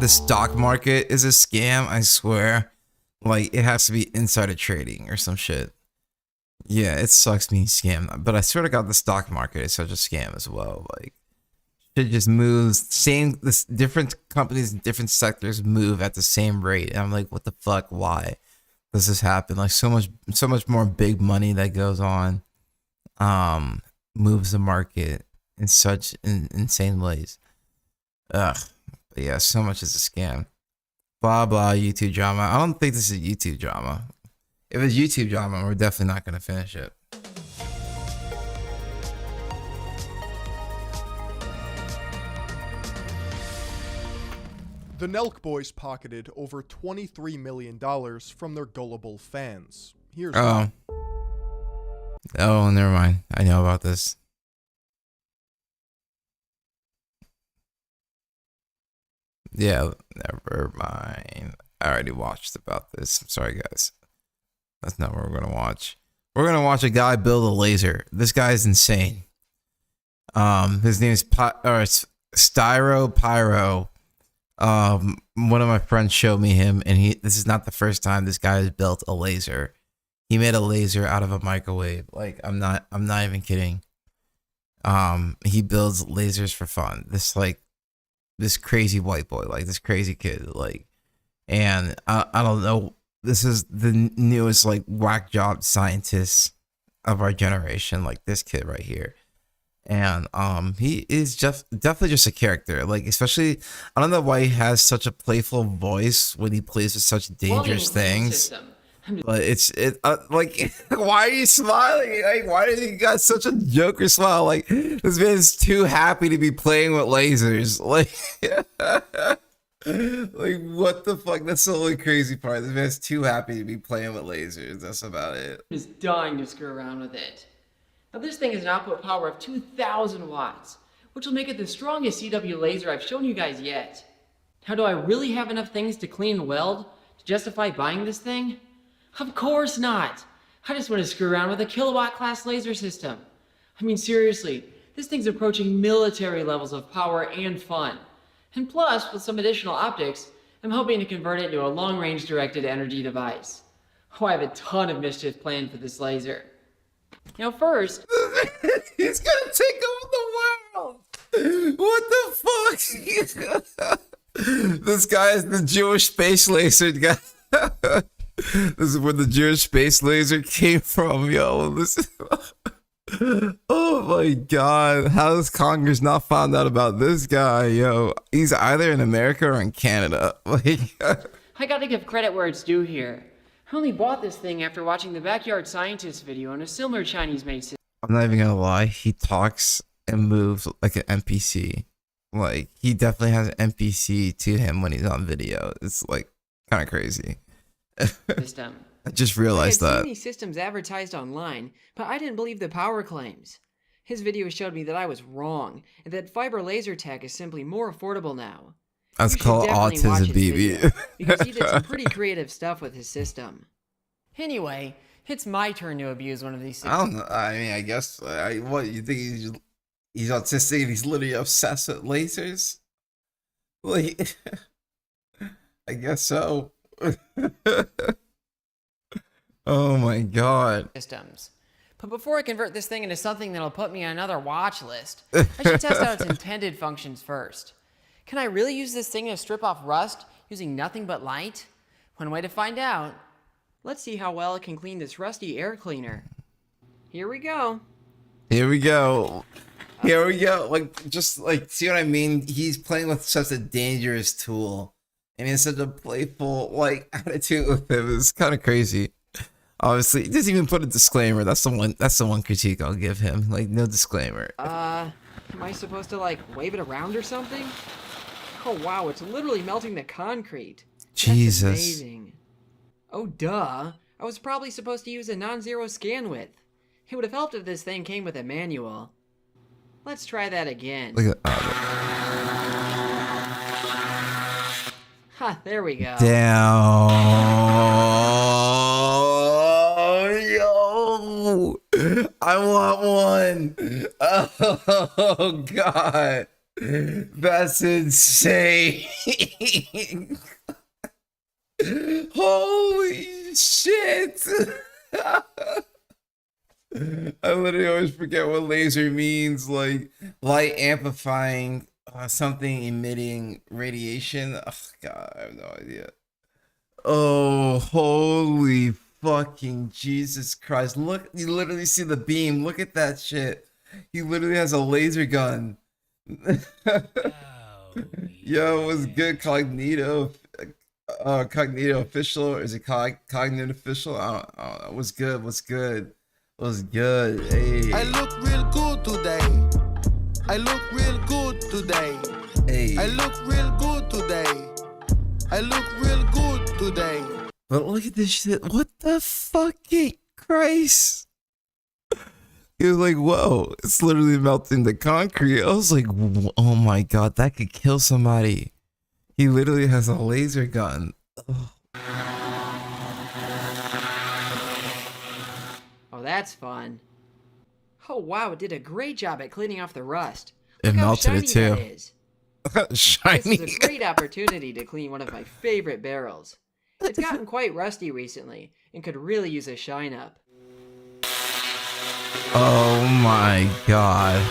stock market is a scam, I swear. Like, it has to be insider trading or some shit. Yeah, it sucks being scammed, but I swear to God, the stock market is such a scam as well. Like, it just moves different companies in different sectors move at the same rate. And I'm like, what the fuck? Why does this happen? Like, so much more big money that goes on, moves the market in such insane ways. Ugh. But yeah, so much is a scam. Blah, blah, YouTube drama. I don't think this is YouTube drama. If it's YouTube drama, we're definitely not going to finish it. The Nelk Boys pocketed over $23 million from their gullible fans. Here's Oh, never mind. I know about this. Yeah, never mind. I already watched about this. I'm sorry, guys. That's not what we're going to watch. We're going to watch a guy build a laser. This guy is insane. His name is Styro Pyro. One of my friends showed me him, and this is not the first time this guy has built a laser. He made a laser out of a microwave. Like, I'm not even kidding. He builds lasers for fun. This crazy white boy, like this crazy kid, like, and I don't know. This is the newest like whack job scientist of our generation, like this kid right here. And he is definitely just a character. Like, especially, I don't know why he has such a playful voice when he plays with such dangerous things. But like, why are you smiling? Like, why do you got such a Joker smile? Like, this man's too happy to be playing with lasers. Like, like, what the fuck? That's the only crazy part. This man's too happy to be playing with lasers. That's about it. Is dying to screw around with it. Now, this thing has an output power of 2,000 watts, which will make it the strongest CW laser I've shown you guys yet. Now, do I really have enough things to clean and weld to justify buying this thing? Of course not. I just want to screw around with a kilowatt class laser system. I mean, seriously, this thing's approaching military levels of power and fun. And plus, with some additional optics, I'm hoping to convert it into a long-range directed energy device. Oh, I have a ton of mischief planned for this laser. Now first... He's gonna take over the world! What the fuck? This guy is the Jewish space laser guy. This is where the Jewish space laser came from, yo. This is... Oh my god. How has Congress not found out about this guy, yo? He's either in America or in Canada. Like... I gotta give credit where it's due here. I only bought this thing after watching the Backyard Scientist video on a similar Chinese-made system. I'm not even gonna lie, he talks and moves like an NPC. Like, he definitely has an NPC to him when he's on video. It's like kind of crazy. System. I just realized I had that. seen these systems advertised online, but I didn't believe the power claims. His video showed me that I was wrong, and that fiber laser tech is simply more affordable now. That's called autism, baby. Because he did some pretty creative stuff with his system. Anyway, it's my turn to abuse one of these systems. I don't know. I mean, I guess. What you think he's autistic and he's literally obsessed with lasers? Like, I guess so. Oh my god. Systems. But before I convert this thing into something that'll put me on another watch list, I should test out its intended functions first. Can I really use this thing to strip off rust using nothing but light? One way to find out. Let's see how well it can clean this rusty air cleaner. Here we go. Here we go. Here we go. Like, just like, see what I mean? He's playing with such a dangerous tool, and he has such a playful like attitude with him. It's kind of crazy. Obviously, he doesn't even put a disclaimer. That's the one critique I'll give him. Like, no disclaimer. Am I supposed to like wave it around or something? Oh wow, it's literally melting the concrete. Jesus. That's amazing. Oh duh. I was probably supposed to use a non-zero scan width. It would have helped if this thing came with a manual. Let's try that again. Look at Ha, there we go. Damn. Yo. I want one. Oh god. That's insane. Holy shit. I literally always forget what laser means. Like, light amplifying something emitting radiation. Oh god, I have no idea. Oh, holy fucking Jesus Christ. Look, you literally see the beam. Look at that shit. He literally has a laser gun. Yo, what's good, Cognito? Cognito official, or is it Cognito official? I don't know. What's good? What's good? What's good? Hey. I look real good today. I look real good today. Hey. I look real good today. I look real good today. But look at this shit. What the fucking Christ? He was like, whoa, it's literally melting the concrete. I was like, oh my god, that could kill somebody. He literally has a laser gun. Ugh. Oh, that's fun. Oh wow, it did a great job at cleaning off the rust. It Look how melted it too. shiny that is. Shiny. This is a great opportunity to clean one of my favorite barrels. It's gotten quite rusty recently and could really use a shine up. Oh my god.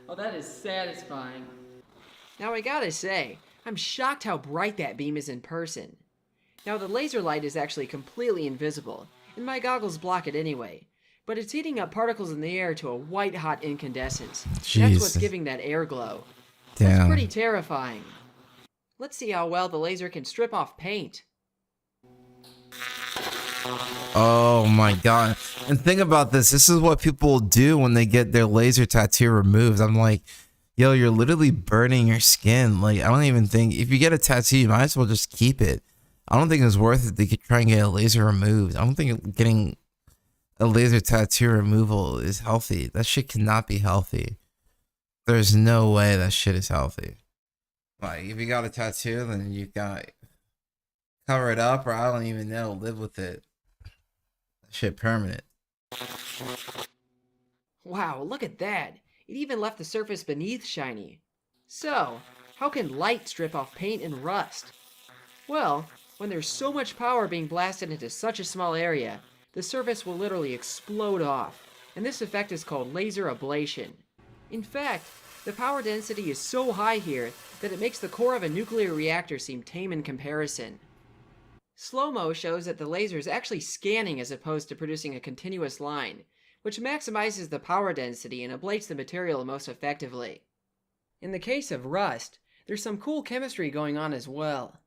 Oh, that is satisfying. Now I gotta say, I'm shocked how bright that beam is in person. Now the laser light is actually completely invisible, and my goggles block it anyway. But it's heating up particles in the air to a white-hot incandescence. That's what's Jesus. giving that air glow. Damn. That's pretty terrifying. Let's see how well the laser can strip off paint. Oh my god. And think about this. This is what people do when they get their laser tattoo removed. I'm like, yo, you're literally burning your skin. Like, I don't even think, if you get a tattoo, you might as well just keep it. I don't think it's worth it to try and get a laser removed. I don't think getting a laser tattoo removal is healthy. That shit cannot be healthy. There's no way that shit is healthy. Like, if you got a tattoo, then you got cover it up, or I don't even know, live with it. That shit permanent. Wow, look at that. It even left the surface beneath shiny. So, how can light strip off paint and rust? Well, when there's so much power being blasted into such a small area, the surface will literally explode off, and this effect is called laser ablation. In fact, the power density is so high here that it makes the core of a nuclear reactor seem tame in comparison. Slow-mo shows that the laser is actually scanning as opposed to producing a continuous line, which maximizes the power density and ablates the material most effectively. In the case of rust, there's some cool chemistry going on as well.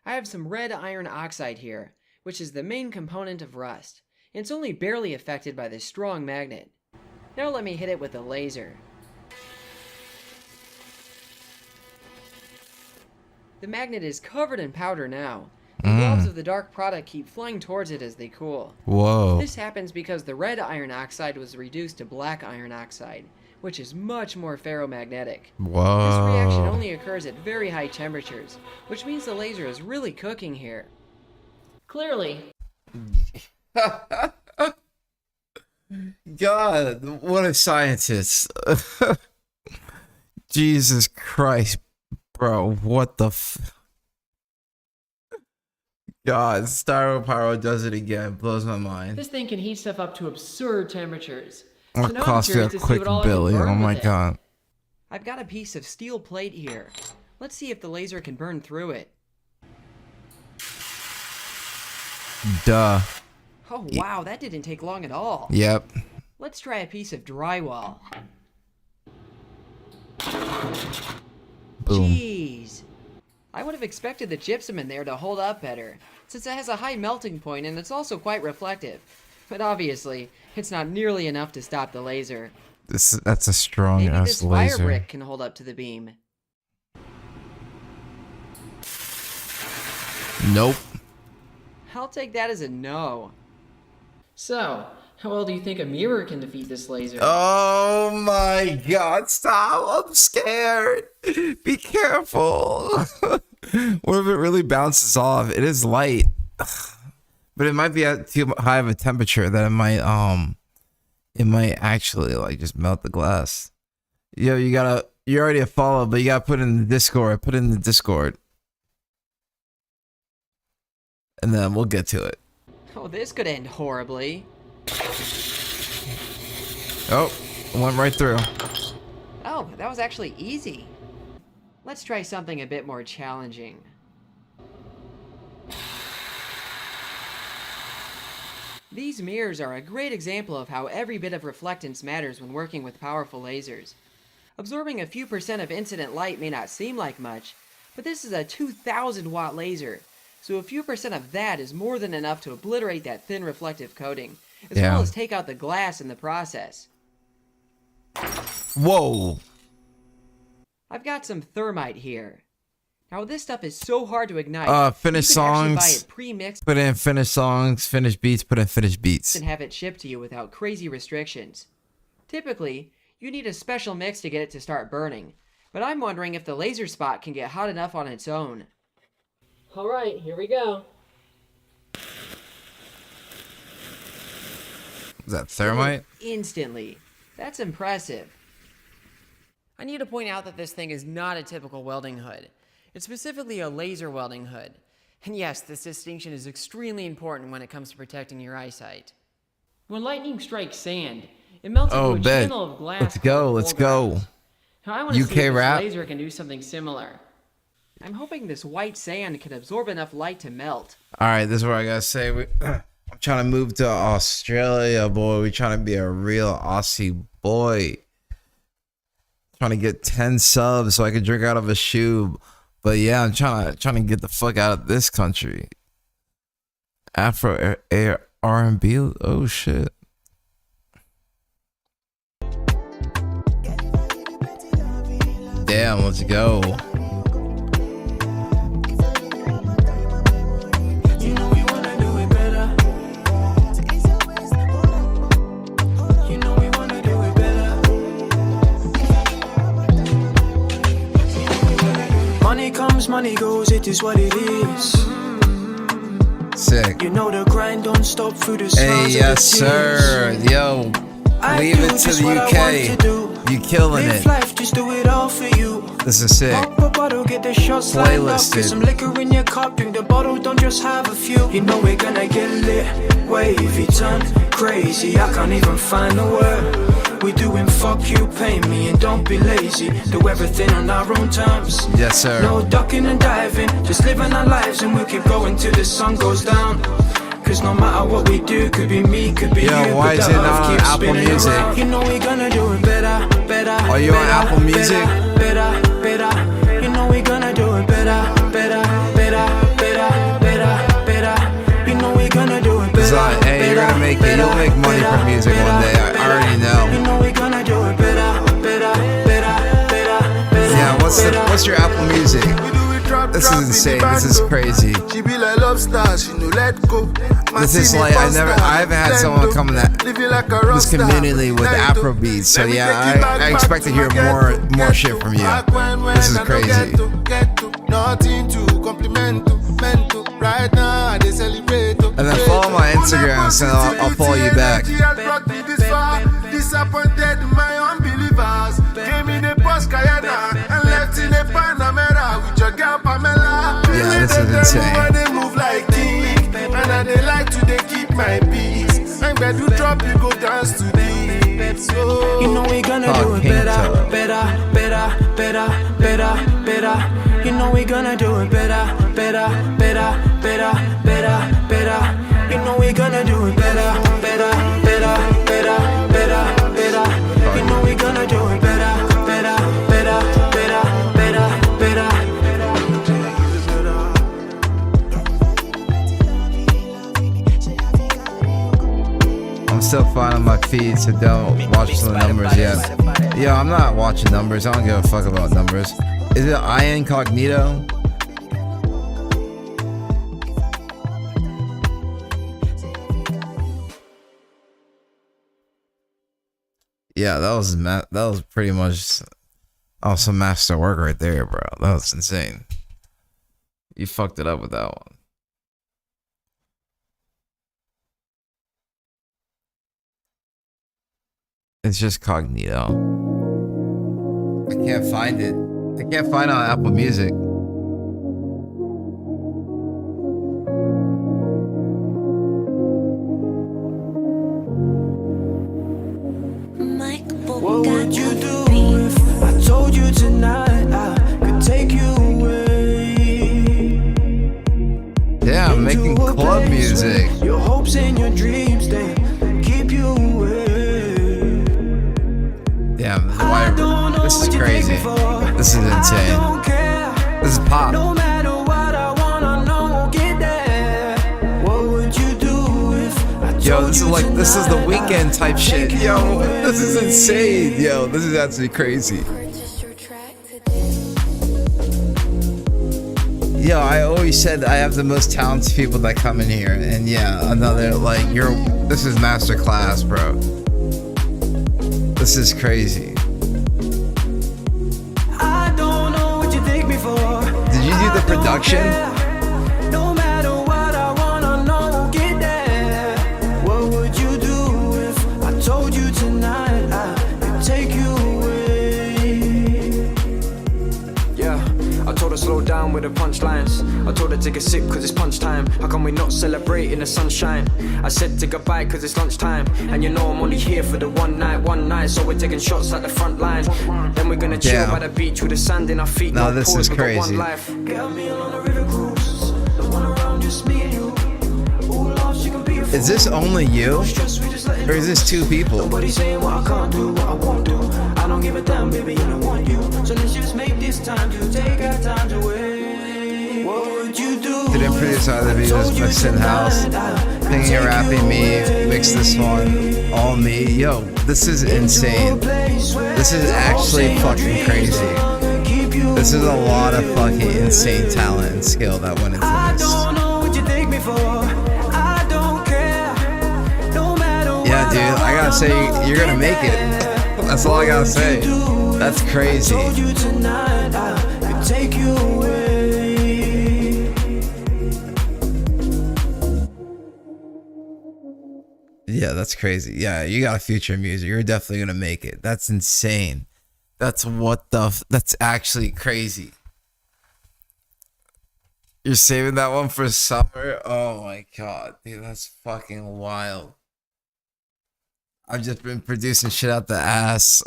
I have some red iron oxide here, which is the main component of rust, and it's only barely affected by this strong magnet. Now let me hit it with a laser. The magnet is covered in powder now. The globs of the dark product keep flying towards it as they cool. Whoa. This happens because the red iron oxide was reduced to black iron oxide, which is much more ferromagnetic. Whoa. This reaction only occurs at very high temperatures, which means the laser is really cooking here. Clearly. God, what a scientist. Jesus Christ, bro. What the God, Styropyro does it again. Blows my mind. This thing can heat stuff up to absurd temperatures. I'll So now I'm cost you a curious to see quick what all I can billion. burn Oh my with it. God. I've got a piece of steel plate here. Let's see if the laser can burn through it. Duh. Oh wow, that didn't take long at all. Yep. Let's try a piece of drywall. Boom. Jeez. I would have expected the gypsum in there to hold up better, since it has a high melting point and it's also quite reflective. But obviously, it's not nearly enough to stop the laser. That's a strong Maybe ass this fire laser. brick can hold up to the beam. Nope. I'll take that as a no. So, how well do you think a mirror can defeat this laser? Oh my God, stop. I'm scared. Be careful. What if it really bounces off? It is light. But it might be at too high of a temperature that it might actually like just melt the glass. Yo, you're already a follow, but you gotta put it in the Discord. Put it in the Discord. And then we'll get to it. Oh, this could end horribly. Oh, it went right through. Oh, that was actually easy. Let's try something a bit more challenging. These mirrors are a great example of how every bit of reflectance matters when working with powerful lasers. Absorbing a few % of incident light may not seem like much, but this is a 2,000 watt laser, so a few % of that is more than enough to obliterate that thin reflective coating, as well as take out the glass in the process. Whoa. I've got some thermite here. Now this stuff is so hard to ignite. Finish you could actually buy songs. it pre-mixed Put in finished songs, finished beats, put in finished beats. and have it shipped to you without crazy restrictions. Typically, you need a special mix to get it to start burning, but I'm wondering if the laser spot can get hot enough on its own. Alright, here we go. Is that thermite? Instantly. That's impressive. I need to point out that this thing is not a typical welding hood. It's specifically a laser welding hood. And yes, this distinction is extremely important when it comes to protecting your eyesight. When lightning strikes sand, it melts into a bet. channel of glass. Let's go. called Let's fulgurite. go. Now, I want to see UK if this rap. laser can do something similar. I'm hoping this white sand can absorb enough light to melt. All right, this is what I gotta say. I'm trying to move to Australia, boy. We trying to be a real Aussie boy. Trying to get 10 subs so I can drink out of a shoe. But yeah, I'm trying to get the fuck out of this country. Afro R&B. Oh shit. Damn, let's go. Money comes, money goes, it is what it is. Sick. You know the grind don't stop through the Hey, smiles yes, of the sir. tears. Yo, I leave do it to just the what I want to UK. do. You killing Live it. life, just do it all for you. This is sick. Pop a bottle, get the shots lined up. Get some Playlisted. liquor in your cup, drink the bottle, don't just have a few. You know we're gonna get lit, wavy, turn crazy. I can't even find the word. We doing fuck you, pay me, and don't be lazy. Do everything on our own terms. Yes, sir. No ducking and diving, just living our lives, and we'll keep going till the sun goes down. Cause no matter what we do, could be me, could be you. Why is it not on Apple Music? Around. You know we're gonna do it better, better. Are you on Apple Music? Better, better. You know we're gonna do it better, better, better, better, better, better. You know we're gonna do it better. Hey, you're gonna make it. You'll make money from music one day. I already know. You know we're gonna do it better, better, better, better. Yeah, what's your Apple Music? This is insane. This is crazy. She be like lobster, she no let go. This is like I haven't had someone come in this community with Afro beats. So yeah, I expect to hear more shit from you. This is crazy. Nothing to compliment to, right now I celebrate. And then follow my Instagram, so I'll follow you back. Disappointed in my unbelievers. Came in a post Guyana and left in a Panamera with your girl Pamela. Yeah, this is insane. They move like king, and they like to they keep my peace. And when you drop, you go dance to this. So, you know we gonna do it better, better, better, better, better, better. You know we gonna do it better, better, better, better, better, better. You know we gonna do it better, better, better, better, better, better. You know we gonna do it better, better, better, better, better, better. I'm still finding my feed, so don't watch the numbers yet. Yeah, I'm not watching numbers. I don't give a fuck about numbers. Is it I Incognito? Yeah, that was pretty much some master work right there, bro. That was insane. You fucked it up with that one. It's just Cognito. I can't find it. I can't find it on Apple Music. What would you do if I told you tonight I could take you away? Yeah, I'm making club music. Your hopes and your dreams, they keep you away. Damn, this is crazy. This is insane. This is pop. No matter what I wanna know, get there. What would you do if I Yo, this is the Weekend type shit. Yo, this is insane. Yo, this is actually crazy. Yo, I always said I have the most talented people that come in here, and yeah, another this is masterclass, bro. This is crazy. I don't know what you take me for. Did you do the production? No matter what I wanna know, get there. What would you do if I told you tonight I could take you away? Yeah, I told her slow down with the punchlines. I told her take a sip cause it's punch time. How come we not celebrate in the sunshine? I said take a bite cause it's lunchtime. And you know I'm only here for the one night. So we're taking shots at the front line. Then we're gonna chill by the beach with the sand in our feet. No, this is pause, we got crazy. one life. Got me on a river cruise. The one around just me and you. Ooh, love, she can be a Is this only you? Or is this two people? Nobody saying what I can't do, what I won't do. I don't give a damn, baby, you don't want you. So let's just make this time to take our time to wait. What would you do? Didn't produce either videos, mixed in house. Thinking you're rapping me, mix this one, all me. Yo, this is insane. This is actually fucking crazy. This is a lot of fucking insane talent and skill that went into I this. don't know what you take me for. I don't care. No matter what. Yeah, dude, I gotta say, you're gonna make it. That's all I gotta say. That's crazy. I told you tonight I could take you away. Yeah, that's crazy. Yeah, you got a future in music. You're definitely gonna make it. That's insane. That's that's actually crazy. You're saving that one for summer? Oh my god, dude, that's fucking wild. I've just been producing shit out the ass.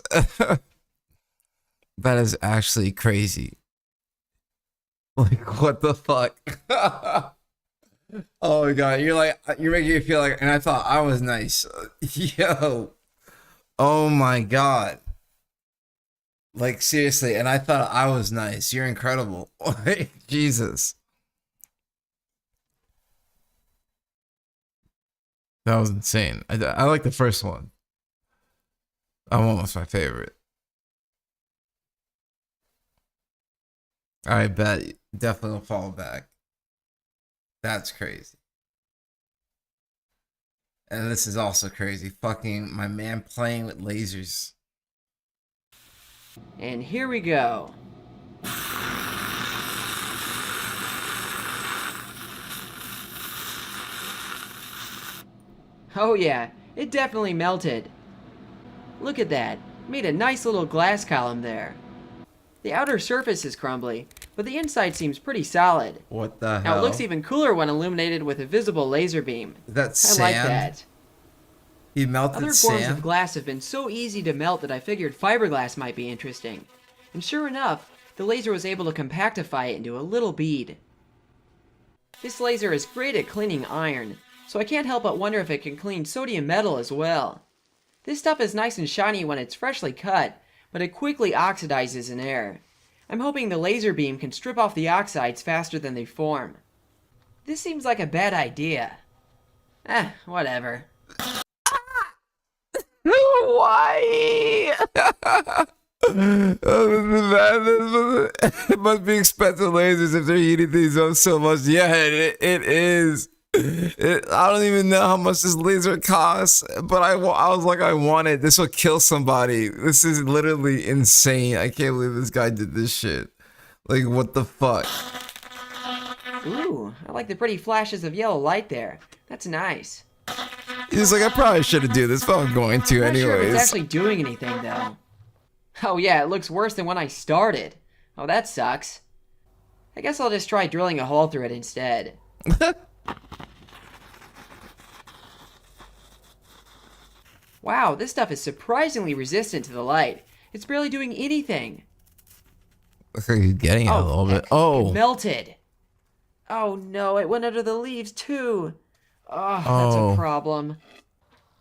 That is actually crazy. Like, what the fuck? Oh my god, you're making me feel like, and I thought I was nice. Yo. Oh my god. Like, seriously, and I thought I was nice. You're incredible. Jesus. That was insane. I like the first one. That one was my favorite. I bet definitely will fall back. That's crazy. And this is also crazy. Fucking my man playing with lasers. And here we go. Oh yeah, it definitely melted. Look at that. Made a nice little glass column there. The outer surface is crumbly, but the inside seems pretty solid. What the hell? Now it looks even cooler when illuminated with a visible laser beam. That's I like that. You melted Other sand? forms of glass have been so easy to melt that I figured fiberglass might be interesting. And sure enough, the laser was able to compactify it into a little bead. This laser is great at cleaning iron, so I can't help but wonder if it can clean sodium metal as well. This stuff is nice and shiny when it's freshly cut, but it quickly oxidizes in air. I'm hoping the laser beam can strip off the oxides faster than they form. This seems like a bad idea. Whatever. Why? It must be expensive lasers if they're heating these up so much. Yeah, it is. I don't even know how much this laser costs, but I was like, I want it. This will kill somebody. This is literally insane. I can't believe this guy did this shit. Like, what the fuck? Ooh, I like the pretty flashes of yellow light there. That's nice. He's like, I probably shouldn't do this, but I'm going to I'm not sure if anyways. it's actually doing anything, though. Oh yeah, it looks worse than when I started. Oh, that sucks. I guess I'll just try drilling a hole through it instead. Wow, this stuff is surprisingly resistant to the light. It's barely doing anything. Looks like he's getting it a little bit. Oh. It melted. Oh no, it went under the leaves too. Oh, that's Oh. a problem.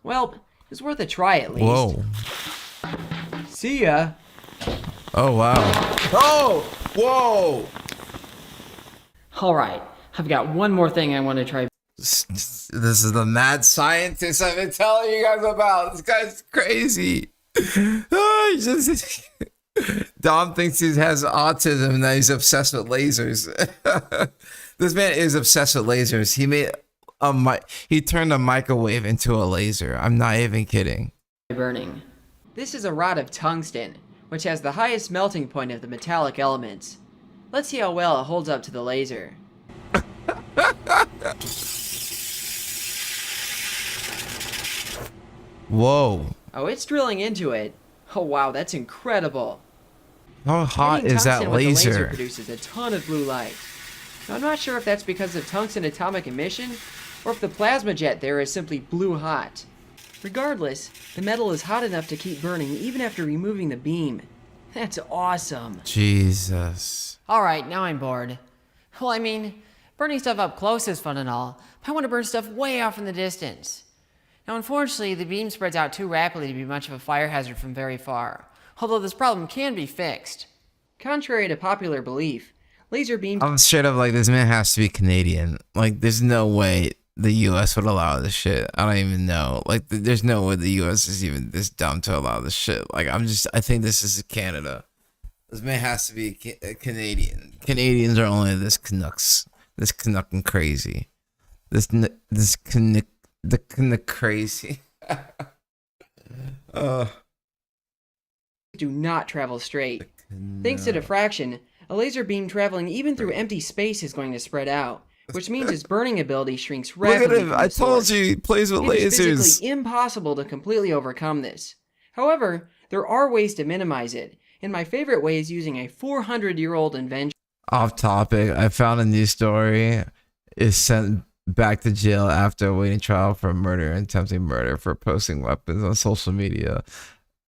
Well, it's worth a try at least. Whoa. See ya. Oh, wow. Oh! Whoa! Alright, I've got one more thing I want to try. This is the mad scientist I've been telling you guys about. This guy's crazy. Oh, he's just... Dom thinks he has autism and that he's obsessed with lasers. This man is obsessed with lasers. He made he turned a microwave into a laser. I'm not even kidding. Burning. This is a rod of tungsten, which has the highest melting point of the metallic elements. Let's see how well it holds up to the laser. Whoa. Oh, it's drilling into it. Oh wow, that's incredible. How hot Hitting is that tungsten with the laser laser? produces a ton of blue light. Now, I'm not sure if that's because of tungsten atomic emission, or if the plasma jet there is simply blue hot. Regardless, the metal is hot enough to keep burning even after removing the beam. That's awesome. Jesus. Alright, now I'm bored. Well, I mean, burning stuff up close is fun and all, but I want to burn stuff way off in the distance. Now, unfortunately, the beam spreads out too rapidly to be much of a fire hazard from very far, although this problem can be fixed. Contrary to popular belief, laser beams... I'm straight up like, this man has to be Canadian. Like, there's no way the US would allow this shit. I don't even know. Like, there's no way the US is even this dumb to allow this shit. Like, I think this is Canada. This man has to be a Canadian. Canadians are only this Canucks. This Canuck and crazy. This Canuck crazy. do not travel straight. Thanks to diffraction, a laser beam traveling even through empty space is going to spread out, which means its burning ability shrinks Look at rapidly. him. from I the told source. you he plays with It is lasers. physically impossible to completely overcome this. However, there are ways to minimize it, And my favorite way is using a 400-year-old invention. Off topic, I found a news story. Is sent back to jail after awaiting trial for murder and attempting murder for posting weapons on social media.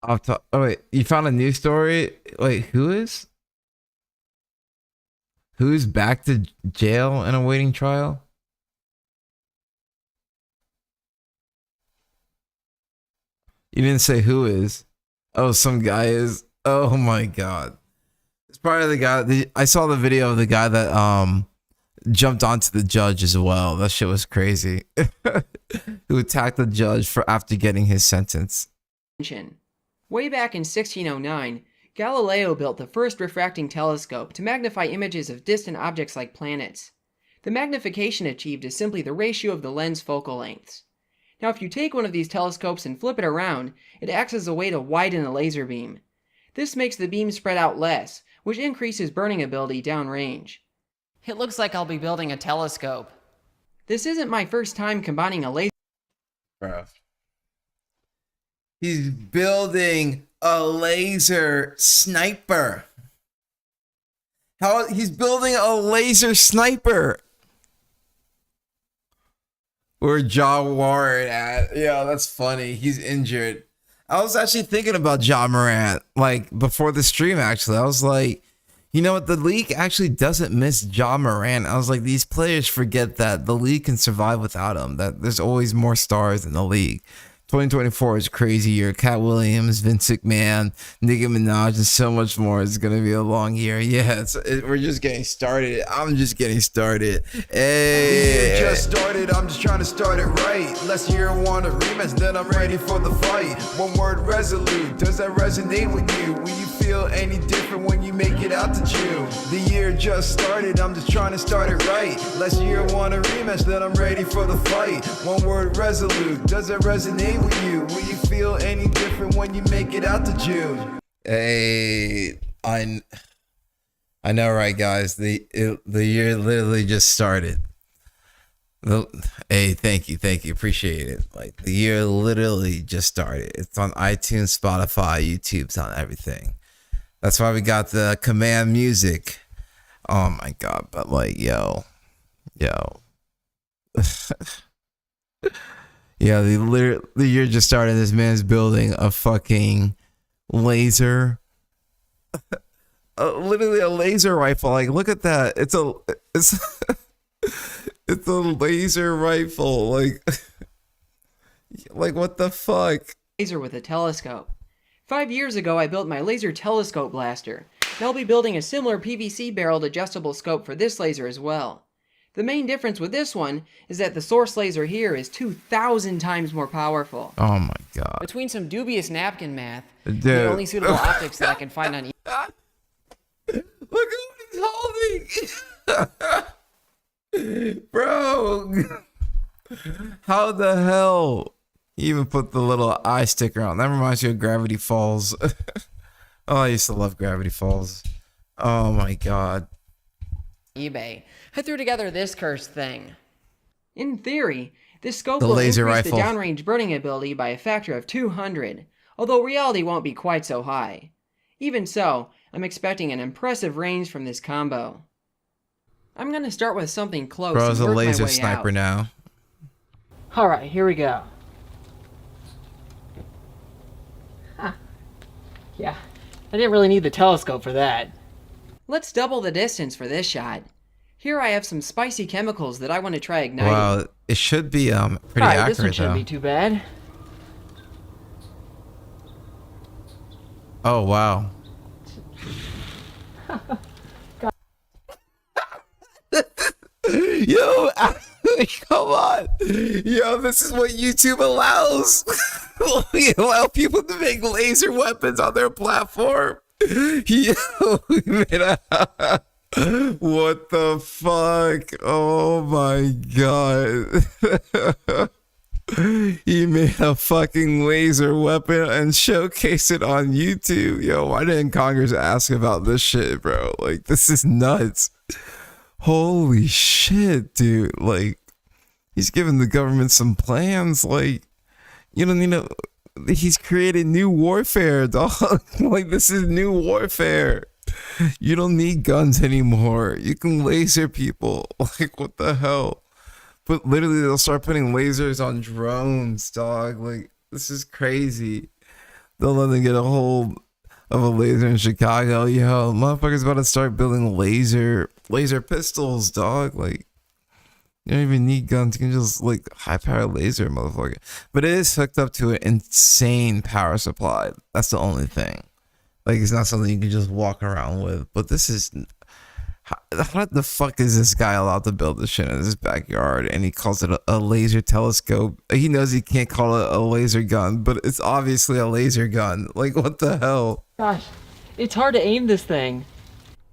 Oh wait, you found a news story? Wait, who's back to jail and awaiting trial? You didn't say who is. Oh, some guy is. Oh my god. It's probably the guy. I saw the video of the guy that jumped onto the judge as well. That shit was crazy. Who attacked the judge for after getting his sentence. Way back in 1609, Galileo built the first refracting telescope to magnify images of distant objects like planets. The magnification achieved is simply the ratio of the lens focal lengths. Now, if you take one of these telescopes and flip it around, it acts as a way to widen a laser beam. This makes the beam spread out less, which increases burning ability downrange. It looks like I'll be building a telescope. This isn't my first time combining a laser. Bro. He's building a laser sniper. He's building a laser sniper. Where Ja Morant at? Yeah, that's funny. He's injured. I was actually thinking about Ja Morant, like, before the stream, actually. I was like, you know what? The league actually doesn't miss Ja Morant. I was like, these players forget that the league can survive without him, that there's always more stars in the league. 2024 is a crazy year. Cat Williams, Vince McMahon, Nicki Minaj, and so much more. It's going to be a long year. Yeah, we're just getting started. I'm just getting started. Hey. The year just started. I'm just trying to start it right. Last year I won a rematch, then I'm ready for the fight. One word, resolute. Does that resonate with you? Will you feel any different when you make it out to June? The year just started. I'm just trying to start it right. Last year I won a rematch, then I'm ready for the fight. One word, resolute. Does that resonate with you? Will you feel any different when you make it out to June? Hey, I know, right, guys? The year literally just started. Hey, thank you, appreciate it. Like, the year literally just started. It's on iTunes, Spotify, YouTube's on everything. That's why we got the command music. Oh my god! But like, yo. Yeah, the year just started. This man's building a fucking laser, literally a laser rifle. Like, look at that! It's a laser rifle. Like what the fuck? Laser with a telescope. 5 years ago, I built my laser telescope blaster. And I'll be building a similar PVC barreled adjustable scope for this laser as well. The main difference with this one is that the source laser here is 2,000 times more powerful. Oh my god. Between some dubious napkin math, Dude. the only suitable optics that I can find on Look at what he's holding! Bro! How the hell? He even put the little eye sticker on. That reminds me of Gravity Falls. Oh, I used to love Gravity Falls. Oh my god. eBay. I threw together this cursed thing. In theory, this scope The will laser increase rifle. the downrange burning ability by a factor of 200, although reality won't be quite so high. Even so, I'm expecting an impressive range from this combo. I'm gonna start with something close. Bro's and a work my laser way sniper out. now. Alright, here we go. Huh. Yeah, I didn't really need the telescope for that. Let's double the distance for this shot. Here I have some spicy chemicals that I want to try igniting. Wow, it should be pretty Alright, this one accurate shouldn't though. be too bad. Oh wow. Yo, come on. Yo, this is what YouTube allows. We allow people to make laser weapons on their platform. Yo, we made a what the fuck? Oh my god. He made a fucking laser weapon and showcased it on YouTube. Yo, why didn't Congress ask about this shit, bro? Like, this is nuts. Holy shit, dude. Like, he's giving the government some plans. Like, you don't need to he's created new warfare, dog. Like, this is new warfare. You don't need guns anymore. You can laser people. Like, what the hell? But literally, they'll start putting lasers on drones, dog. Like, this is crazy. They'll let them get a hold of a laser in Chicago. Yo, motherfuckers about to start building laser pistols, dog. Like, you don't even need guns. You can just, like, high-power laser, motherfucker. But it is hooked up to an insane power supply. That's the only thing. Like, it's not something you can just walk around with. But this is... How the fuck is this guy allowed to build this shit in his backyard? And he calls it a laser telescope. He knows he can't call it a laser gun, but it's obviously a laser gun. Like, what the hell? Gosh, it's hard to aim this thing.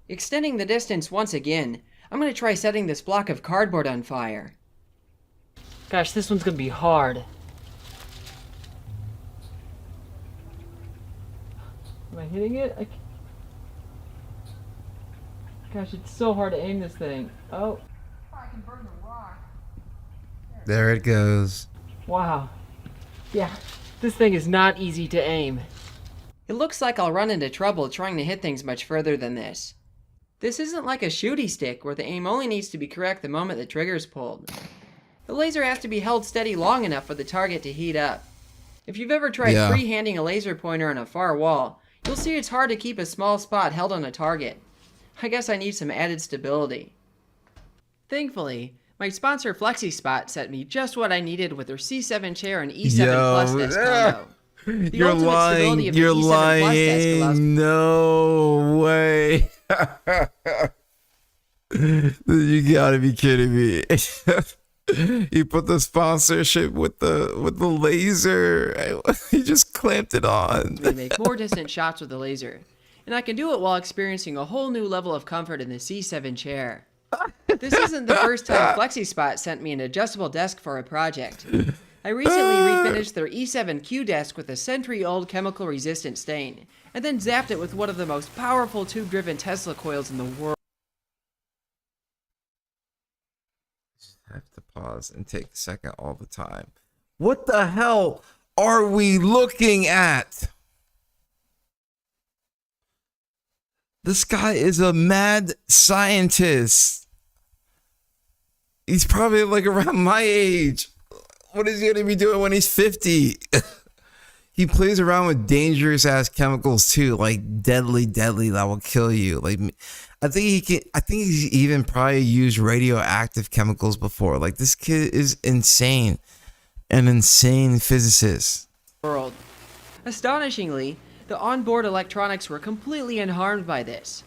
Extending the distance once again, I'm gonna try setting this block of cardboard on fire. Gosh, this one's gonna be hard. Am I hitting it? Gosh, it's so hard to aim this thing. Oh. I can burn the rock. There it goes. Wow. Yeah, this thing is not easy to aim. It looks like I'll run into trouble trying to hit things much further than this. This isn't like a shooty stick where the aim only needs to be correct the moment the trigger's pulled. The laser has to be held steady long enough for the target to heat up. If you've ever tried free-handing a laser pointer on a far wall, you'll see it's hard to keep a small spot held on a target. I guess I need some added stability. Thankfully, my sponsor FlexiSpot sent me just what I needed with their C7 chair and E7 Plus desk combo. You're lying. You're lying. No way. You gotta be kidding me. You put the sponsorship with the laser. You just clamped it on. To make more distant shots with the laser. And I can do it while experiencing a whole new level of comfort in the C7 chair. This isn't the first time FlexiSpot sent me an adjustable desk for a project. I recently refinished their E7Q desk with a century-old chemical-resistant stain, and then zapped it with one of the most powerful tube-driven Tesla coils in the world. I have to pause and take a second all the time. What the hell are we looking at? This guy is a mad scientist. He's probably like around my age. What is he going to be doing when he's 50? He plays around with dangerous ass chemicals too, like deadly that will kill you. Like, I think he's even probably used radioactive chemicals before. Like, this kid is insane. An insane physicist. World. Astonishingly, the onboard electronics were completely unharmed by this.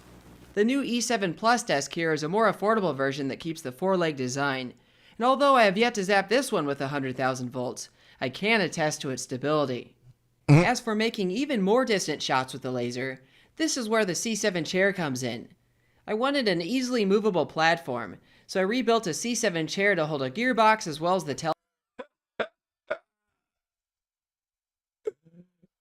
The new E7 Plus desk here is a more affordable version that keeps the four-leg design, and although I have yet to zap this one with 100,000 volts, I can attest to its stability. As for making even more distant shots with the laser, this is where the C7 chair comes in. I wanted an easily movable platform, so I rebuilt a C7 chair to hold a gearbox as well as the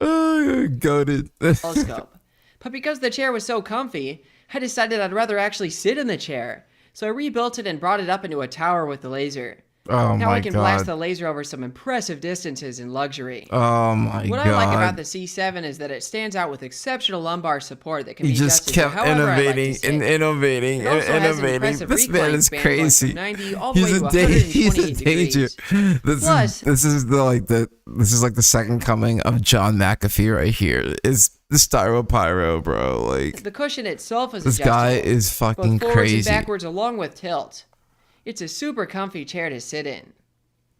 Goated. telescope. But because the chair was so comfy, I decided I'd rather actually sit in the chair. So I rebuilt it and brought it up into a tower with the laser. Oh now my I can God. blast the laser over some impressive distances in luxury. Oh my God. What I like about the C7 is that it stands out with exceptional lumbar support that can He be just adjusted to kept however I like to innovating sit. and innovating It and also has an innovating. impressive This man recline is span going crazy. from 90 all the way He's to a he's 128 a danger. degrees. Plus, This is the second coming of John McAfee right here. Is the Styropyro, bro? Like, the cushion itself is this adjustable, guy is fucking both forwards crazy. and backwards along with tilt. It's a super comfy chair to sit in.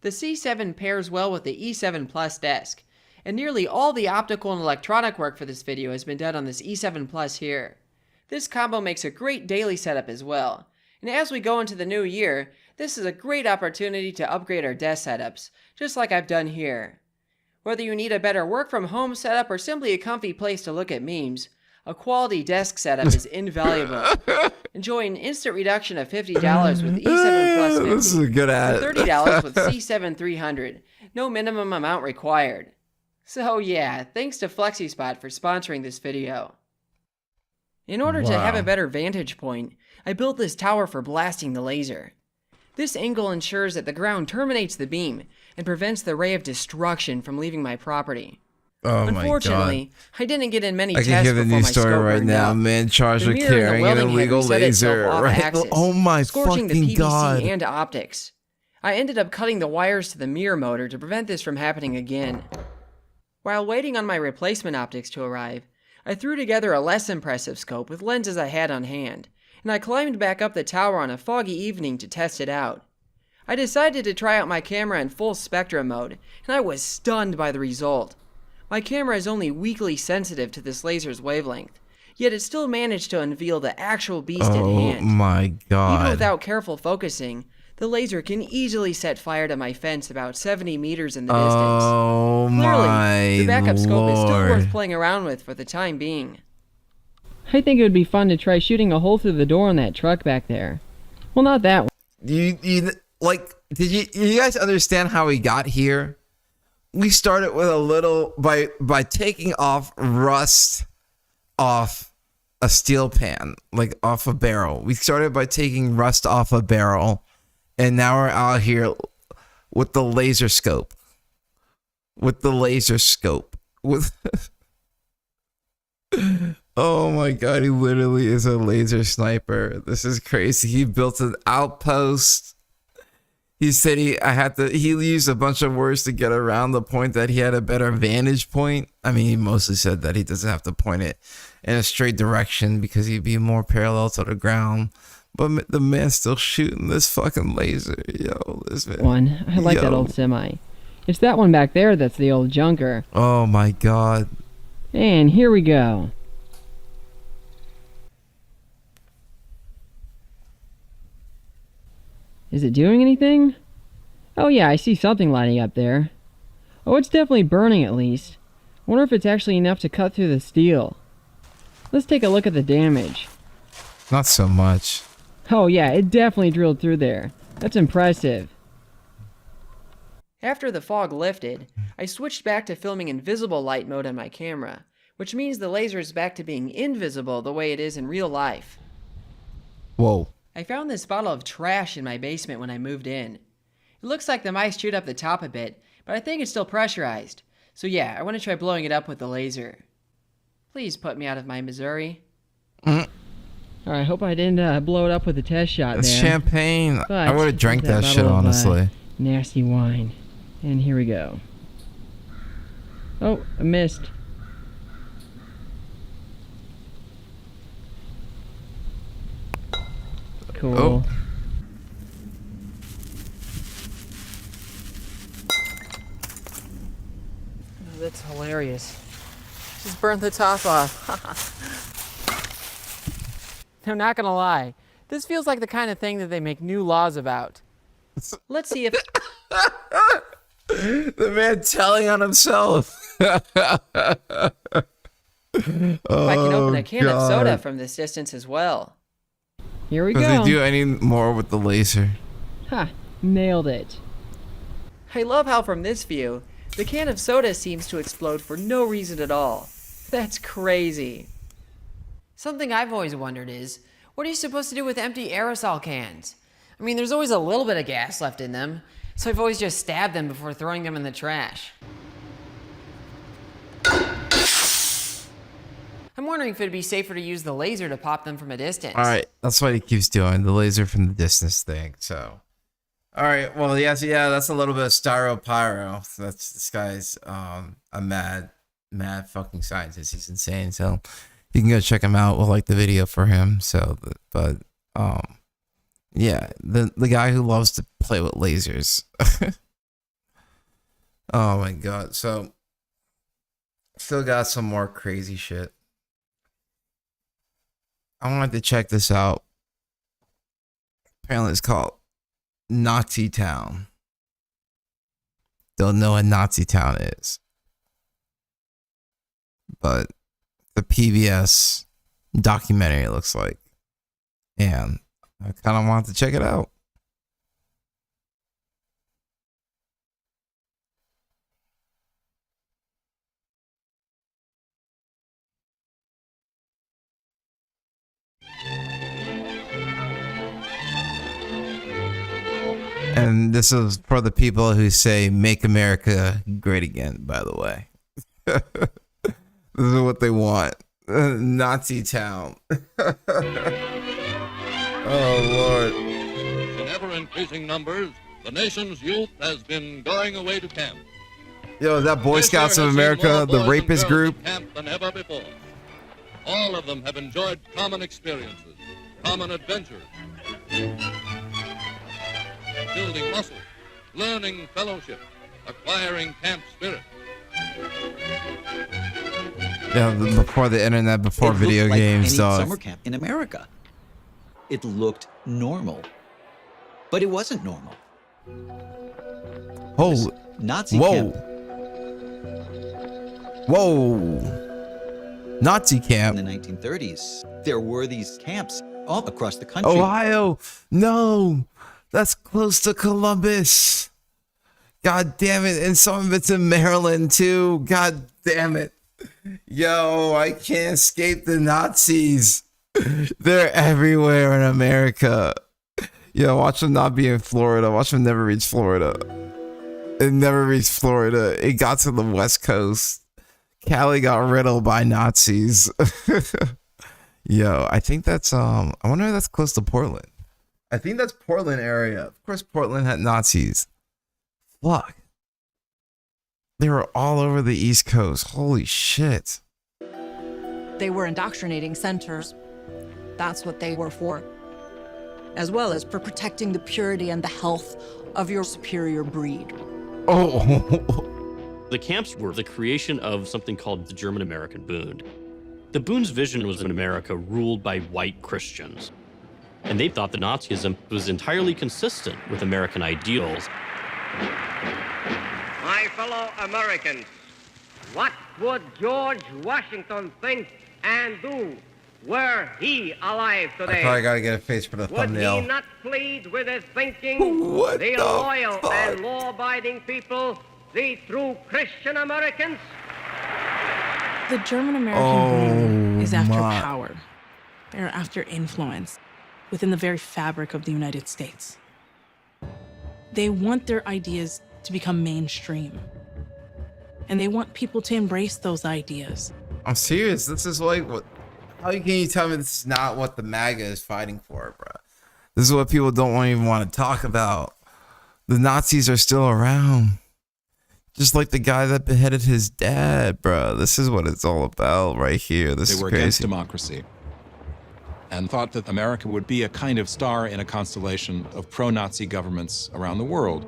The C7 pairs well with the E7 Plus desk, and nearly all the optical and electronic work for this video has been done on this E7 Plus here. This combo makes a great daily setup as well, and as we go into the new year, this is a great opportunity to upgrade our desk setups, just like I've done here. Whether you need a better work from home setup or simply a comfy place to look at memes, a quality desk setup is invaluable. Enjoy an instant reduction of $50 with E7 Plus 50, This is a good ad. and $30 with C7 300. No minimum amount required. So yeah, thanks to FlexiSpot for sponsoring this video. In order to have Wow. a better vantage point, I built this tower for blasting the laser. This angle ensures that the ground terminates the beam and prevents the ray of destruction from leaving my property. Oh my Unfortunately, I didn't get in many I tests can hear the before news my story scope right burned now. out. Man charged The with mirror in the carrying an welding head illegal reset itself laser. off Right? axis, Oh my scorching the fucking PVC god! and optics. I ended up cutting the wires to the mirror motor to prevent this from happening again. While waiting on my replacement optics to arrive, I threw together a less impressive scope with lenses I had on hand, and I climbed back up the tower on a foggy evening to test it out. I decided to try out my camera in full spectrum mode, and I was stunned by the result. My camera is only weakly sensitive to this laser's wavelength, yet it still managed to unveil the actual beast at hand. Oh my god! Even without careful focusing, the laser can easily set fire to my fence about 70 meters in the distance. Oh Clearly, my the backup scope is still lord. worth playing around with for the time being. I think it would be fun to try shooting a hole through the door on that truck back there. Well, not that one. You like? Did you guys understand how we got here? We started with a little by taking off rust off a steel pan, like off a barrel. We started by taking rust off a barrel, and now we're out here with the laser scope. With the laser scope. With oh my god, he literally is a laser sniper. This is crazy. He built an outpost. He said he used a bunch of words to get around the point that he had a better vantage point. I mean, he mostly said that he doesn't have to point it in a straight direction because he'd be more parallel to the ground. But the man's still shooting this fucking laser. Yo, this man. I like that old semi. It's that one back there that's the old junker. Oh my god. And here we go. Is it doing anything? Oh yeah, I see something lighting up there. Oh, it's definitely burning at least. Wonder if it's actually enough to cut through the steel. Let's take a look at the damage. Not so much. Oh yeah, it definitely drilled through there. That's impressive. After the fog lifted, I switched back to filming in visible light mode on my camera, which means the laser is back to being invisible the way it is in real life. Whoa. I found this bottle of trash in my basement when I moved in. It looks like the mice chewed up the top a bit, but I think it's still pressurized. So yeah, I want to try blowing it up with the laser. Please put me out of my misery. Alright, I hope I didn't blow it up with a test shot It's there. champagne. But I would have drank that shit, bottle of, honestly. Nasty wine. And here we go. Oh, I missed. Cool. Oh. That's hilarious. Just burnt the top off. I'm not gonna lie. This feels like the kind of thing that they make new laws about. Let's see if... The man telling on himself. If I can open a can of soda from this distance as well. Here we Does go. he do any more with the laser? Ha! Nailed it. I love how from this view, the can of soda seems to explode for no reason at all. That's crazy. Something I've always wondered is, what are you supposed to do with empty aerosol cans? I mean, there's always a little bit of gas left in them, so I've always just stabbed them before throwing them in the trash. I'm wondering if it'd be safer to use the laser to pop them from a distance. All right, that's what he keeps doing, the laser from the distance thing. So, all right, well, yes, yeah, that's a little bit of styro pyro. That's this guy's a mad fucking scientist. He's insane. So, you can go check him out. We'll like the video for him. So, but yeah, the guy who loves to play with lasers. Oh my god. So, still got some more crazy shit. I wanted to check this out. Apparently it's called Nazi Town. Don't know what Nazi Town is. But the PBS documentary it looks like. And I kind of wanted to check it out. And this is for the people who say "Make America Great Again," by the way. This is what they want. Nazi town. Oh, Lord. In ever-increasing numbers, the nation's youth has been going away to camp. Yo, is that Boy Scouts of America, the rapist group? Camp than ever before. All of them have enjoyed common experiences, common adventures, building muscle, learning fellowship, acquiring camp spirit. Yeah, before the internet, before video It looked games, like any dog. summer camp in America. It looked normal, but it wasn't normal. Holy. Nazi Whoa. camp. Whoa. Nazi camp. In the 1930s, there were these camps all across the country. Ohio. No. That's close to Columbus. God damn it. And some of it's in Maryland too. God damn it. Yo, I can't escape the Nazis. They're everywhere in America. Yo, watch them not be in Florida. Watch them never reach Florida. It never reached Florida. It got to the West Coast. Cali got riddled by Nazis. Yo, I think that's I wonder if that's close to Portland. I think that's Portland area. Of course, Portland had Nazis. Fuck. They were all over the East Coast. Holy shit. They were indoctrinating centers. That's what they were for. As well as for protecting the purity and the health of your superior breed. Oh. The camps were the creation of something called the German American Bund. The Bund's vision was an America ruled by white Christians. And they thought that Nazism was entirely consistent with American ideals. My fellow Americans, what would George Washington think and do were he alive today? I probably gotta get a face for the Would thumbnail. he not plead with his thinking, What the the loyal fuck? and law-abiding people, the true Christian Americans? The German Oh, American Bund is after my. power. They're after influence within the very fabric of the United States. They want their ideas to become mainstream. And they want people to embrace those ideas. I'm serious. This is like what? How can you tell me this is not what the MAGA is fighting for, bro? This is what people don't even want to talk about. The Nazis are still around, just like the guy that beheaded his dad, bro. This is what it's all about right here. This They is were against crazy. democracy and thought that America would be a kind of star in a constellation of pro-Nazi governments around the world.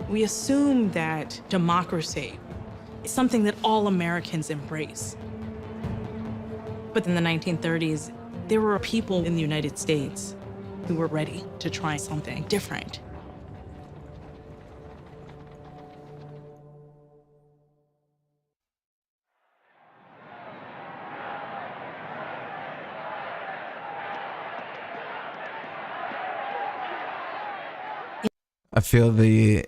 We assume that democracy is something that all Americans embrace. But in the 1930s, there were people in the United States who were ready to try something different. I feel they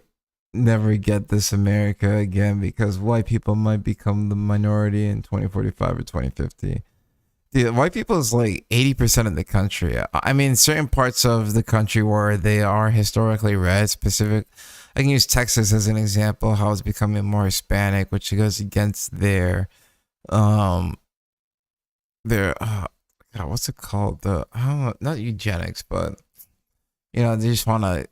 never get this America again because white people might become the minority in 2045 or 2050. Dude, white people is like 80% of the country. I mean, certain parts of the country where they are historically red, specific. I can use Texas as an example, how it's becoming more Hispanic, which goes against their, God, what's it called? The, I don't know, not eugenics, but, you know, they just want to,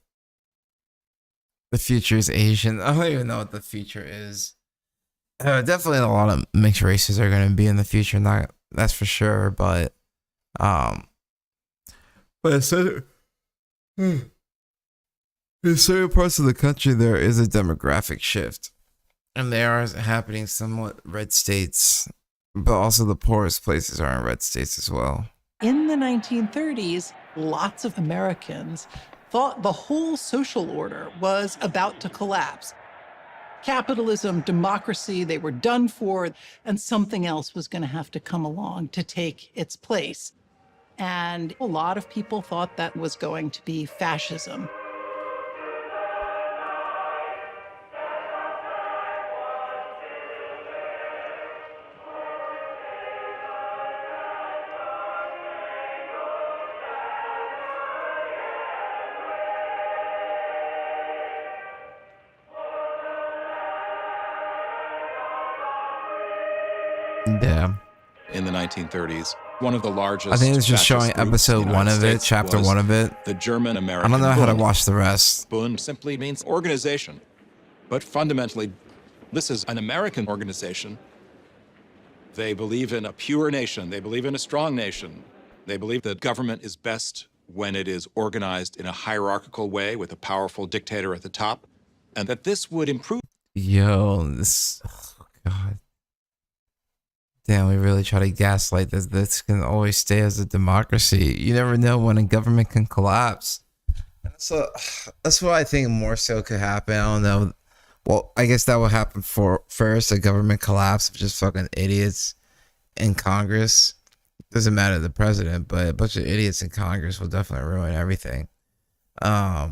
the future is Asian. I don't even know what the future is. Definitely a lot of mixed races are going to be in the future. Not that's for sure. But in certain parts of the country, there is a demographic shift, and they are happening somewhat red states, but also the poorest places are in red states as well. In the 1930s, lots of Americans thought the whole social order was about to collapse. Capitalism, democracy, they were done for, and something else was going to have to come along to take its place. And a lot of people thought that was going to be fascism. Yeah. In the 1930s, one of the largest. I think it's just showing fascist groups in episode the 1 United of it, States chapter was 1 of it. The German American I don't know how to Bund. watch the rest. Bund simply means organization. But fundamentally, this is an American organization. They believe in a pure nation. They believe in a strong nation. They believe that government is best when it is organized in a hierarchical way with a powerful dictator at the top, and that this would improve. Yo, this, oh God. Damn, we really try to gaslight this. This can always stay as a democracy. You never know when a government can collapse. So that's what I think more so could happen. I don't know. Well, I guess that will happen first, a government collapse of just fucking idiots in Congress. Doesn't matter the president, but a bunch of idiots in Congress will definitely ruin everything. But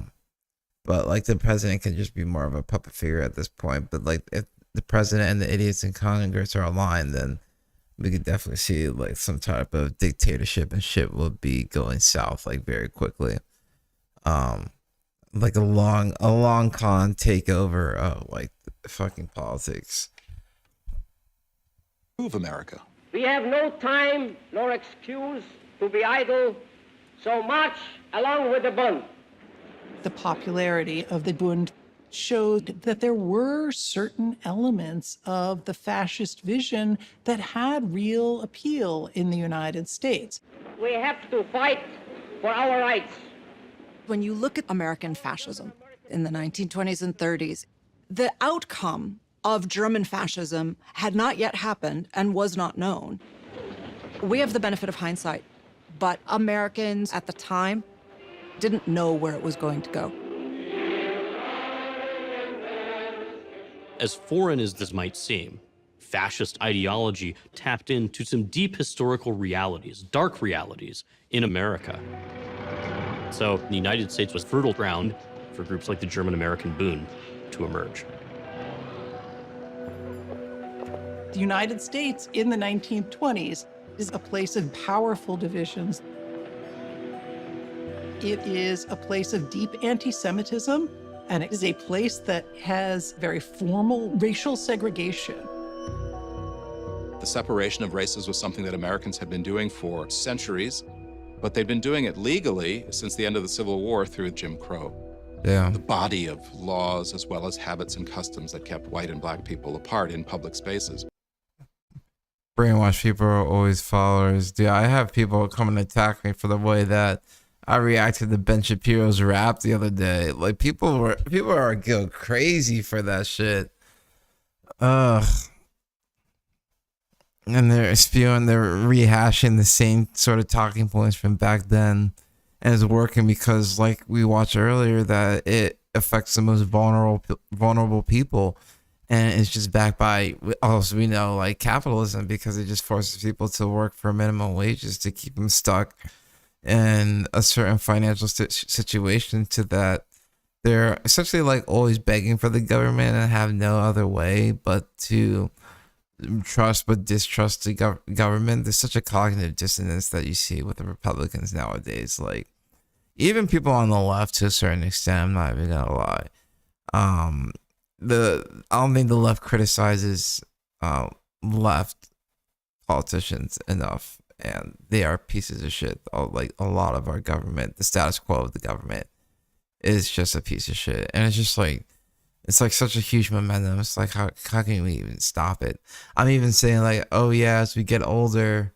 like the president can just be more of a puppet figure at this point. But like if the president and the idiots in Congress are aligned, then we could definitely see like some type of dictatorship and shit will be going south like very quickly. Like a long con takeover of like fucking politics. Move America. We have no time nor excuse to be idle, so march along with the Bund. The popularity of the Bund showed that there were certain elements of the fascist vision that had real appeal in the United States. We have to fight for our rights. When you look at American fascism in the 1920s and 30s, the outcome of German fascism had not yet happened and was not known. We have the benefit of hindsight, but Americans at the time didn't know where it was going to go. As foreign as this might seem, fascist ideology tapped into some deep historical realities, dark realities, in America. So the United States was fertile ground for groups like the German-American Bund to emerge. The United States in the 1920s is a place of powerful divisions. It is a place of deep anti-Semitism, and it is a place that has very formal racial segregation. The separation of races was something that Americans had been doing for centuries, but they'd been doing it legally since the end of the Civil War through Jim Crow. Yeah. The body of laws as well as habits and customs that kept white and black people apart in public spaces. Brainwashed people are always followers. Dude, I have people come and attack me for the way that I reacted to Ben Shapiro's rap the other day. Like people are go crazy for that shit. Ugh. And they're rehashing the same sort of talking points from back then. And it's working because, like we watched earlier, that it affects the most vulnerable people. And it's just backed by, also we know, like capitalism, because it just forces people to work for minimum wages to keep them stuck in a certain financial situation, to that they're essentially like always begging for the government and have no other way but to trust but distrust the government. There's such a cognitive dissonance that you see with the Republicans nowadays. Like even people on the left, to a certain extent, I'm not even gonna lie. I don't think the left criticizes left politicians enough, and they are pieces of shit. Like a lot of our government, the status quo of the government is just a piece of shit, and it's just like, it's like such a huge momentum. It's like how can we even stop it? I'm even saying like, oh yeah, as we get older,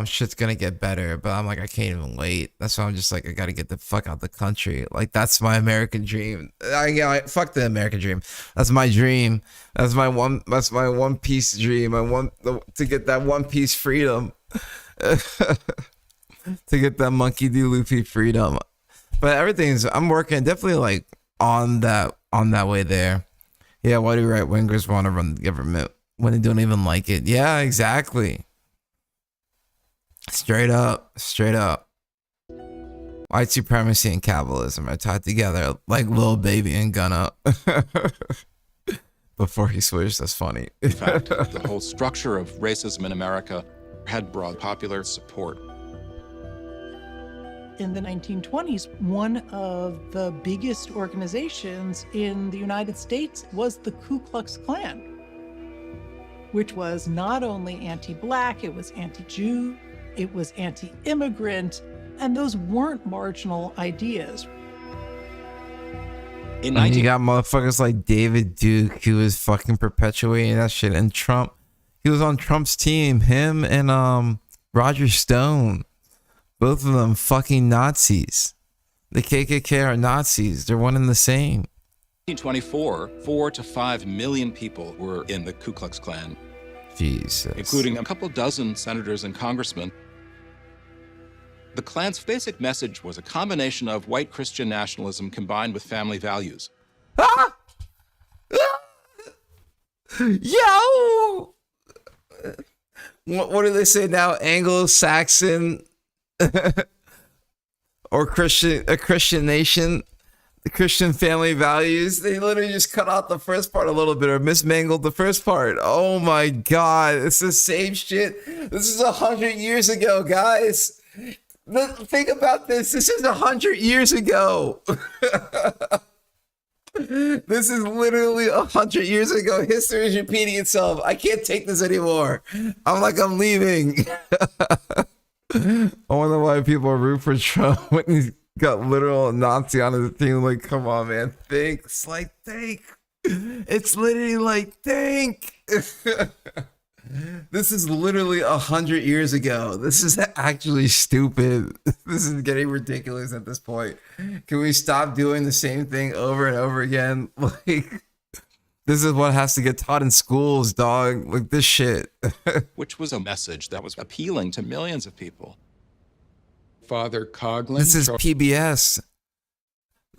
shit's gonna get better, but I'm like, I can't even wait. That's why I'm just like, I gotta get the fuck out the country. Like that's my American dream. Fuck the American dream. That's my dream. That's my one piece dream. To get that one piece freedom. To get that monkey D. Luffy freedom. But I'm working definitely like on that way there. Yeah, why do right wingers want to run the government when they don't even like it? Yeah, exactly. Straight up. White supremacy and capitalism are tied together like Lil Baby and Gunna. Before he switched, that's funny. In fact, the whole structure of racism in America had broad popular support. In the 1920s, one of the biggest organizations in the United States was the Ku Klux Klan. which was not only anti-Black, it was anti-Jew, it was anti-immigrant, and those weren't marginal ideas. And you got motherfuckers like David Duke who was fucking perpetuating that shit, and Trump, he was on Trump's team. Him and Roger Stone, both of them fucking Nazis. The KKK are Nazis. They're one and the same. 1924, 4 to 5 million people were in the Ku Klux Klan, Jesus, including a couple dozen senators and congressmen. The Klan's basic message was a combination of white Christian nationalism combined with family values. Yo! What do they say now? Anglo-Saxon or a Christian nation? The Christian family values. They literally just cut out the first part a little bit or mismangled the first part. Oh my God. It's the same shit. This is 100 years ago, guys. Think about this. This is 100 years ago. This is literally 100 years ago. History is repeating itself. I can't take this anymore. I'm leaving. I wonder why people are rooting for Trump when he's got literal Nazi on his team. Like, come on, man. Think. It's like, think. It's literally like, think. This is literally 100 years ago. This is actually stupid. This is getting ridiculous at this point. Can we stop doing the same thing over and over again? Like, this is what has to get taught in schools, dog. Like this shit. Which was a message that was appealing to millions of people. Father Coughlin. This is PBS.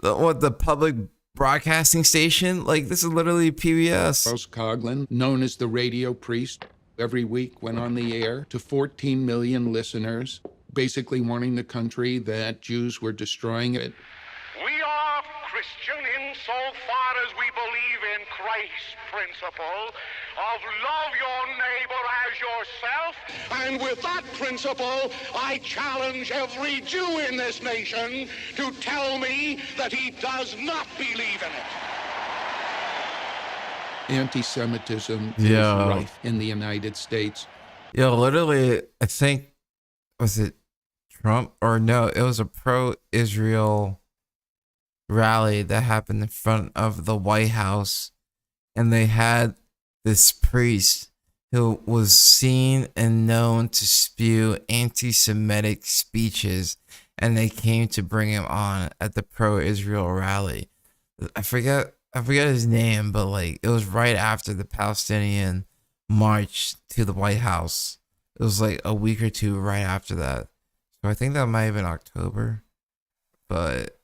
The public broadcasting station? Like, this is literally PBS. Charles Coughlin, known as the radio priest, every week went on the air to 14 million listeners, basically warning the country that Jews were destroying it. We are Christian insofar as we believe in Christ's principle of love your neighbor as yourself. And with that principle, I challenge every Jew in this nation to tell me that he does not believe in it. Anti-Semitism is Yeah. rife in the United States. Yo, literally, I think, was it Trump? Or no, it was a pro-Israel rally that happened in front of the White House. And they had this priest who was seen and known to spew anti-Semitic speeches. And they came to bring him on at the pro-Israel rally. I forget his name, but like it was right after the Palestinian march to the White House. It was like a week or two right after that. So I think that might have been October. But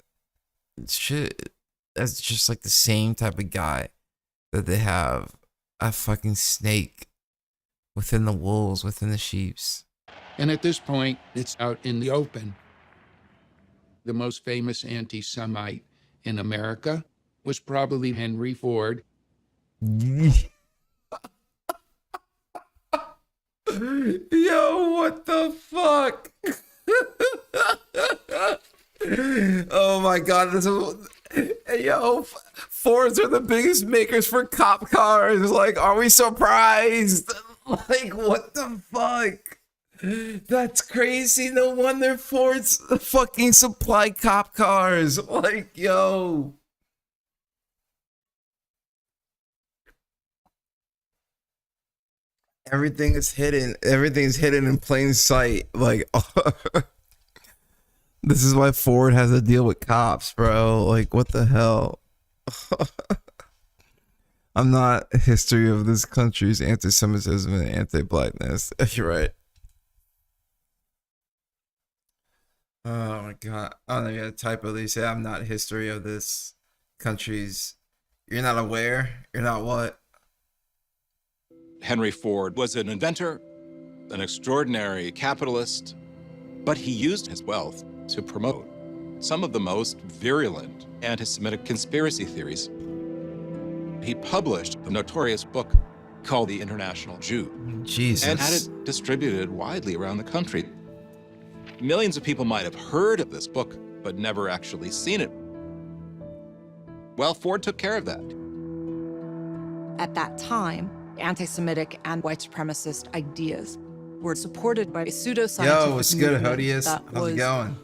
shit, that's just like the same type of guy that they have. A fucking snake within the wolves, within the sheeps. And at this point, it's out in the open. The most famous anti-Semite in America was probably Henry Ford. Yo, what the fuck? Oh my God, this is, yo, Fords are the biggest makers for cop cars. Like, are we surprised? Like, what the fuck? That's crazy. No wonder Ford's fucking supply cop cars. Like, yo. Everything is hidden. Everything's hidden in plain sight. Like, this is why Ford has to deal with cops, bro. Like, what the hell? I'm not a history of this country's anti-Semitism and anti-blackness. You're right. Oh my God. I don't know. You got a typo. They say I'm not history of this country's. You're not aware? You're not what? Henry Ford was an inventor, an extraordinary capitalist, but he used his wealth to promote some of the most virulent anti-Semitic conspiracy theories. He published a notorious book called The International Jew. Jesus. And had it distributed widely around the country. Millions of people might have heard of this book, but never actually seen it. Well, Ford took care of that. At that time, anti-Semitic and white supremacist ideas were supported by a pseudoscientific Yo, what's good, movement Hodius? that How's it was going?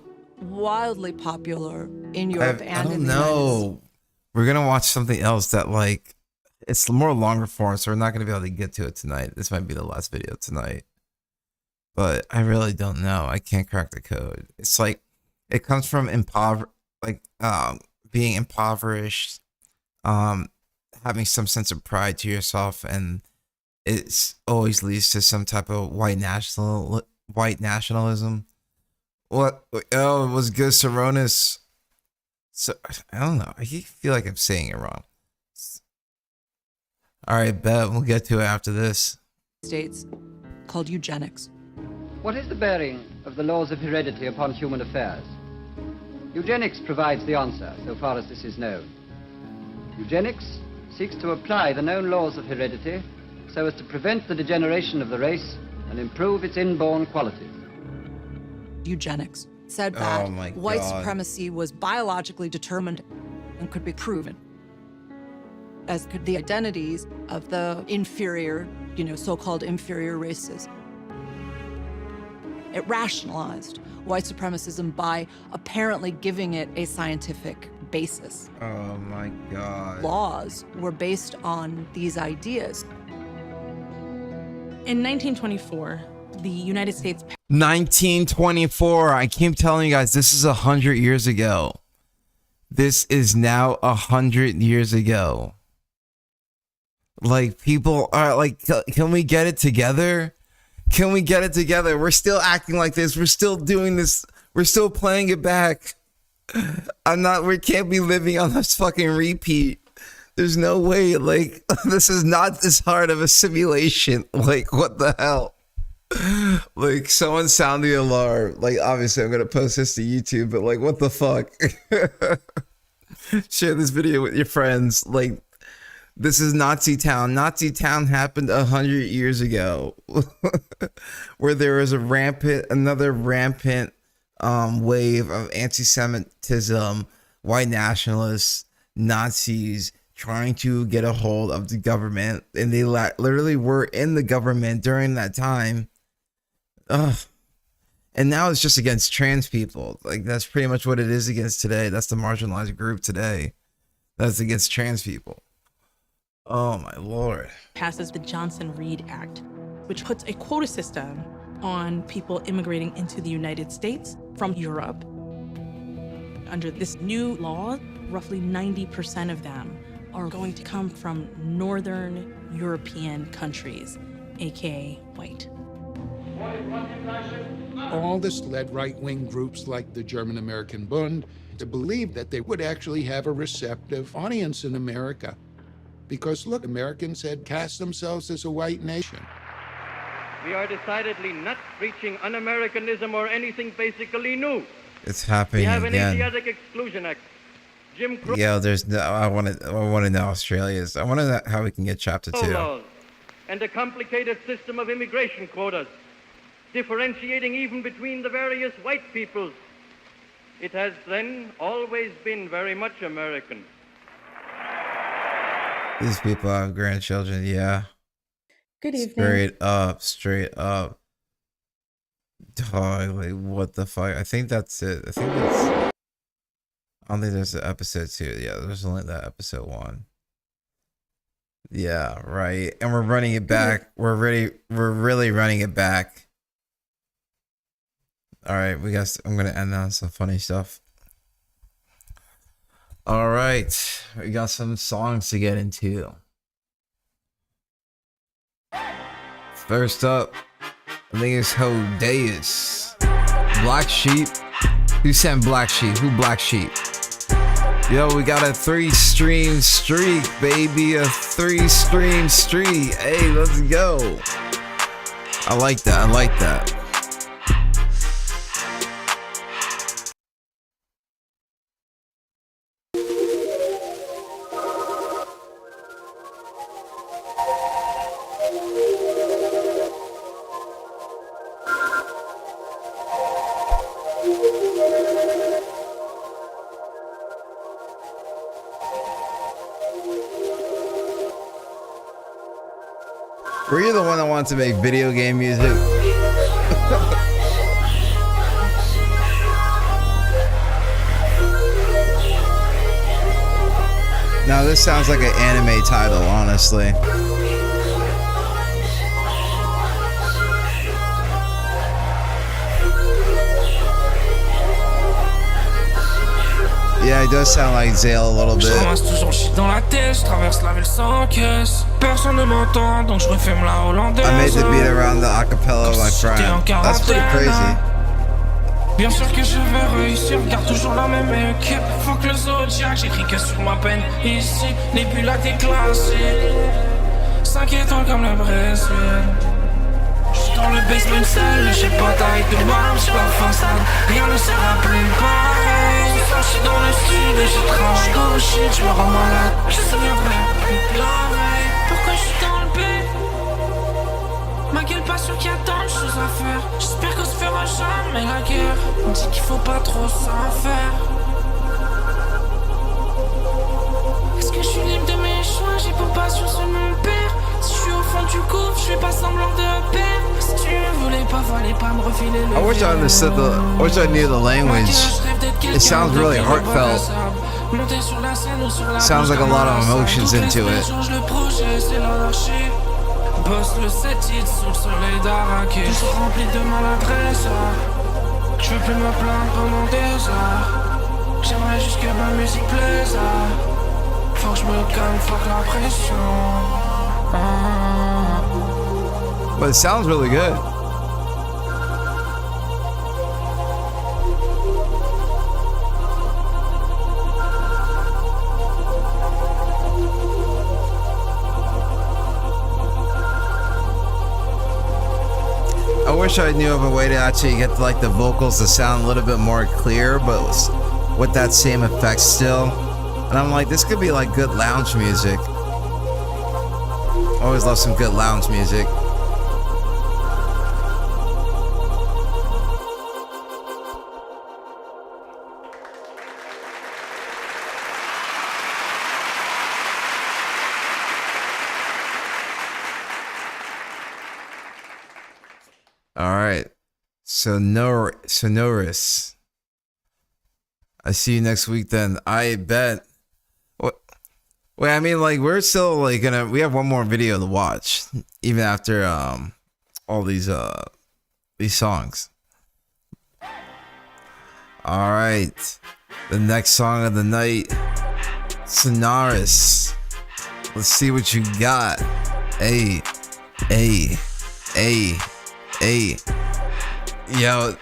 wildly popular in Europe I and in don't the United States. know. We're gonna watch something else that like it's more longer form, so we're not gonna be able to get to it tonight. This might be the last video tonight, but I really don't know. I can't crack the code. It's like it comes from being impoverished, having some sense of pride to yourself, and it's always leads to some type of white nationalism. What? Oh, it was good, Saronis. So I don't know. I feel like I'm saying it wrong. All right, bet we'll get to it after this. States called eugenics. What is the bearing of the laws of heredity upon human affairs? Eugenics provides the answer, so far as this is known. Eugenics seeks to apply the known laws of heredity so as to prevent the degeneration of the race and improve its inborn qualities. Eugenics said that Oh my white God. supremacy was biologically determined and could be proven, as could the identities of the inferior, so-called inferior races. It rationalized white supremacism by apparently giving it a scientific basis. Oh my God. Laws were based on these ideas. In 1924, the United States 1924. I keep telling you guys, this is 100 years ago. This is now 100 years ago. Like, people are like, can we get it together? Can we get it together? We're still acting like this. We're still doing this. We're still playing it back. We can't be living on this fucking repeat. There's no way. Like, this is not this hard of a simulation. Like, what the hell? Like, someone sound the alarm. Like, obviously I'm gonna post this to YouTube, but like, what the fuck? Share this video with your friends. Like, this is Nazi Town. Nazi Town happened 100 years ago, where there was another rampant wave of anti-Semitism, white nationalists, Nazis trying to get a hold of the government, and they literally were in the government during that time. And now it's just against trans people. Like, that's pretty much what it is against today. That's the marginalized group today. That's against trans people. Oh my Lord. passes the Johnson-Reed Act, which puts a quota system on people immigrating into the United States from Europe. Under this new law, roughly 90% of them are going to come from Northern European countries, aka white. All this led right-wing groups like the German American Bund to believe that they would actually have a receptive audience in America. Because look, Americans had cast themselves as a white nation. We are decidedly not preaching un-Americanism or anything basically new. It's We happening have an again. Asiatic Exclusion Act. Jim Crow Yeah, there's no. I want to know Australia's. I want to know how we can get chapter 2. laws and a complicated system of immigration quotas, differentiating even between the various white peoples. It has then always been very much American. These people have grandchildren. Yeah. Good evening. Straight up. Dog, like, what the fuck? I think that's it. I don't think there's an episode 2. Yeah, there's only that episode 1. Yeah, right. And we're running it back. We're really running it back. All right, I'm gonna end on some funny stuff. All right, we got some songs to get into. First up, I think it's Hodeus. Black Sheep. Who sent Black Sheep? Who Black Sheep? Yo, we got a 3-stream streak, baby. A 3-stream streak. Hey, let's go. I like that. I like that. Were you the one that wanted to make video game music? Now this sounds like an anime title, honestly. Yeah, it does sound like Zale a little bit. Je ramasse toujours le shit dans la tête, je traverse la ville sans caisse. Personne ne m'entend, donc je refais la hollandaise. I made the beat around the acapella of my friend. That's pretty crazy. Bien sûr que je vais réussir, garde toujours la même équipe. Faut que le Zodiac, j'écris que sur ma peine. Ici, Nebula déclassée. 5 étoiles comme le Brésil. J'suis dans le basement seul, j'ai pas taille de marbre, j'suis pas façade. Rien ne sera plus pareil. Ce soir j'suis dans le sud et je travaille. J'go au shit, j'me rends malade. Je souviendrai plus de la veille. Pourquoi j'suis dans le B? Ma gueule pas sûr qu'il y a tant de choses à faire. J'espère qu'on se fera jamais la guerre. On dit qu'il faut pas trop s'en faire. Est-ce que je suis libre de mes choix? J'ai pas passion sur mon père. Si je suis au fond du gouffre, je fais pas semblant de perdre. Si tu ne voulais pas, fallait pas me refiler le I wish I understood I wish I knew the language. It sounds really heartfelt. Sounds like a lot of emotions into it. Bosse le 7 titres sous le soleil d'Arrakis. Toujours rempli de maladresse. Je veux plus me plaindre pendant des heures. J'aimerais juste que ma musique plaise. Faut que je me calme, faut que la pression. But it sounds really good. I wish I knew of a way to actually get like the vocals to sound a little bit more clear, but with that same effect still. And I'm like, this could be like good lounge music. Always love some good lounge music. All right. Sonorous. I see you next week then. I bet. What? Wait, I mean, like, we're still like we have one more video to watch, even after all these songs. All right, the next song of the night, Sonorous. Let's see what you got. Hey. Yo,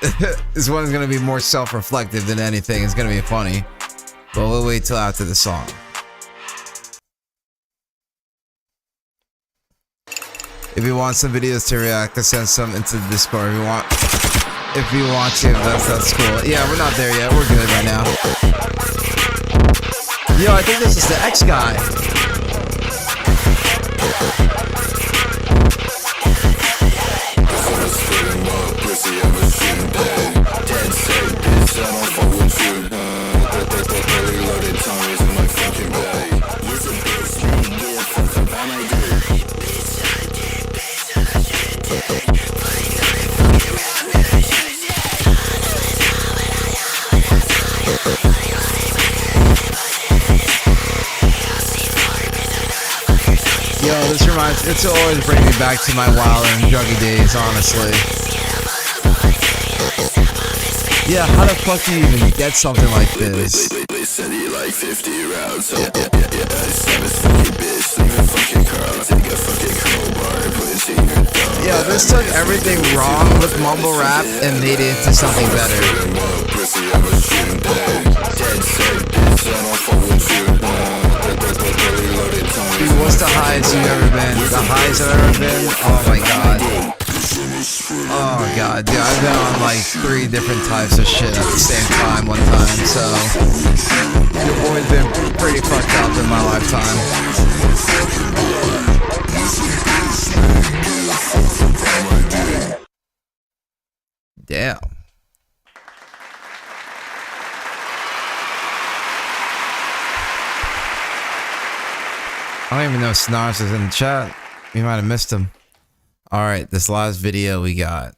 this one's gonna be more self-reflective than anything. It's gonna be funny, but we'll wait till after the song. If you want some videos to react, send some into the Discord. If you want to, that's cool. Yeah, we're not there yet. We're good right now. Yo, I think this is the X guy. Yo, it's always bringing me back to my wild and druggy days, honestly. Yeah, how the fuck do you even get something like this? Yeah, this took everything wrong with mumble rap and made it into something better. Dude, what's the highest you've ever been? The highest I've ever been? Oh my god. Oh god, dude, I've been on like 3 different types of shit at the same time one time, so I've always been pretty fucked up in my lifetime. Damn. I don't even know if Snars is in the chat. We might have missed him. All right, this last video we got.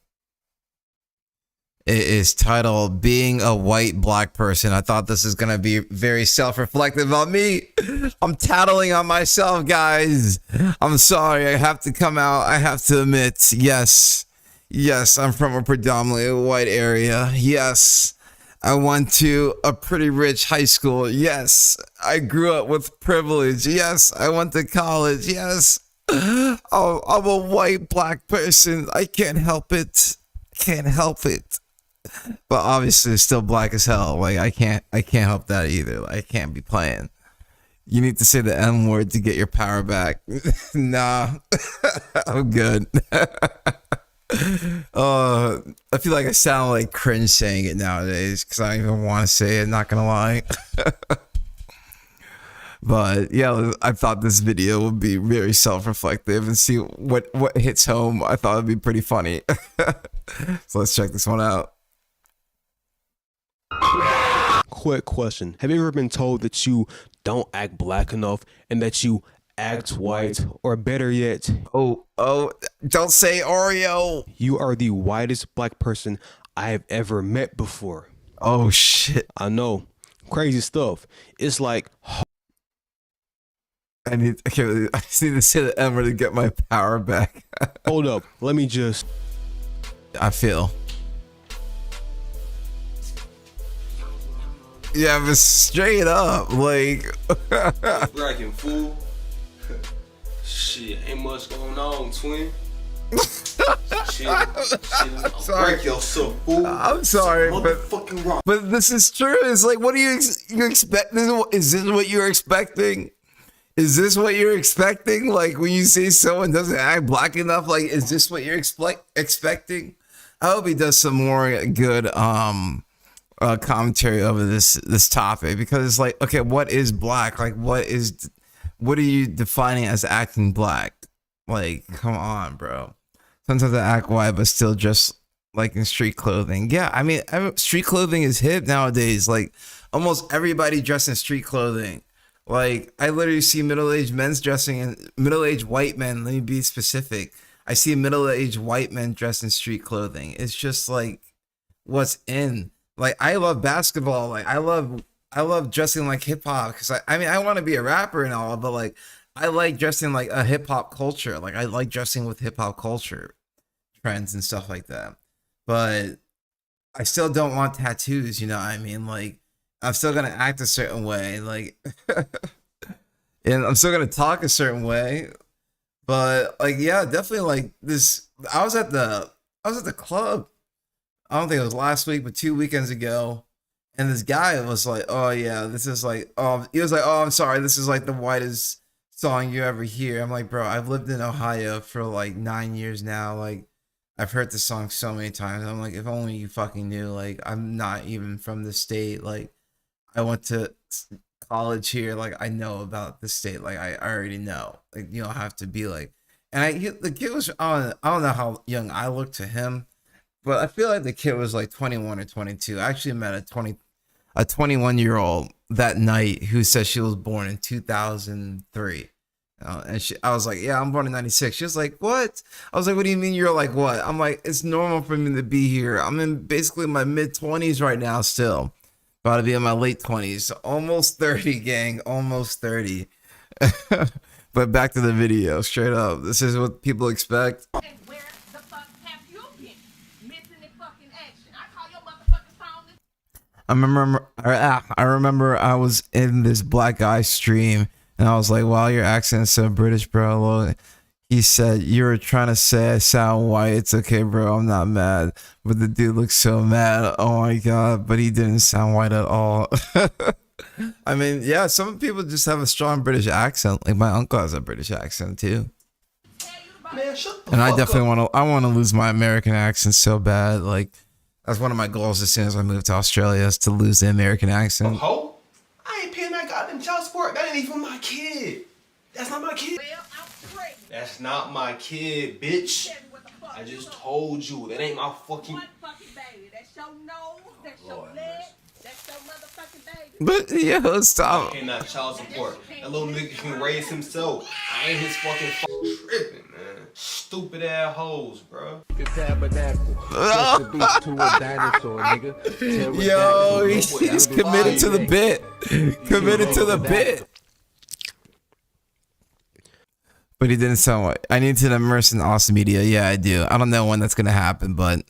It is titled "Being a White Black Person." I thought this is gonna be very self-reflective on me. I'm tattling on myself, guys. I'm sorry. I have to come out. I have to admit, yes, I'm from a predominantly white area. Yes, I went to a pretty rich high school. Yes, I grew up with privilege. Yes, I went to college. Yes, I'm a white black person. I can't help it. Can't help it. But obviously it's still black as hell. Like I can't help that either. Like, I can't be playing. You need to say the N word to get your power back. Nah. I'm good. I feel like I sound like cringe saying it nowadays because I don't even want to say it, not gonna lie. But yeah, I thought this video would be very self-reflective and see what hits home. I thought it'd be pretty funny. So let's check this one out. Quick question. Have you ever been told that you don't act black enough and that you act white? Or better yet, oh, don't say Oreo. You are the whitest black person I have ever met before. Oh shit. I know. Crazy stuff. It's like I just need to say the N word to get my power back. Hold up. Let me just I feel. Yeah, but straight up, like bragging fool. Shit, ain't much going on, twin. I'm sorry. Break yourself, fool. I'm sorry, motherfucking wrong. But this is true. It's like, what do you expect? Is this what you're expecting? Is this what you're expecting? Like when you say someone doesn't act black enough, like is this what you're expecting? I hope he does some more good commentary over this topic, because it's like, okay, what is black? Like what are you defining as acting black? Like, come on, bro. Sometimes I act white, but still dress like in street clothing. Yeah, I mean, street clothing is hip nowadays. Like almost everybody dressed in street clothing. Like I literally see middle-aged men's dressing in middle-aged white men. Let me be specific. I see middle-aged white men dressed in street clothing. It's just like what's in. Like I love basketball. Like I love dressing like hip hop because I mean I want to be a rapper and all, but like I like dressing like a hip hop culture. Like I like dressing with hip hop culture trends and stuff like that. But I still don't want tattoos. You know what I mean? Like I'm still gonna act a certain way. Like and I'm still gonna talk a certain way. But like yeah, definitely like this. I was at the club. I don't think it was last week, but 2 weekends ago. And this guy was like, oh yeah, this is like, he was like, oh, I'm sorry, this is like the whitest song you ever hear. I'm like, bro, I've lived in Ohio for like 9 years now. Like, I've heard this song so many times. I'm like, if only you fucking knew. Like, I'm not even from the state. Like, I went to college here. Like, I know about the state. Like, I already know. Like, you don't have to be like, and the kid was, I don't know how young I look to him, but I feel like the kid was like 21 or 22. I actually met a 21-year-old that night who said she was born in 2003. And I was like, yeah, I'm born in 96. She was like, what? I was like, what do you mean you're like what? I'm like, it's normal for me to be here. I'm in basically my mid-20s right now still. About to be in my late 20s. Almost 30, gang. Almost 30. But back to the video, straight up. This is what people expect. I remember I was in this black guy stream and I was like, wow, your accent is so British, bro. He said, you were trying to say I sound white. It's okay, bro. I'm not mad. But the dude looks so mad. Oh my God. But he didn't sound white at all. I mean, yeah, some people just have a strong British accent. Like my uncle has a British accent too. Man, and I definitely want to lose my American accent so bad. Like, that's one of my goals as soon as I move to Australia is to lose the American accent. Ho? I ain't paying that goddamn child support. That ain't even my kid. That's not my kid. That's not my kid, bitch. I just told you. That ain't my fucking... baby. That's your nose. That's your leg. That's your motherfucking baby. But, yeah, stop. I ain't not child support. That little nigga can raise himself. I ain't his fucking tripping, man. Stupid ass hoes, bro. Yo, he's committed to the bit. Committed to the bit. But he didn't sound like I need to immerse in awesome media. Yeah, I do. I don't know when that's gonna happen, but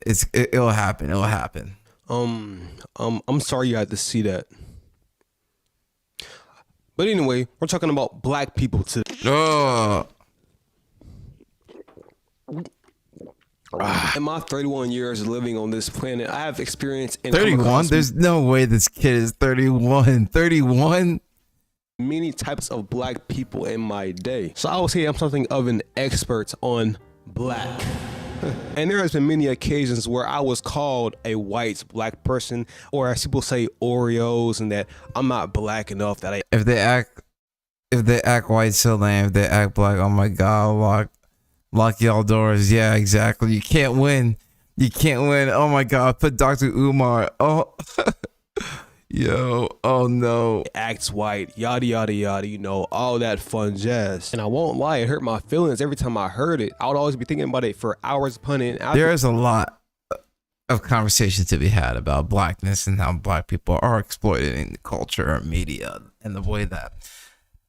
it'll happen. It'll happen. I'm sorry you had to see that. But anyway, we're talking about black people today. Oh. In my 31 years living on this planet, I have experienced 31? There's no way this kid is 31. 31? Many types of black people in my day. So I would say I'm something of an expert on black. And there has been many occasions where I was called a white black person, or as people say, Oreos, and that I'm not black enough that If they act white, so lame. If they act black, oh my god, lock y'all doors. Yeah, exactly. You can't win. You can't win. Oh my god, put Dr. Umar. Oh yo, oh no. Acts white, yada yada yada, you know, all that fun jazz. And I won't lie, it hurt my feelings every time I heard it. I would always be thinking about it for hours upon it. There is a lot of conversations to be had about blackness and how black people are exploited in culture or media and the way that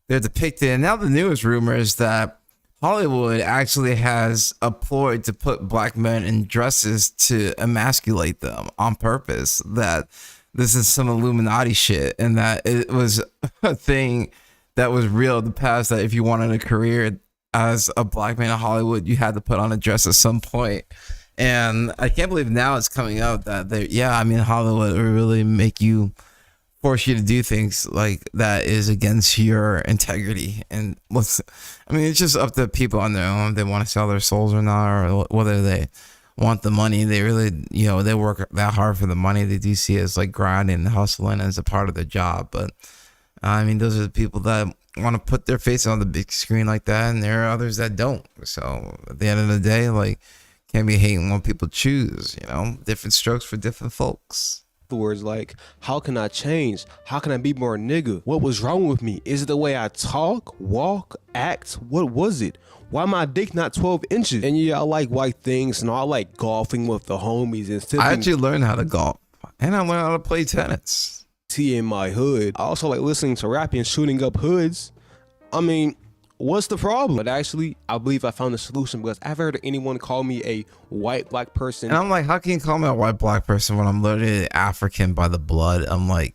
they're depicted. And now the newest rumor is that Hollywood actually has a ploy to put black men in dresses to emasculate them on purpose. That this is some Illuminati shit, and that it was a thing that was real in the past, that if you wanted a career as a black man in Hollywood, you had to put on a dress at some point. And I can't believe now it's coming out that Hollywood will really force you to do things like that is against your integrity. And it's just up to people on their own if they want to sell their souls or not, or whether they want the money. They really, they work that hard for the money. They do see it as like grinding and hustling as a part of their job. But those are the people that want to put their face on the big screen like that, and there are others that don't. So at the end of the day, can't be hating what people choose. Different strokes for different folks. Words like, how can I change? How can I be more nigga? What was wrong with me? Is it the way I talk, walk, act? What was it? Why my dick not 12 inches? And yeah, I like white things, and I like golfing with the homies and sipping. I actually learned how to golf, and I learned how to play tennis. Tea in my hood. I also like listening to rap and shooting up hoods. What's the problem? But actually, I believe I found a solution, because I've heard anyone call me a white black person. And I'm like, how can you call me a white black person when I'm literally African by the blood? I'm like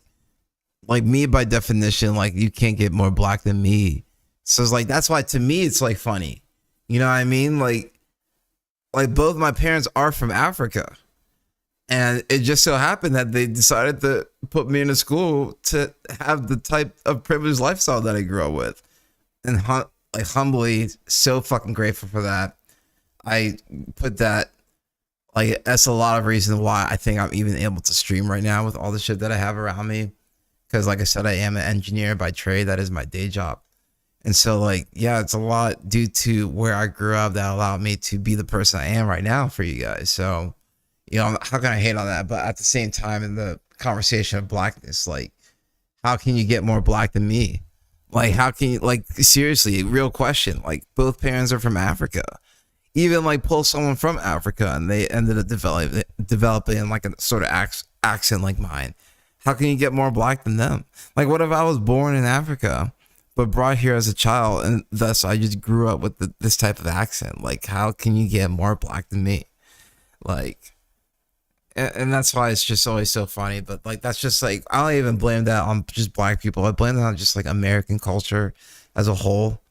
me by definition, you can't get more black than me. So it's that's why to me it's funny. You know what I mean? Like both my parents are from Africa. And it just so happened that they decided to put me in a school to have the type of privileged lifestyle that I grew up with. And humbly, so fucking grateful for that. I put that, that's a lot of reason why I think I'm even able to stream right now with all the shit that I have around me. Because like I said, I am an engineer by trade. That is my day job. And so it's a lot due to where I grew up that allowed me to be the person I am right now for you guys. So, how can I hate on that? But at the same time, in the conversation of blackness, how can you get more black than me? How can you, seriously, real question. Both parents are from Africa. Even pull someone from Africa and they ended up developing a sort of accent like mine. How can you get more black than them? What if I was born in Africa but brought here as a child, and thus I just grew up with this type of accent? How can you get more black than me? And that's why it's just always so funny. But that's just I don't even blame that on just black people. I blame that on just American culture as a whole.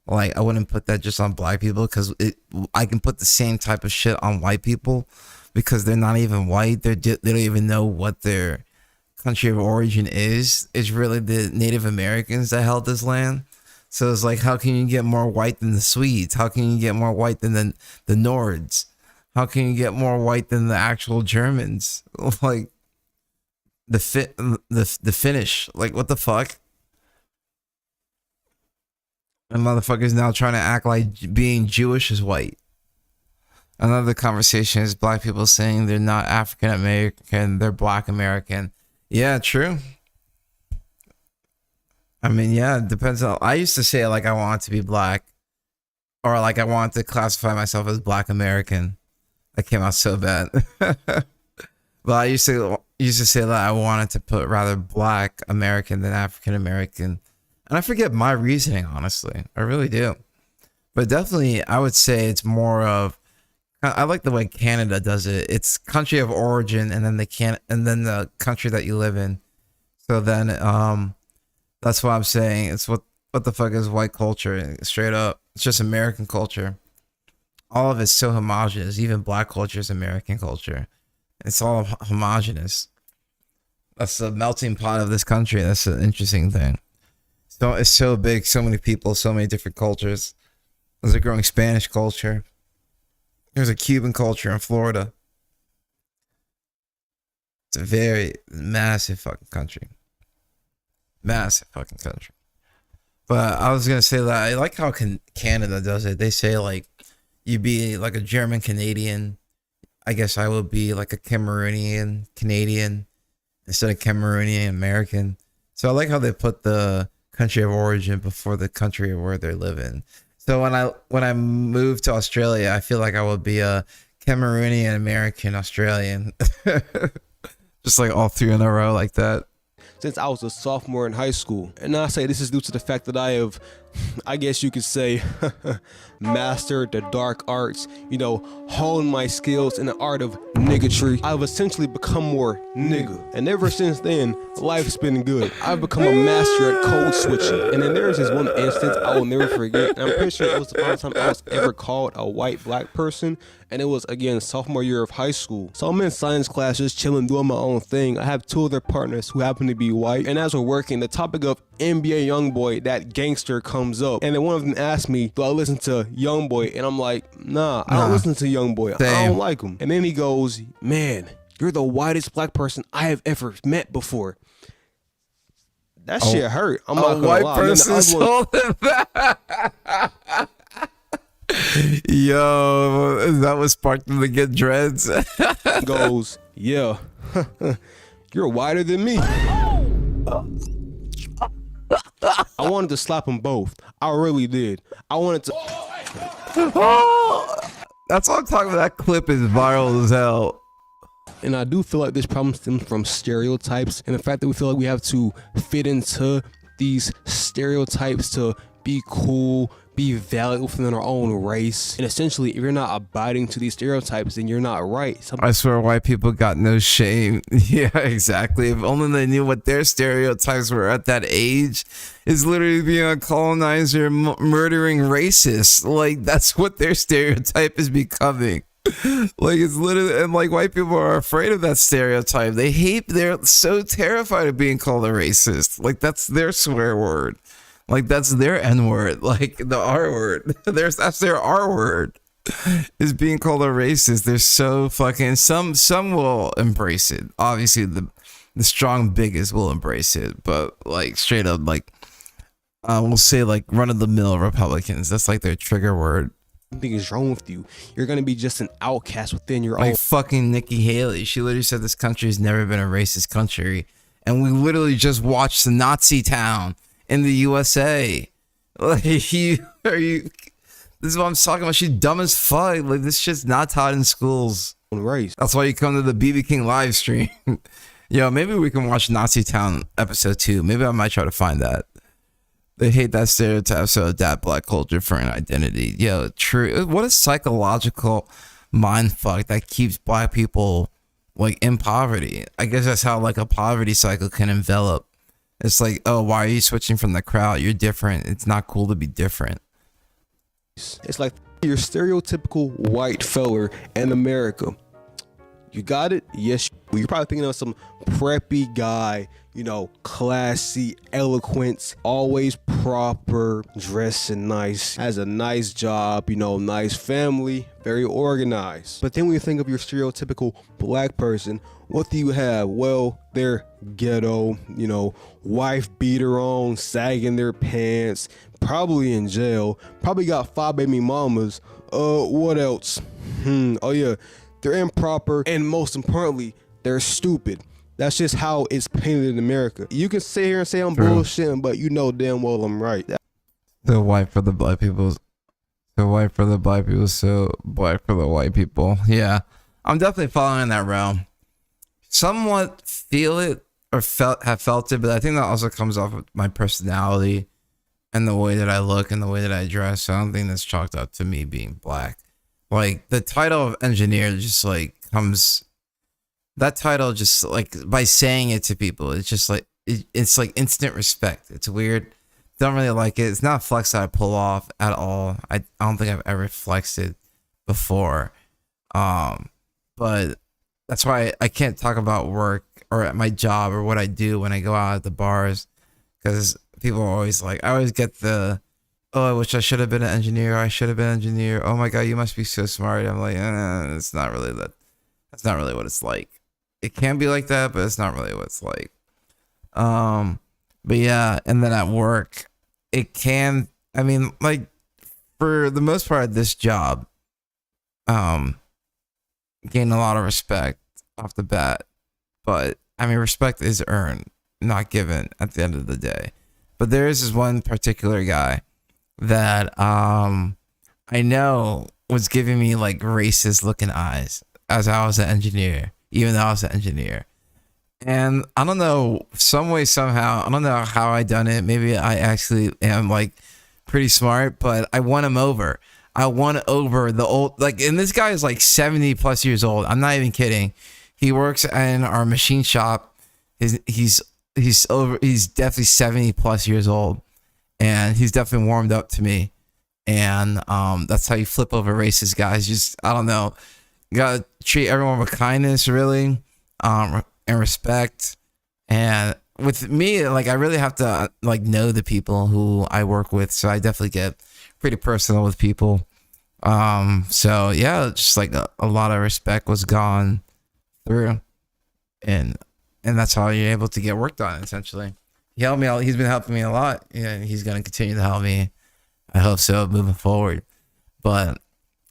I wouldn't put that just on black people, because I can put the same type of shit on white people because they're not even white. They don't even know what their country of origin is. It's really the Native Americans that held this land. So it's how can you get more white than the Swedes? How can you get more white than the Nords? How can you get more white than the actual Germans? The Finnish. What the fuck? And motherfuckers now trying to act like being Jewish is white. Another conversation is black people saying they're not African American, they're Black American. Yeah, true. It depends on. I used to say I want to be black, or like I wanted to classify myself as Black American. That came out so bad. But I used to say that I wanted to put rather Black American than African American. And I forget my reasoning, honestly. I really do. But definitely, I would say it's more of, I like the way Canada does it. It's country of origin and then the country that you live in. So then that's what I'm saying. It's what the fuck is white culture? Straight up. It's just American culture. All of it's so homogenous. Even Black culture is American culture. It's all homogenous. That's the melting pot of this country. That's an interesting thing. So it's so big, so many people, so many different cultures. There's a growing Spanish culture. There's a Cuban culture in Florida. It's a very massive fucking country. Massive fucking country. But I was going to say that I like how Canada does it. They say like, you be like a German Canadian. I guess I would be like a Cameroonian Canadian instead of Cameroonian American. So I like how they put the country of origin before the country of where they're living. So when I moved to Australia, I feel like I would be a Cameroonian American Australian. Just like all three in a row like that. Since I was a sophomore in high school. And I say this is due to the fact that I have, I guess you could say, mastered the dark arts, you know, honed my skills in the art of niggatry. I've essentially become more nigga. And ever since then, life's been good. I've become a master at code switching. And then there's this one instance I will never forget. And I'm pretty sure it was the first time I was ever called a white Black person. And it was, again, sophomore year of high school. So I'm in science class just chilling, doing my own thing. I have two other partners who happen to be white. And as we're working, the topic of NBA Youngboy, that gangster, comes up. And then one of them asked me, do I listen to Youngboy? And I'm like, nah, I don't listen to Youngboy. I don't like him. And then he goes, man, you're the whitest Black person I have ever met before. That shit hurt. I'm not gonna lie. Yo, is that what sparked him to get dreads? Goes, yeah, you're whiter than me. I wanted to slap them both. I really did. I wanted to. That's what I'm talking about. That clip is viral as hell. And I do feel like this problem stems from stereotypes and the fact that we feel like we have to fit into these stereotypes to be cool, be valid within our own race. And essentially, if you're not abiding to these stereotypes, then you're not right. I swear white people got no shame. Yeah, exactly. If only they knew what their stereotypes were at that age. Is literally being a colonizer, murdering racist. Like, that's what their stereotype is becoming. Like, it's literally, and like white people are afraid of that stereotype. They're so terrified of being called a racist. Like, that's their swear word. Like, that's their N word, like the R word. That's their R word, is being called a racist. They're so fucking, some will embrace it. Obviously, the strong biggest will embrace it, but like straight up, like we'll say like run of the mill Republicans. That's like their trigger word. Something is wrong with you. You're gonna be just an outcast within your own. Like fucking Nikki Haley. She literally said this country has never been a racist country, and we literally just watched the Nazi town in the USA. Like, this is what I'm talking about. She's dumb as fuck. Like, this shit's not taught in schools. Race. That's why you come to the BB King live stream. Yo, maybe we can watch Nazi Town episode 2. Maybe I might try to find that. They hate that stereotype, so adapt Black culture for an identity. Yo, true. What a psychological mindfuck that keeps Black people like in poverty. I guess that's how like a poverty cycle can envelop. It's like, oh, why are you switching from the crowd? You're different. It's not cool to be different. It's like your stereotypical white feller in America. You got it? Yes. You're probably thinking of some preppy guy, you know, classy, eloquent, always proper, dressing nice, has a nice job, you know, nice family, very organized. But then when you think of your stereotypical Black person, what do you have? Well, they're ghetto, you know, wife beater on, sagging their pants, probably in jail, probably got 5 baby mamas. What else? Oh yeah, they're improper, and most importantly, they're stupid. That's just how it's painted in America. You can sit here and say I'm bullshitting, but you know damn well I'm right. The white for the Black people So white for the black people, so black for the white people. Yeah, I'm definitely following that realm. Somewhat feel it or have felt it, but I think that also comes off of my personality and the way that I look and the way that I dress. So I don't think that's chalked up to me being black. Like the title of engineer just like comes, that title just like by saying it to people, it's just like, it's like instant respect. It's weird. Don't really like it. It's not a flex that I pull off at all. I don't think I've ever flexed it before. But that's why I can't talk about work or at my job or what I do when I go out at the bars, because people are always like, I always get the, oh, I wish I should have been an engineer. I should have been an engineer. Oh my God, you must be so smart. I'm like, it's not really that. That's not really what it's like. It can be like that, but it's not really what it's like. But yeah, and then at work, it can, I mean, like for the most part of this job, gain a lot of respect off the bat, but I mean, respect is earned, not given at the end of the day. But there is this one particular guy that, I know was giving me like racist looking eyes as I was an engineer, even though I was an engineer. And I don't know, some way, somehow, I don't know how I done it. Maybe I actually am like pretty smart, but I won him over. I won over the old, like, and this guy is like 70 plus years old. I'm not even kidding. He works in our machine shop. He's definitely 70 plus years old, and he's definitely warmed up to me. And that's how you flip over racist guys. Just, I don't know. You gotta treat everyone with kindness, really. And respect. And with me, like, I really have to like know the people who I work with, so I definitely get pretty personal with people. So yeah, just like a lot of respect was gone through, and that's how you're able to get work done. Essentially, he helped me out. He's been helping me a lot, and he's gonna continue to help me. I hope so, moving forward. But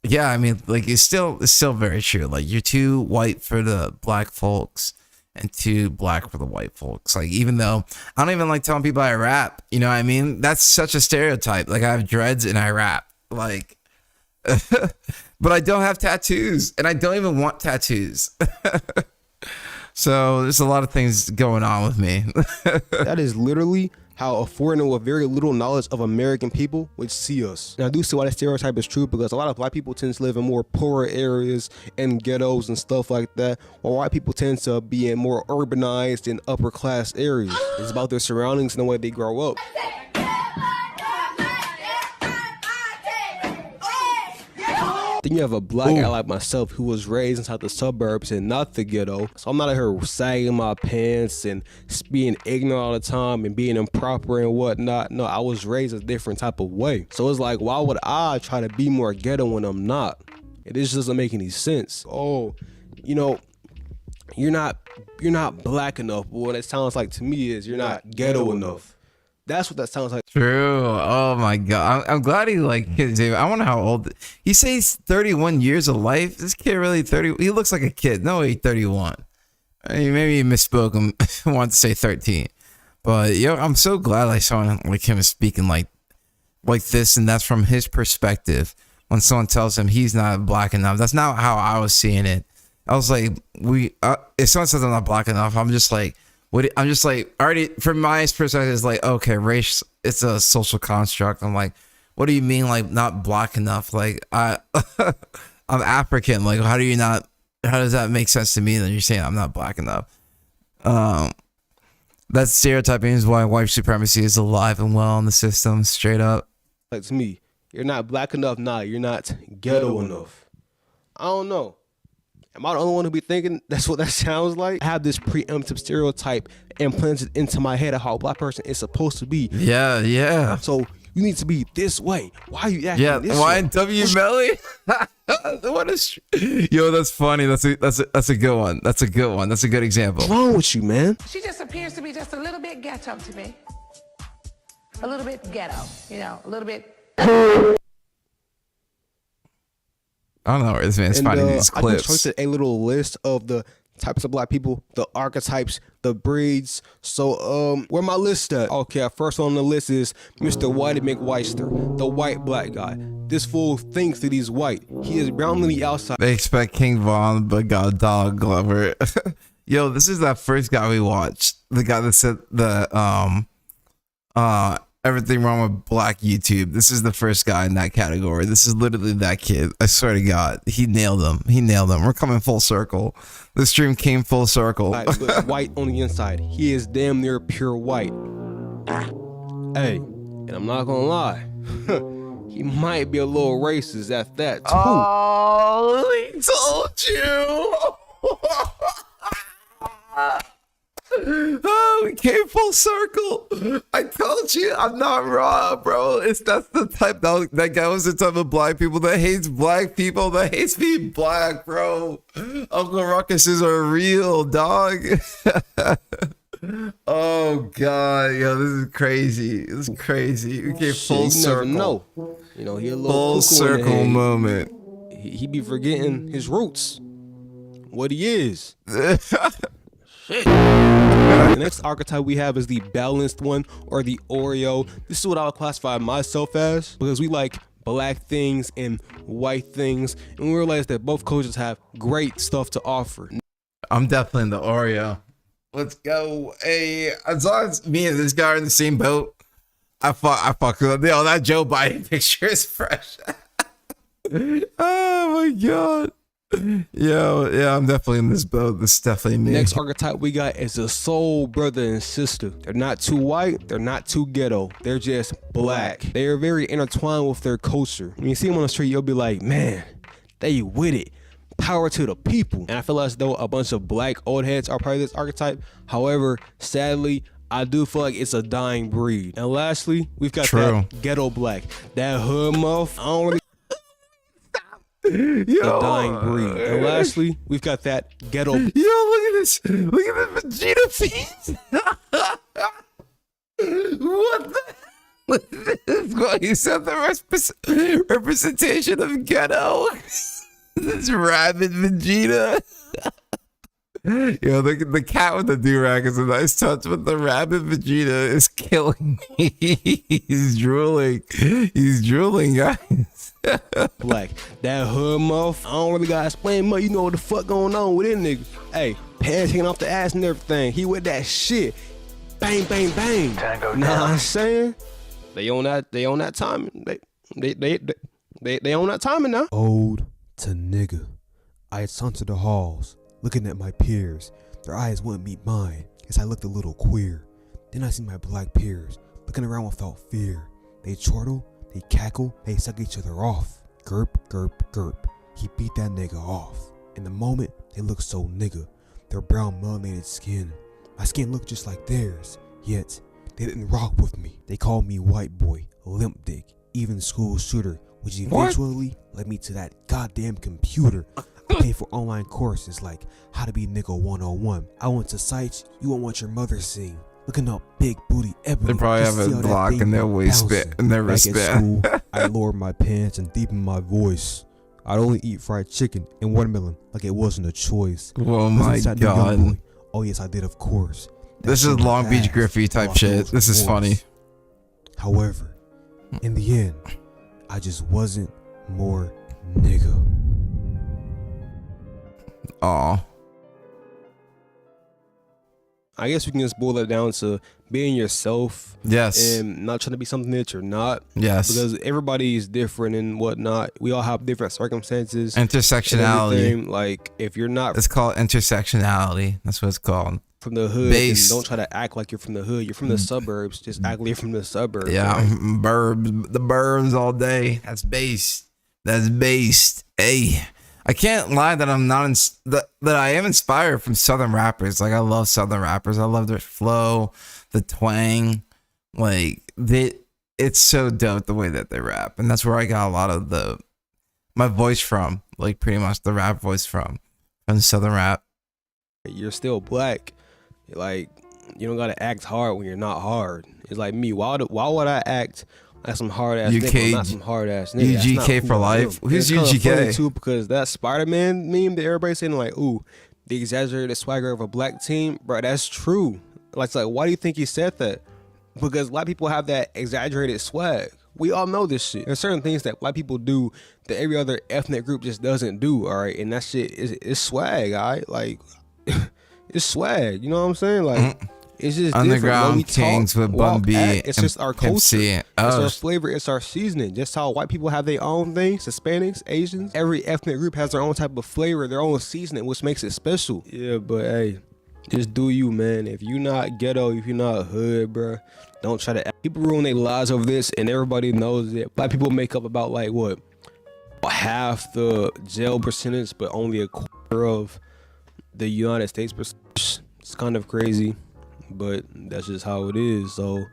yeah, I mean, like, it's still very true. Like, you're too white for the black folks and too black for the white folks. Like, even though I don't even like telling people I rap, you know what I mean? That's such a stereotype. Like, I have dreads and I rap. Like, but I don't have tattoos, and I don't even want tattoos. So there's a lot of things going on with me. That is literally how a foreigner with very little knowledge of American people would see us. And I do see why that stereotype is true, because a lot of black people tend to live in more poorer areas and ghettos and stuff like that, while white people tend to be in more urbanized and upper class areas. It's about their surroundings and the way they grow up. Then you have a black guy like myself who was raised inside the suburbs and not the ghetto. So I'm not out here sagging my pants and being ignorant all the time and being improper and whatnot. No, I was raised a different type of way. So it's like, why would I try to be more ghetto when I'm not? It just doesn't make any sense. Oh, you know, you're not black enough. Well, what it sounds like to me is you're not ghetto enough. That's what that sounds like. True. Oh my God. I'm glad he like kids. I wonder how old he says. 31 years of life. This kid really 30. He looks like a kid. No way, 31. I mean, maybe he misspoke him. Wanted to say 13. But yo, I'm so glad I saw him, like him speaking like this, and that's from his perspective. When someone tells him he's not black enough, that's not how I was seeing it. I was like, if someone says I'm not black enough, I'm just like. I'm just like, already from my perspective, it's like, okay, race, it's a social construct. I'm like, what do you mean, like, not black enough? Like, I'm African. Like, how does that make sense to me that you're saying I'm not black enough? That stereotyping is why white supremacy is alive and well in the system, straight up. Like, to me, you're not black enough. Nah, you're not ghetto enough. I don't know. Am I the only one who be thinking that's what that sounds like? I have this preemptive stereotype implanted into my head of how a black person is supposed to be. Yeah, yeah. So you need to be this way. Why are you acting this why way? W Melly? What is? Yo, that's funny. That's a good one. That's a good one. That's a good example. What's wrong with you, man? She just appears to be just a little bit ghetto to me. A little bit ghetto, you know, a little bit. I don't know where this man's finding these clips. I just posted a little list of the types of black people, the archetypes, the breeds. So, where my list at? Okay, first on the list is Mr. Whitey McWeister, the white black guy. This fool thinks that he's white. He is brown on the outside. They expect King Von, but got Donald Glover. Yo, this is that first guy we watched. The guy that said the everything wrong with black YouTube. This is the first guy in that category. This is literally that kid. I swear to God, he nailed him. He nailed him. We're coming full circle. The stream came full circle. But white on the inside. He is damn near pure white. Hey, and I'm not gonna lie. He might be a little racist at that too. Oh, he told you. Oh, we came full circle. I told you, I'm not wrong, bro. That's the type that guy was the type of black people that hates black people, that hates being black, bro. Uncle Ruckuses are real, dog. Oh God, yo, this is crazy. This is crazy. We came full circle. No, you know, he a little full circle moment. He be forgetting his roots, what he is. Shit. The next archetype we have is the balanced one, or the Oreo. This is what I would classify myself as, because we like black things and white things, and we realize that both cultures have great stuff to offer. I'm definitely in the Oreo. Let's go. Hey, as long as me and this guy are in the same boat, I fuck with him. Yo, that Joe Biden picture is fresh. Oh my God. Yo, yeah, I'm definitely in this boat. This is definitely me. Next archetype we got is a soul brother and sister. They're not too white, they're not too ghetto. They're just black. They are very intertwined with their culture. When you see them on the street, you'll be like, man, they with it. Power to the people. And I feel as though a bunch of black old heads are part of this archetype. However, sadly, I do feel like it's a dying breed. And lastly, we've got that ghetto black. That hood muff. I don't really Yo. A dying breed. And lastly, we've got that ghetto. Yo, look at this. Look at the Vegeta feet. What the? What you said the representation of ghetto. This rabid Vegeta. Yo, the cat with the do-rag is a nice touch, but the rabid Vegeta is killing me. He's drooling. He's drooling, guys. Black. That hood muff. I don't really gotta explain much. You know what the fuck going on with this nigga. Hey, pants hanging off the ass and everything. He with that shit. Bang, bang, bang. Tango know what I'm saying? They on that timing. They on that timing now. Old to nigga. I had sauntered the halls, looking at my peers. Their eyes wouldn't meet mine as I looked a little queer. Then I see my black peers looking around without fear. They chortle, they cackle, they suck each other off. Gerp, gerp, gerp. He beat that nigga off. In the moment, they look so nigga. Their brown melanated skin. My skin looked just like theirs, yet they didn't rock with me. They called me white boy, limp dick, even school shooter, which eventually led me to that goddamn computer. I paid for online courses like How to Be Nigga 101. I went to sites you won't want your mother seeing. Looking up big booty Ebony. They probably have a block in their waistband, in their wristband. Back at school, I lowered my pants and deepened my voice. I'd only eat fried chicken and watermelon like it wasn't a choice. Oh my God. Oh yes, I did, of course. This is Long Beach Griffey type shit. This is funny. However, in the end, I just wasn't more nigga. Aw. I guess we can just boil it down to being yourself. Yes. And not trying to be something that you're not. Yes. Because everybody is different and whatnot. We all have different circumstances. Intersectionality. Like, if you're not. It's called intersectionality. That's what it's called. From the hood. And don't try to act like you're from the hood. You're from the suburbs. Just act like you're from the suburbs. Yeah. Right? Burbs. The burbs all day. That's based. That's based. Hey. I can't lie that I'm not that I am inspired from Southern rappers. Like, I love Southern rappers. I love their flow, the twang. Like, it's so dope the way that they rap, and that's where I got a lot of my voice from. Like, pretty much the rap voice from Southern rap. You're still black. Like, you don't gotta act hard when you're not hard. It's like me. Why would I act like some hard ass nigga, not some hard ass nigga? UGK for life. Who's UGK? Too, because that Spider-Man meme that everybody's saying like, ooh, the exaggerated swagger of a black team, bro. That's true. Like, why do you think he said that? Because a lot of people have that exaggerated swag. We all know this shit. There's certain things that white people do that every other ethnic group just doesn't do, all right? And that shit is swag, all right? Like, it's swag, you know what I'm saying? Like, it's just Underground Kings with Bun B. It's just our culture. MC. It's our flavor. It's our seasoning. Just how white people have their own things, Hispanics, Asians. Every ethnic group has their own type of flavor, their own seasoning, which makes it special. Yeah, but hey, just do you, man. If you not ghetto, if you not hood, bro, don't try to. People ruin their lives over this, and everybody knows it. Black people make up about like what, half the jail percentage, but only a quarter of the United States percentage. It's kind of crazy, but that's just how it is. So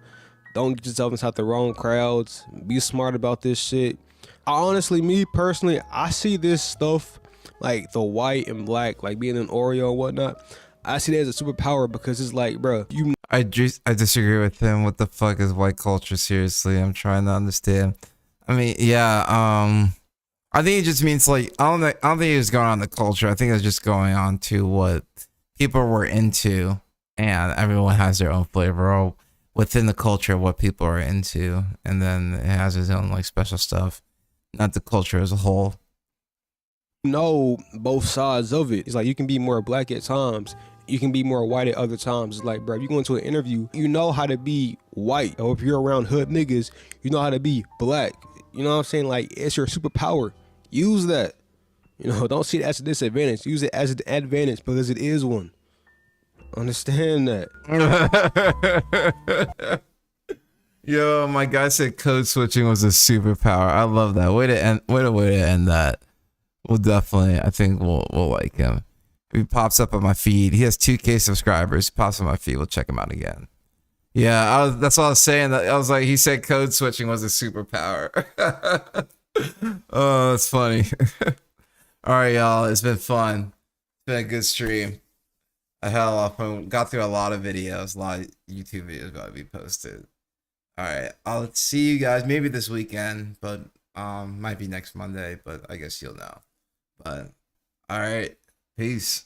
don't get yourself inside the wrong crowds. Be smart about this shit. Honestly, me personally, I see this stuff like the white and black, like being an Oreo and whatnot. I see that as a superpower because it's like, bro, you. I disagree with him. What the fuck is white culture? Seriously, I'm trying to understand. I mean, yeah. I think it just means like I don't think it's going on the culture. I think it's just going on to what people were into, and everyone has their own flavor or within the culture of what people are into, and then it has its own like special stuff, not the culture as a whole. Know both sides of it. It's like you can be more black at times, you can be more white at other times. It's like, bro, if you go into an interview, you know how to be white, or if you're around hood niggas, you know how to be black. You know what I'm saying? Like, it's your superpower. Use that. You know, don't see it as a disadvantage. Use it as an advantage because it is one. Understand that. Yo, my guy said code switching was a superpower. I love that. Way to end that. We'll definitely, I think we'll like him. If he pops up on my feed, he has 2K subscribers. He pops on my feed, we'll check him out again. Yeah, that's what I was saying. I was like, he said code switching was a superpower. Oh, that's funny. All right, y'all. It's been fun. It's been a good stream. I had a lot of fun. Got through a lot of videos. A lot of YouTube videos about to be posted. All right. I'll see you guys maybe this weekend, but might be next Monday, but I guess you'll know. But all right. Peace.